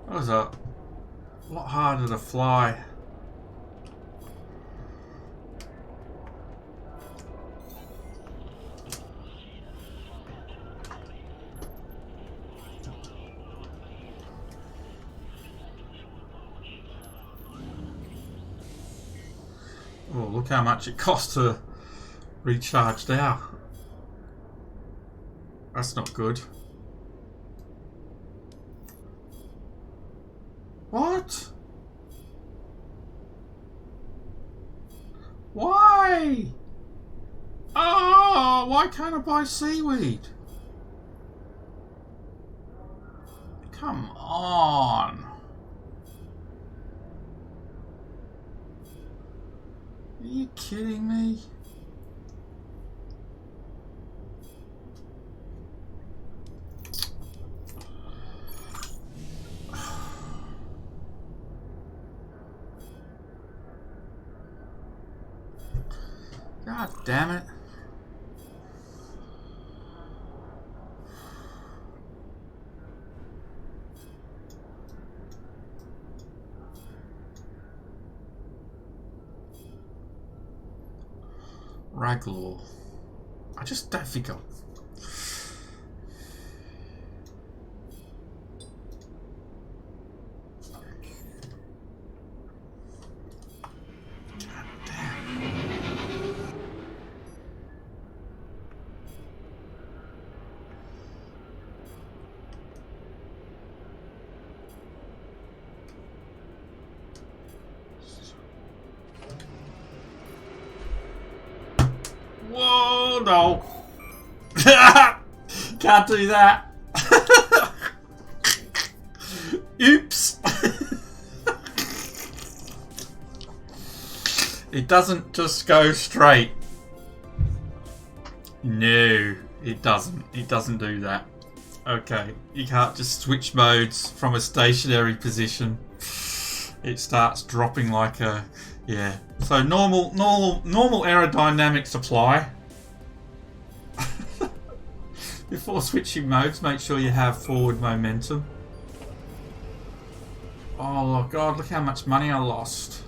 That was a lot harder to fly. Oh, look how much it costs to recharge now. That's not good. What? Why? Oh, why can't I buy seaweed? Come on. Are you kidding me? God damn it. Raglaw. I just don't think I'll... God damn. Whoa, no. Can't do that. Oops. It doesn't just go straight. No, it doesn't. It doesn't do that. Okay, you can't just switch modes from a stationary position. It starts dropping like a... Yeah. So normal aerodynamics apply. Before switching modes, make sure you have forward momentum. Oh god, look how much money I lost.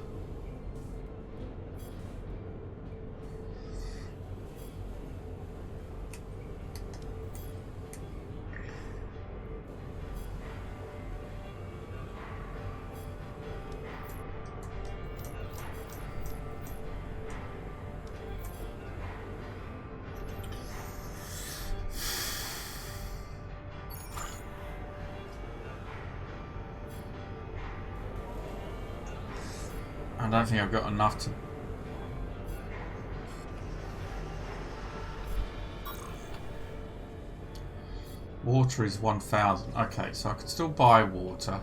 I don't think I've got enough to... Water is 1,000. Okay, so I could still buy water.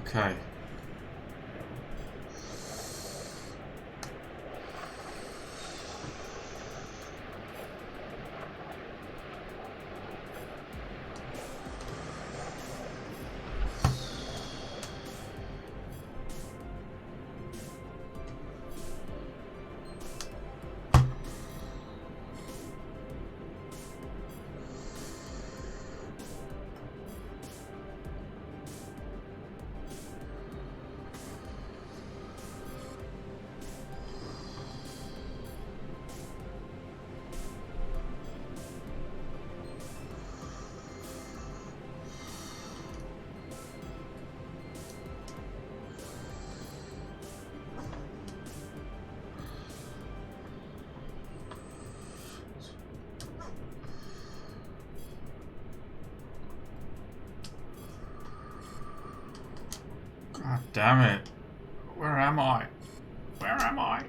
Okay. God damn it. Where am I? Where am I?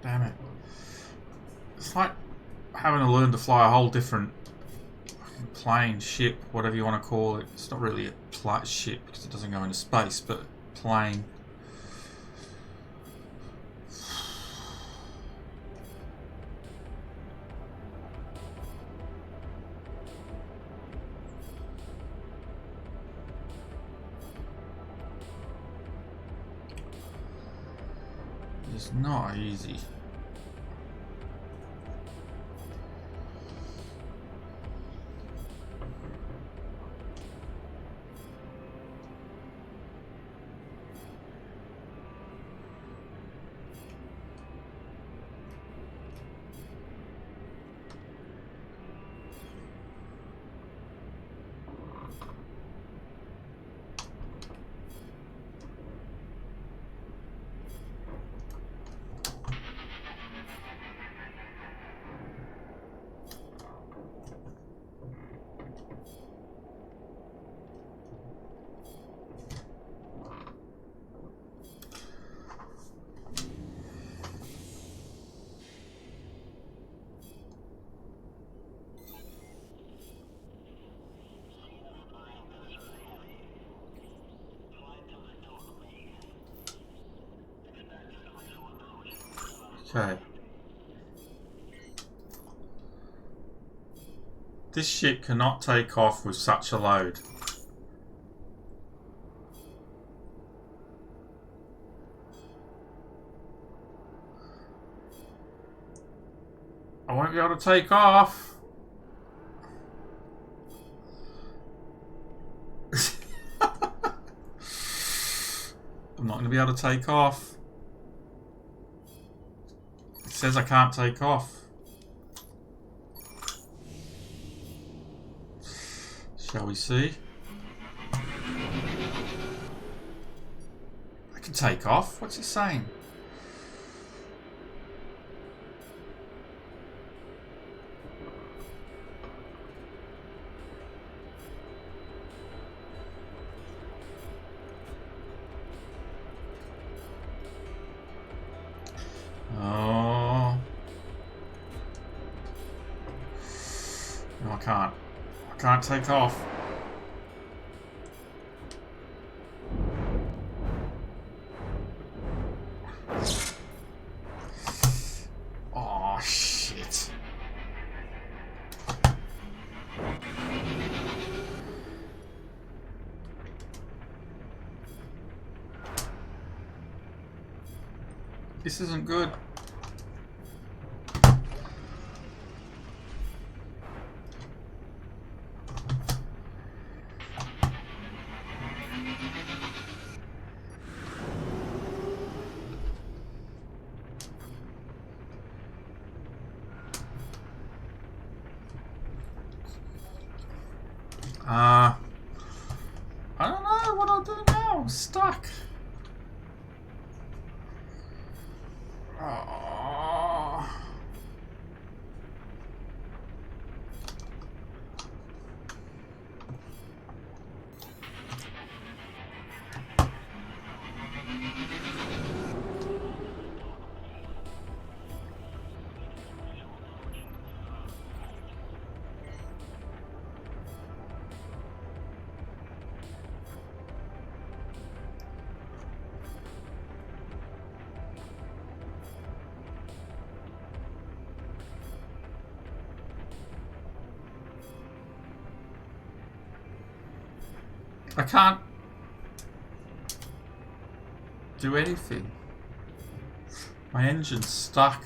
Damn it. It's like having to learn to fly a whole different plane, ship, whatever you want to call it. It's not really a ship because it doesn't go into space, but plane. It's not easy. Okay. This ship cannot take off with such a load. I won't be able to take off. I'm not going to be able to take off. It says I can't take off. Shall we see? I can take off. What's it saying? Oh. No, I can't. I can't take off. Oh, shit. This isn't good. I don't know what I'll do now. I'm stuck. Oh. I can't do anything. My engine's stuck.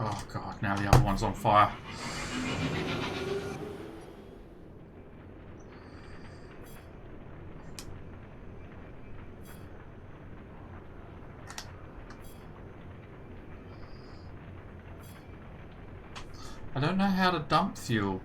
Oh god, now the other one's on fire. I don't know how to dump fuel.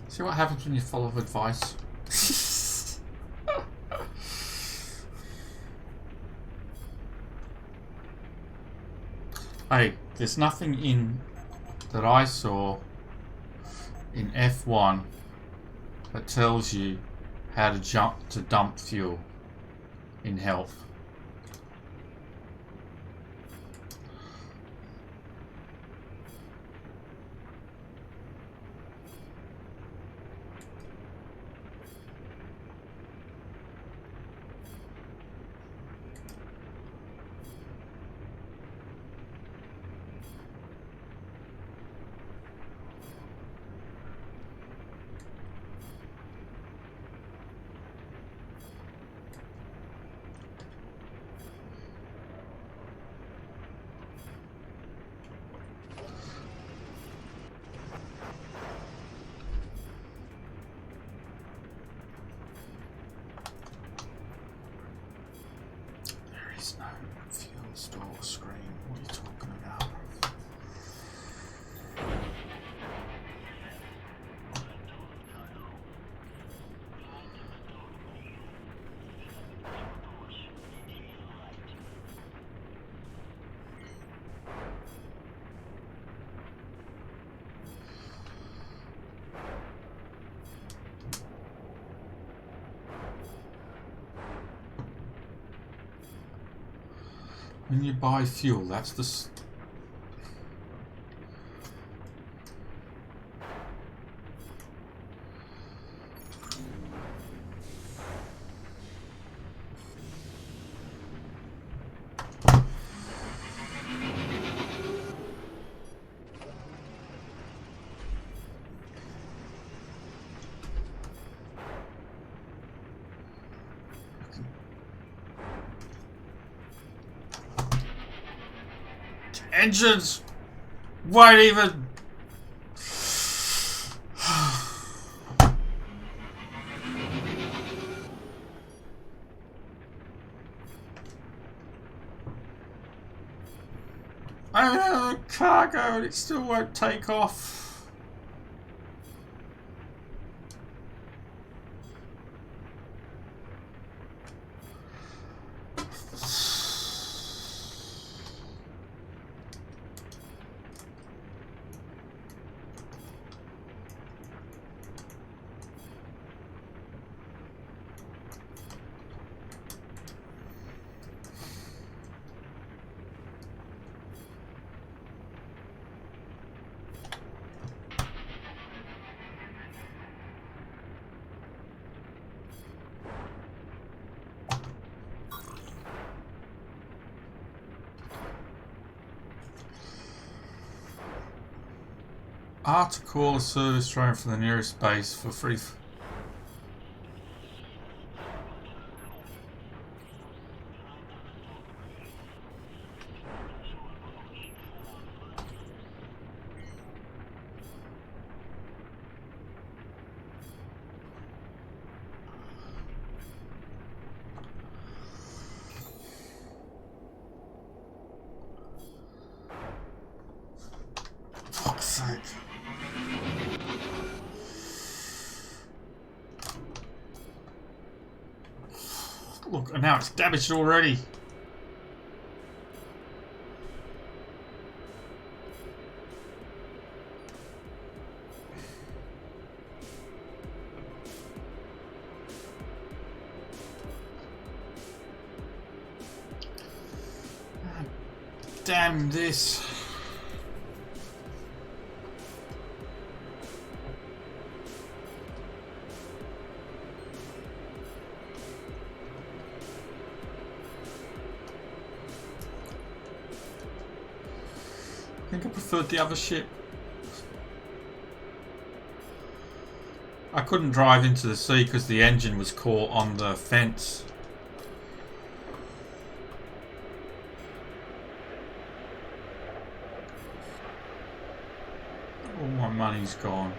See what happens when you follow advice. Hey, there's nothing in that I saw in F1 that tells you how to dump fuel in health. No fuel store screen. What are you talking about? When you buy fuel, that's the... Engines won't even... I have cargo and it still won't take off. To call a service drone from the nearest base for free. Fuck's sake. Look, and now it's damaged already. Damn this. I think I preferred the other ship. I couldn't drive into the sea because the engine was caught on the fence. All my money's gone.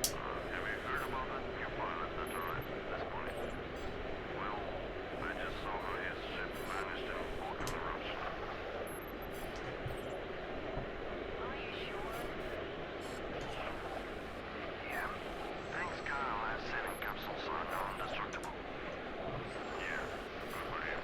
Have you heard about that new pilot that arrived this morning? Well, I just saw how his ship vanished in volcano eruption. Are you sure? Yeah. Thanks, Kyle. Our sailing capsules are non-destructible. Yeah, good for him.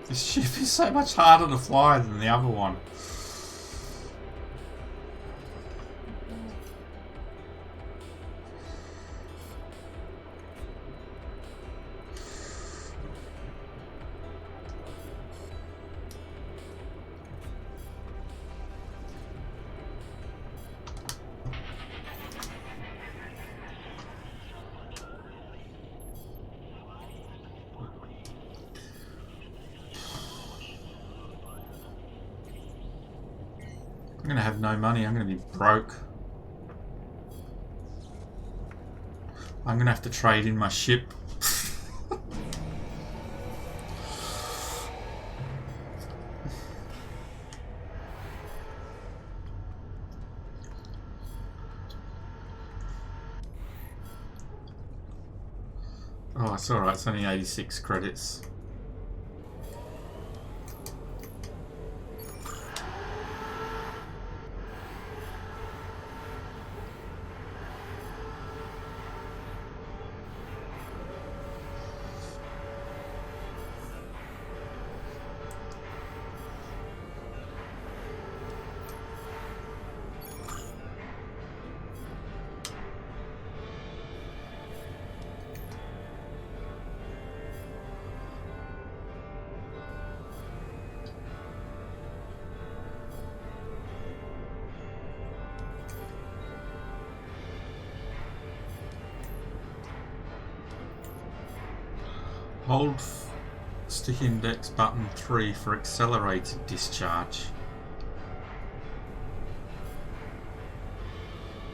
This ship is so much harder to fly than the other one. I'm gonna have no money. I'm gonna be broke. I'm gonna have to trade in my ship. Oh, it's alright. It's only 86 credits. Hold stick index button 3 for accelerated discharge.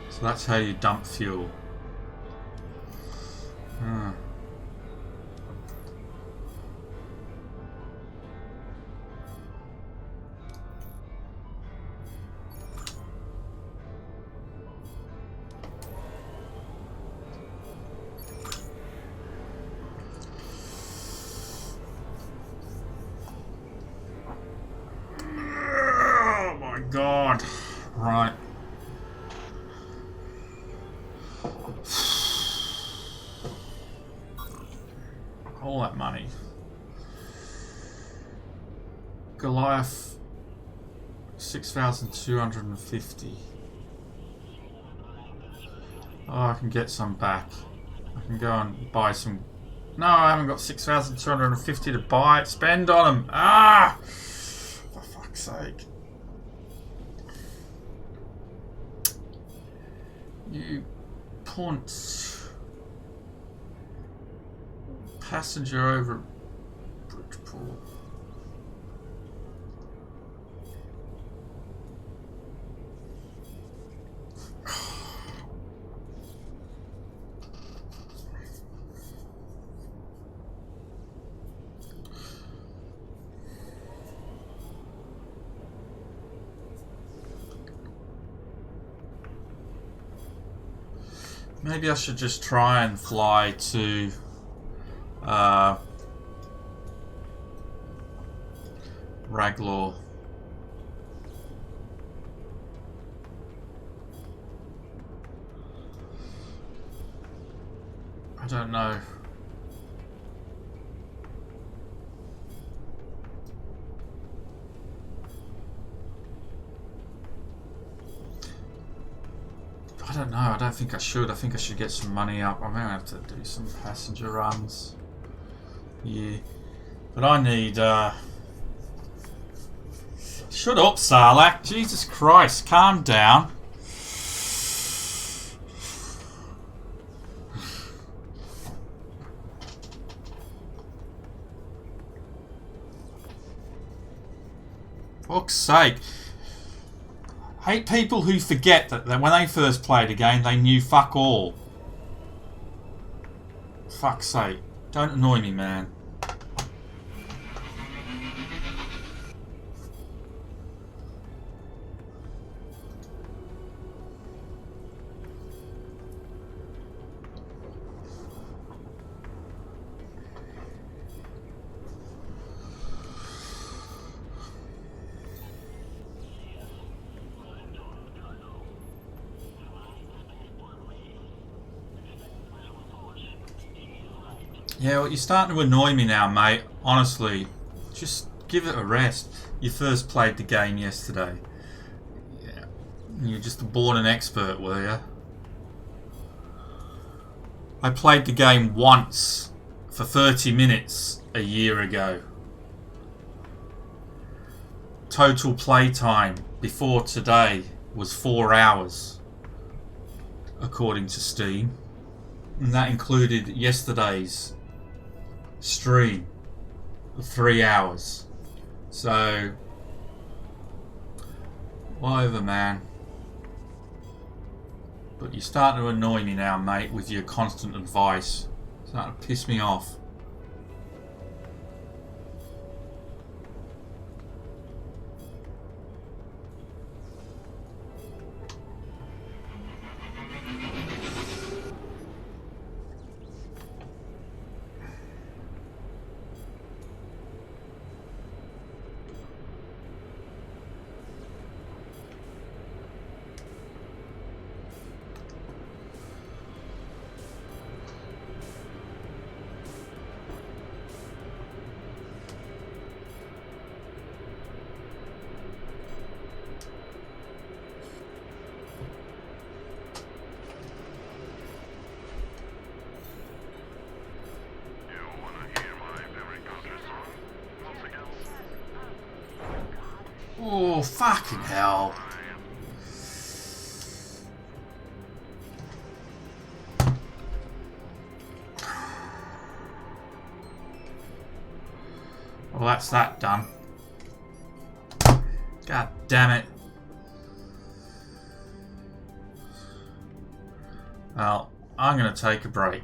So that's how you dump fuel. Ah. Oh my god. Right. All that money. Goliath 6,250. Oh, I can get some back. I can go and buy some. No, I haven't got 6,250 to buy. Spend on them. Ah! For fuck's sake. You punts. Passenger over Bridgeport. Maybe I should just try and fly to Raglaw. I don't know. I don't know. I don't think I should. I think I should get some money up. I'm going to have to do some passenger runs. Yeah. But I need... Shut up, Sarlacc. Jesus Christ. Calm down. Fuck's sake. Hate people who forget that when they first played a game, they knew fuck all. Fuck's sake. Don't annoy me, man. Yeah, well, you're starting to annoy me now, mate. Honestly, just give it a rest. You first played the game yesterday. Yeah, you're just born an expert, were you? I played the game once for 30 minutes a year ago. Total playtime before today was 4 hours, according to Steam. And that included yesterday's stream of 3 hours. So whatever, man. But you're starting to annoy me now, mate, with your constant advice. It's starting to piss me off. Oh, fucking hell. Well, that's that done. God damn it. Well, I'm going to take a break.